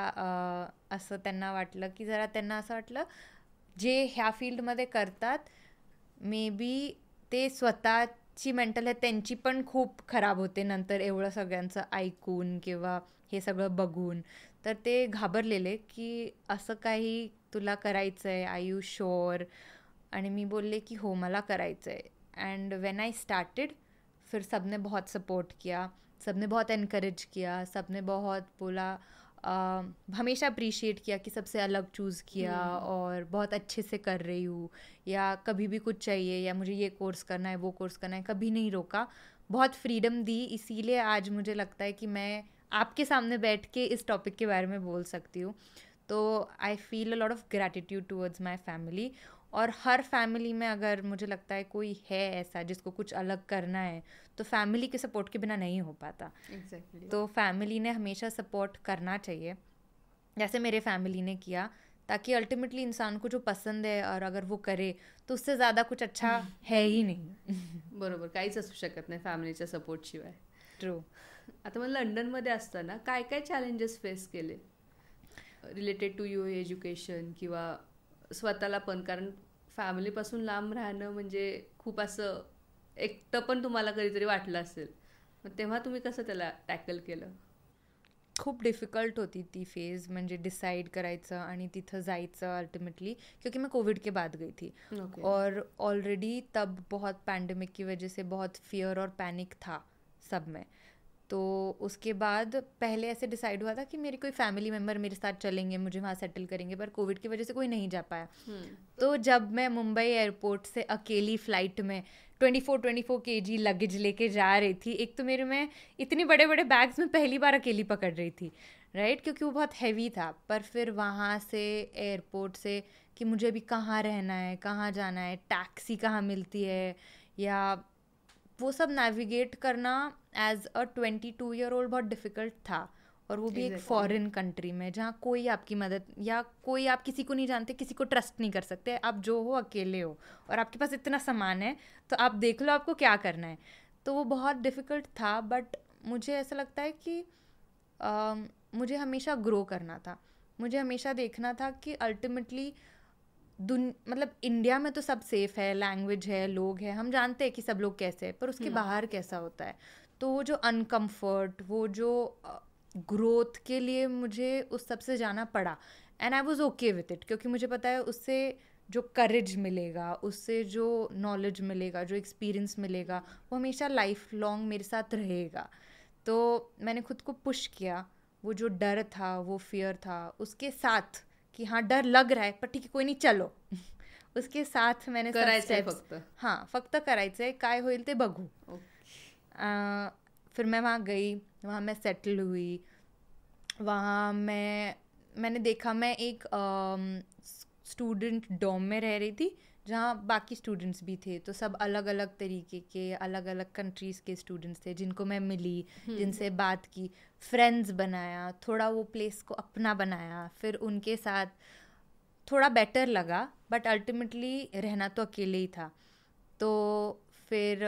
[SPEAKER 2] असं त्यांना वाटलं की जरा त्यांना असं वाटलं जे ह्या फील्डमध्ये करतात मे बी ते स्वतःची मेंटल हेल्थ त्यांची पण खूप खराब होते नंतर एवढं सगळ्यांचं ऐकून किंवा हे सगळं बघून. तर ते घाबरलेले की असं काही तुला करायचं आहे, आर यू श्योर? आणि मी बोलले की हो मला करायचं आहे. एंड व्हेन आई स्टार्टेड फिर सबने बहुत सपोर्ट किया, सबने बहुत एनकरेज किया, सबने बहुत बोला हमेशा अप्रिशिएट किया कि सबसे अलग चूज़ किया और बहुत अच्छे से कर रही हूँ, या कभी भी कुछ चाहिए या मुझे ये कोर्स करना है वो कोर्स करना है, कभी नहीं रोका, बहुत फ्रीडम दी. इसीलिए आज मुझे लगता है कि मैं आपके सामने बैठ के इस टॉपिक के बारे में बोल सकती हूँ. तो I feel a lot of gratitude towards my family. और हर फैमिली में अगर मुझे लगता है कोई है ऐसा जिसको कुछ अलग करना है, तो फैमिली के सपोर्ट के बिना नहीं हो पाता.
[SPEAKER 1] Exactly.
[SPEAKER 2] तो फैमिली ने हमेशा सपोर्ट करना चाहिए, जैसे मेरे फैमिली ने किया, ताकि अल्टीमेटली इंसान को जो पसंद है और अगर वो करे तो उससे ज़्यादा कुछ अच्छा है ही नाही.
[SPEAKER 1] बरोबर, काहीच असू शकत नाही फॅमिलीच्या सपोर्ट शिवाय.
[SPEAKER 2] ट्रू.
[SPEAKER 1] आता मला लंडनमध्ये असताना काय काय चॅलेंजेस फेस केले रिलेटेड टू युअर एज्युकेशन किंवा स्वतःला पण, कारण फॅमिलीपासून लांब राहणं म्हणजे खूप असं एकटं पण तुम्हाला कधीतरी वाटलं असेल, मग तेव्हा तुम्ही कसं त्याला टॅकल केलं?
[SPEAKER 2] खूप डिफ़िकल्ट होती थी फेज़, म्हणजे डिसाइड करायचं आणि तिथं जायचं अल्टीमेटली, क्योंकि मैं कोविड के बाद गई थी.
[SPEAKER 1] Okay.
[SPEAKER 2] और ऑलरेडी तब बहुत पैंडमिक की वजह से बहुत फियर और पैनिक था सब में. तो उसके बाद पहले ऐसे डिसाइड हुआ था कि मेरे कोई फैमिली मेम्बर मेरे साथ चलेंगे, मुझे वहाँ सेटल करेंगे, पर कोविड की वजह से कोई नहीं जा पाया. तो जब मैं मुंबई एयरपोर्ट से अकेली फ़्लाइट में 24 kg लगेज लेके जा रही थी, एक तो मेरे में इतने बड़े बड़े बैग्स में पहली बार अकेली पकड़ रही थी, राइट, क्योंकि वो बहुत हैवी था. पर फिर वहाँ से एयरपोर्ट से कि मुझे अभी कहाँ रहना है, कहाँ जाना है, टैक्सी कहाँ मिलती है, या वो सब नेविगेट करना एज अ 22-year-old बहुत डिफ़िकल्ट था. और वो भी एक फॉरेन कंट्री में जहाँ कोई आपकी मदद, या कोई, आप किसी को नहीं जानते, किसी को ट्रस्ट नहीं कर सकते, आप जो हो अकेले हो और आपके पास इतना सामान है तो आप देख लो आपको क्या करना है. तो वो बहुत डिफ़िकल्ट था. बट मुझे ऐसा लगता है कि मुझे हमेशा ग्रो करना था. मुझे हमेशा देखना था कि अल्टीमेटली मतलब इंडिया में तो सब सेफ है, लैंग्वेज है, लोग हैं, हम जानते हैं कि सब लोग कैसे हैं, पर उसके बाहर कैसा होता है. तो वो जो अनकम्फर्ट, वो जो ग्रोथ के लिए मुझे उस सब से जाना पड़ा, and I was okay with it, क्योंकि मुझे पता है उससे जो करेज मिलेगा, उससे जो नॉलेज मिलेगा, जो एक्सपीरियंस मिलेगा, वो हमेशा लाइफ लॉन्ग मेरे साथ रहेगा. तो मैंने खुद को पुश किया. वो जो डर था, वो फियर था, उसके साथ कि हाँ डर लग रहा है पर ठीक आहे, कोई नाही, चलो. उसके साथ मैंने
[SPEAKER 1] करायचंय फक्त.
[SPEAKER 2] हाँ, फक्त करायचंय, काय होईल ते बघू. फिर मैं वहाँ गई, वहाँ मैं सेटल हुई. वहाँ मैंने देखा, मैं एक स्टूडेंट डॉम में रह रही थी जहाँ बाकी स्टूडेंट्स भी थे. तो सब अलग अलग तरीके के, अलग अलग कंट्रीज़ के स्टूडेंट्स थे जिनको मैं मिली, जिनसे बात की, फ्रेंड्स बनाया, थोड़ा वो प्लेस को अपना बनाया. फिर उनके साथ थोड़ा बेटर लगा, बट अल्टीमेटली रहना तो अकेले ही था. तो फिर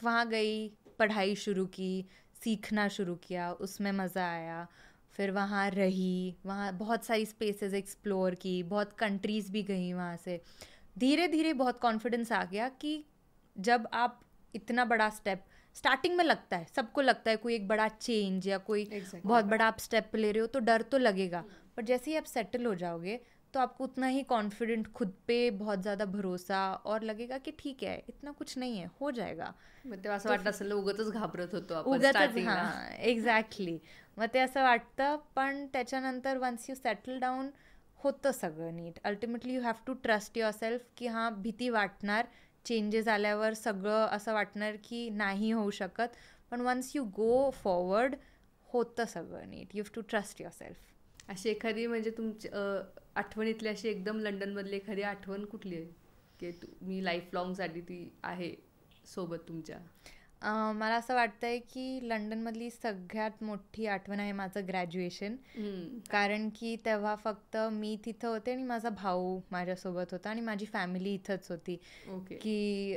[SPEAKER 2] वहाँ गई, पढ़ाई शुरू की, सीखना शुरू किया, उसमें मज़ा आया. फिर वहाँ रही, वहाँ बहुत सारी स्पेसेस एक्सप्लोर की, बहुत कंट्रीज़ भी गई. वहाँ से धीरे धीरे बहुत कॉन्फिडेंस आ गया कि जब आप इतना बड़ा स्टेप, स्टार्टिंग में लगता है, सबको लगता है कोई एक बड़ा चेंज या कोई बहुत बड़ा आप स्टेप ले रहे हो तो डर तो लगेगा, पर जैसे ही आप सेटल हो जाओगे तो आपको उतना ही कॉन्फिडेंट, खुद पे बहुत ज़्यादा भरोसा, और लगेगा कि ठीक है, इतना कुछ नहीं है, हो जाएगा.
[SPEAKER 1] मग तेव्हा असं वाटलं असेल उगाचच घाबरत होतो आपण
[SPEAKER 2] उगाचच,
[SPEAKER 1] स्टार्टिंगला.
[SPEAKER 2] हां, एक्झॅक्टली. मग ते असं वाटतं, पण त्याच्यानंतर वन्स यू सेटल डाऊन होतं सगळं नीट. Ultimately you have to trust yourself, की हां भीती वाटणार, चेंजेस आल्यावर सगळं असं वाटणार की नाही होऊ शकत, पण वन्स यू गो फॉरवर्ड होतं सगळं नीट. You have to trust yourself.
[SPEAKER 1] अशी एखादी म्हणजे तुमची आठवणीतली अशी एकदम लंडनमधली एखादी आठवण कुठली आहे की तुम्ही लाईफ लॉंगसाठी ती आहे सोबत तुमच्या?
[SPEAKER 2] मला असं वाटतंय की लंडनमधली सगळ्यात मोठी आठवण आहे माझं ग्रॅज्युएशन. कारण की तेव्हा फक्त मी तिथं होते आणि माझा भाऊ माझ्यासोबत होता आणि माझी फॅमिली इथंच होती. की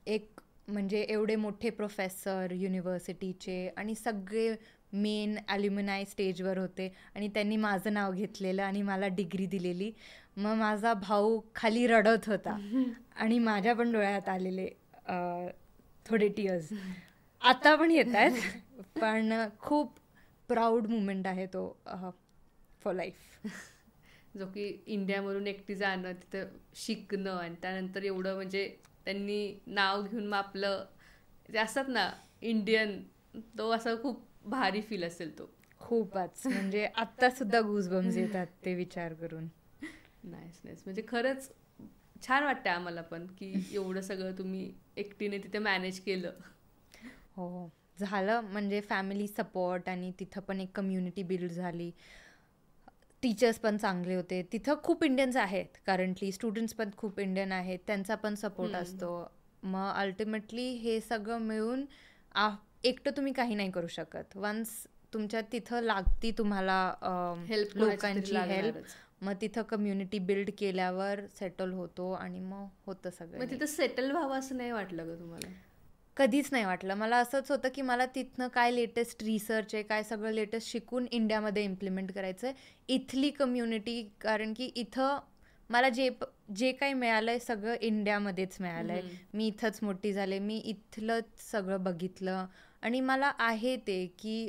[SPEAKER 2] एक म्हणजे एवढे मोठे प्रोफेसर युनिव्हर्सिटीचे आणि सगळे मेन ॲल्युमिनाय स्टेजवर होते आणि त्यांनी माझं नाव घेतलेलं आणि मला डिग्री दिलेली. मग माझा भाऊ खाली रडत होता आणि माझ्या पण डोळ्यात आलेले थोडे टीयर्स, आता पण येत आहेत. पण खूप प्राऊड मुमेंट आहे तो फॉर लाईफ.
[SPEAKER 1] जो की इंडियामधून एकटी जाणं, तिथं शिकणं आणि त्यानंतर एवढं म्हणजे त्यांनी नाव घेऊन मग आपलं जे असतात ना इंडियन, तो असं खूप भारी फील असेल तो.
[SPEAKER 2] खूपच म्हणजे आता सुद्धा गुजबम्स येतात ते विचार करून.
[SPEAKER 1] Nice nice. म्हणजे खरंच छान वाटतं आम्हाला पण की एवढं सगळं तुम्ही एकटीने तिथे मॅनेज केलं.
[SPEAKER 2] हो झालं. म्हणजे फॅमिली सपोर्ट आणि तिथं पण एक कम्युनिटी बिल्ड झाली. टीचर्स पण चांगले होते तिथं. खूप इंडियन्स आहेत करंटली, स्टुडंट्स पण खूप इंडियन आहेत, त्यांचा पण सपोर्ट असतो. मग अल्टिमेटली हे सगळं मिळून एकटं तुम्ही काही नाही करू शकत. वन्स तुमच्या तिथं लागती तुम्हाला लोकांची हेल्प, मग तिथं कम्युनिटी बिल्ड केल्यावर सेटल होतो आणि मग होतं सगळं.
[SPEAKER 1] मग तिथं सेटल व्हावं असं नाही वाटलं का तुम्हाला?
[SPEAKER 2] कधीच नाही वाटलं. मला असंच होतं की मला तिथनं काय लेटेस्ट रिसर्च आहे, काय सगळं लेटेस्ट शिकून इंडियामध्ये इम्प्लिमेंट करायचं आहे. इथली कम्युनिटी, कारण की इथं मला जे काही मिळालं आहे सगळं इंडियामध्येच मिळालं आहे. मी इथंच मोठी झाले, मी इथलंच सगळं बघितलं आणि मला आहे ते की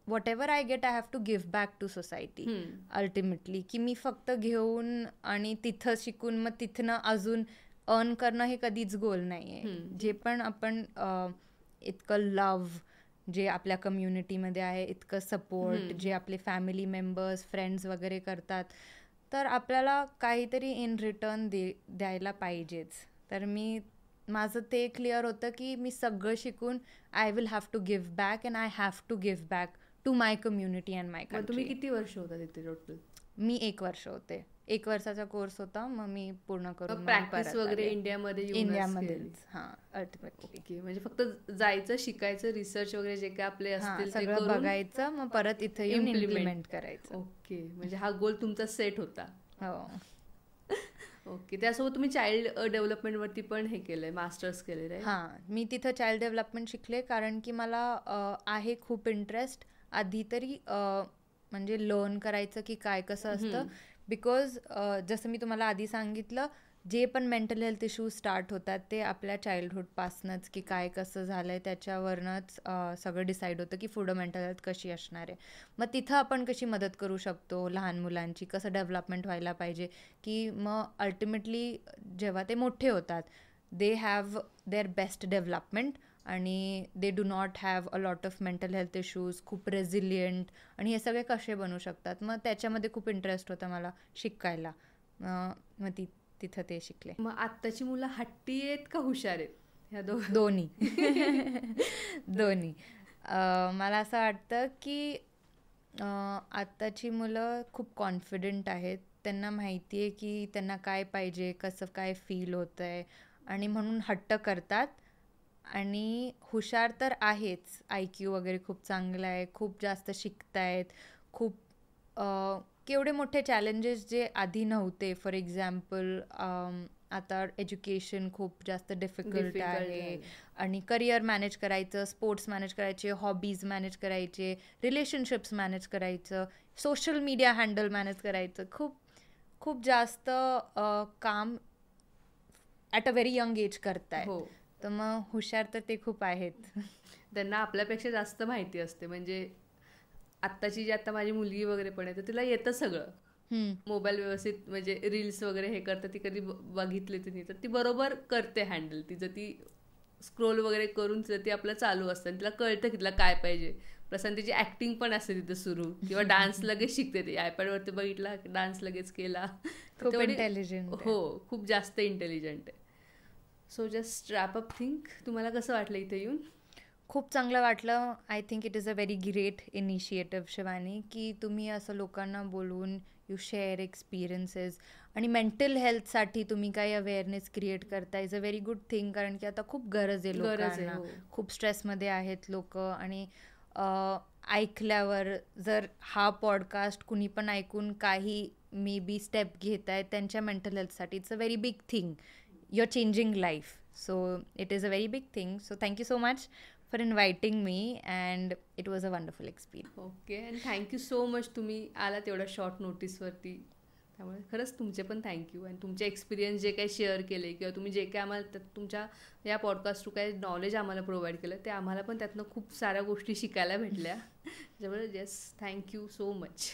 [SPEAKER 2] whatever I get I have to give back to society ultimately. की मी फक्त घेऊन आणि तिथं शिकून मग तिथनं अजून अर्न करणं हे कधीच गोल नाही आहे. जे पण आपण इतकं लव्ह जे आपल्या कम्युनिटीमध्ये आहे, इतकं सपोर्ट जे आपले फॅमिली मेंबर्स फ्रेंड्स वगैरे करतात, तर आपल्याला काहीतरी इन रिटर्न द्यायला पाहिजेच. तर माझं ते क्लिअर होतं की मी सगळं शिकून I will have to give back and I have to give back to my community and my country.
[SPEAKER 1] तुम्ही किती वर्ष होता तिथे टोटल?
[SPEAKER 2] मी 1 वर्ष होते. 1 वर्षाचा कोर्स होता, मग मी पूर्ण करून
[SPEAKER 1] प्रॅक्टिस वगैरे इंडियामध्येच.
[SPEAKER 2] हां अल्टिमेटली.
[SPEAKER 1] ओके. म्हणजे फक्त जायचं, शिकायचं, रिसर्च वगैरे जे काय आपले असतील
[SPEAKER 2] सगळं बघायचं, मग परत इथे येऊन इम्प्लिमेंट करायचं.
[SPEAKER 1] ओके. म्हणजे हा गोल तुमचा सेट होता.
[SPEAKER 2] हो.
[SPEAKER 1] ओके. त्यासोबत तुम्ही चाइल्ड डेव्हलपमेंटवरती पण हे केलंय, मास्टर्स केलेलं आहे?
[SPEAKER 2] हां, मी तिथं चाइल्ड डेव्हलपमेंट शिकले, कारण की मला आहे खूप इंटरेस्ट आधी तरी म्हणजे लर्न करायचं की काय कसं असतं. बिकॉज जसं मी तुम्हाला आधी सांगितलं, जे पण मेंटल हेल्थ इश्यूज स्टार्ट होतात ते आपल्या चाइल्डहुडपासूनच, की काय कसं झालं आहे त्याच्यावरनंच सगळं डिसाईड होतं की पुढं मेंटल हेल्थ कशी असणार आहे. मग तिथं आपण कशी मदत करू शकतो लहान मुलांची, कसं डेव्हलपमेंट व्हायला पाहिजे, की मग अल्टिमेटली जेव्हा ते मोठे होतात they have their best development आणि they do not have a lot of mental health issues, खूप रेझिलियंट, आणि हे सगळे कसे बनू शकतात. मग त्याच्यामध्ये खूप इंटरेस्ट होता मला शिकायला. मग तिथं ते शिकले.
[SPEAKER 1] मग आत्ताची मुलं हट्टी आहेत का हुशार आहेत? ह्या
[SPEAKER 2] दोन्ही. दोन्ही. मला असं वाटतं की आत्ताची मुलं खूप कॉन्फिडंट आहेत. त्यांना माहिती आहे की त्यांना काय पाहिजे, कसं काय फील होतं आहे, आणि म्हणून हट्ट करतात. आणि हुशार तर आहेच, IQ वगैरे खूप चांगलं आहे, खूप जास्त शिकतायत, खूप केवढे मोठे चॅलेंजेस जे आधी नव्हते. फॉर एक्झाम्पल आता एज्युकेशन खूप जास्त डिफिकल्ट आहे, आणि करिअर मॅनेज करायचं, स्पोर्ट्स मॅनेज करायचे, हॉबीज मॅनेज करायचे, रिलेशनशिप्स मॅनेज करायचं, सोशल मीडिया हँडल मॅनेज करायचं, खूप खूप जास्त काम at a very young age करताय. तर मग हुशार तर ते खूप आहेत.
[SPEAKER 1] त्यांना आपल्यापेक्षा जास्त माहिती असते. म्हणजे आत्ताची जी आता माझी मुलगी वगैरे पण आहे, तर तिला येतं सगळं. मोबाईल व्यवस्थित म्हणजे रील्स वगैरे हे करतं, ती कधी बघितली तिने तर ती बरोबर करते हँडल. तिचं ती स्क्रोल वगैरे करून तिचं ती आपलं चालू असतं, तिला कळतं की तिला काय पाहिजे. प्रसन्न तिची ॲक्टिंग पण असते तिथं सुरू, किंवा डान्स लगेच शिकते. ती आयपॅडवरती बघितला, डान्स लगेच केला.
[SPEAKER 2] खूप इंटेलिजंट.
[SPEAKER 1] हो, खूप जास्त इंटेलिजंट आहे. So just wrap up think, तुम्हाला कसं वाटलं इथे येऊन?
[SPEAKER 2] खूप चांगलं वाटलं. I think it is a very great initiative Shivani, की तुम्ही असं लोकांना बोलवून यू शेअर एक्सपिरियन्सेस, आणि मेंटल हेल्थसाठी तुम्ही काही अवेअरनेस क्रिएट करताय is a very good thing. कारण की आता खूप गरज आहे लोकांना. खूप स्ट्रेसमध्ये आहेत लोक, आणि ऐकल्यावर जर हा पॉडकास्ट कुणी पण ऐकून काही मे बी स्टेप घेत आहे त्यांच्या मेंटल हेल्थसाठी, it's a very big thing. You're changing life, so it is a very big thing. So thank you so much for inviting me, and it was a wonderful experience.
[SPEAKER 1] Okay, and thank you so much. तुम्ही आलात एवढ्या short नोटीसवरती, त्यामुळे खरंच तुमचे पण thank you. आणि तुमचे experience जे काही शेअर केले, किंवा तुम्ही जे काही आम्हाला तुमच्या या पॉडकास्ट थ्रू काही नॉलेज आम्हाला प्रोव्हाइड केलं, ते आम्हाला पण त्यातनं खूप साऱ्या गोष्टी शिकायला भेटल्या. त्यामुळे जस्ट थँक्यू सो मच.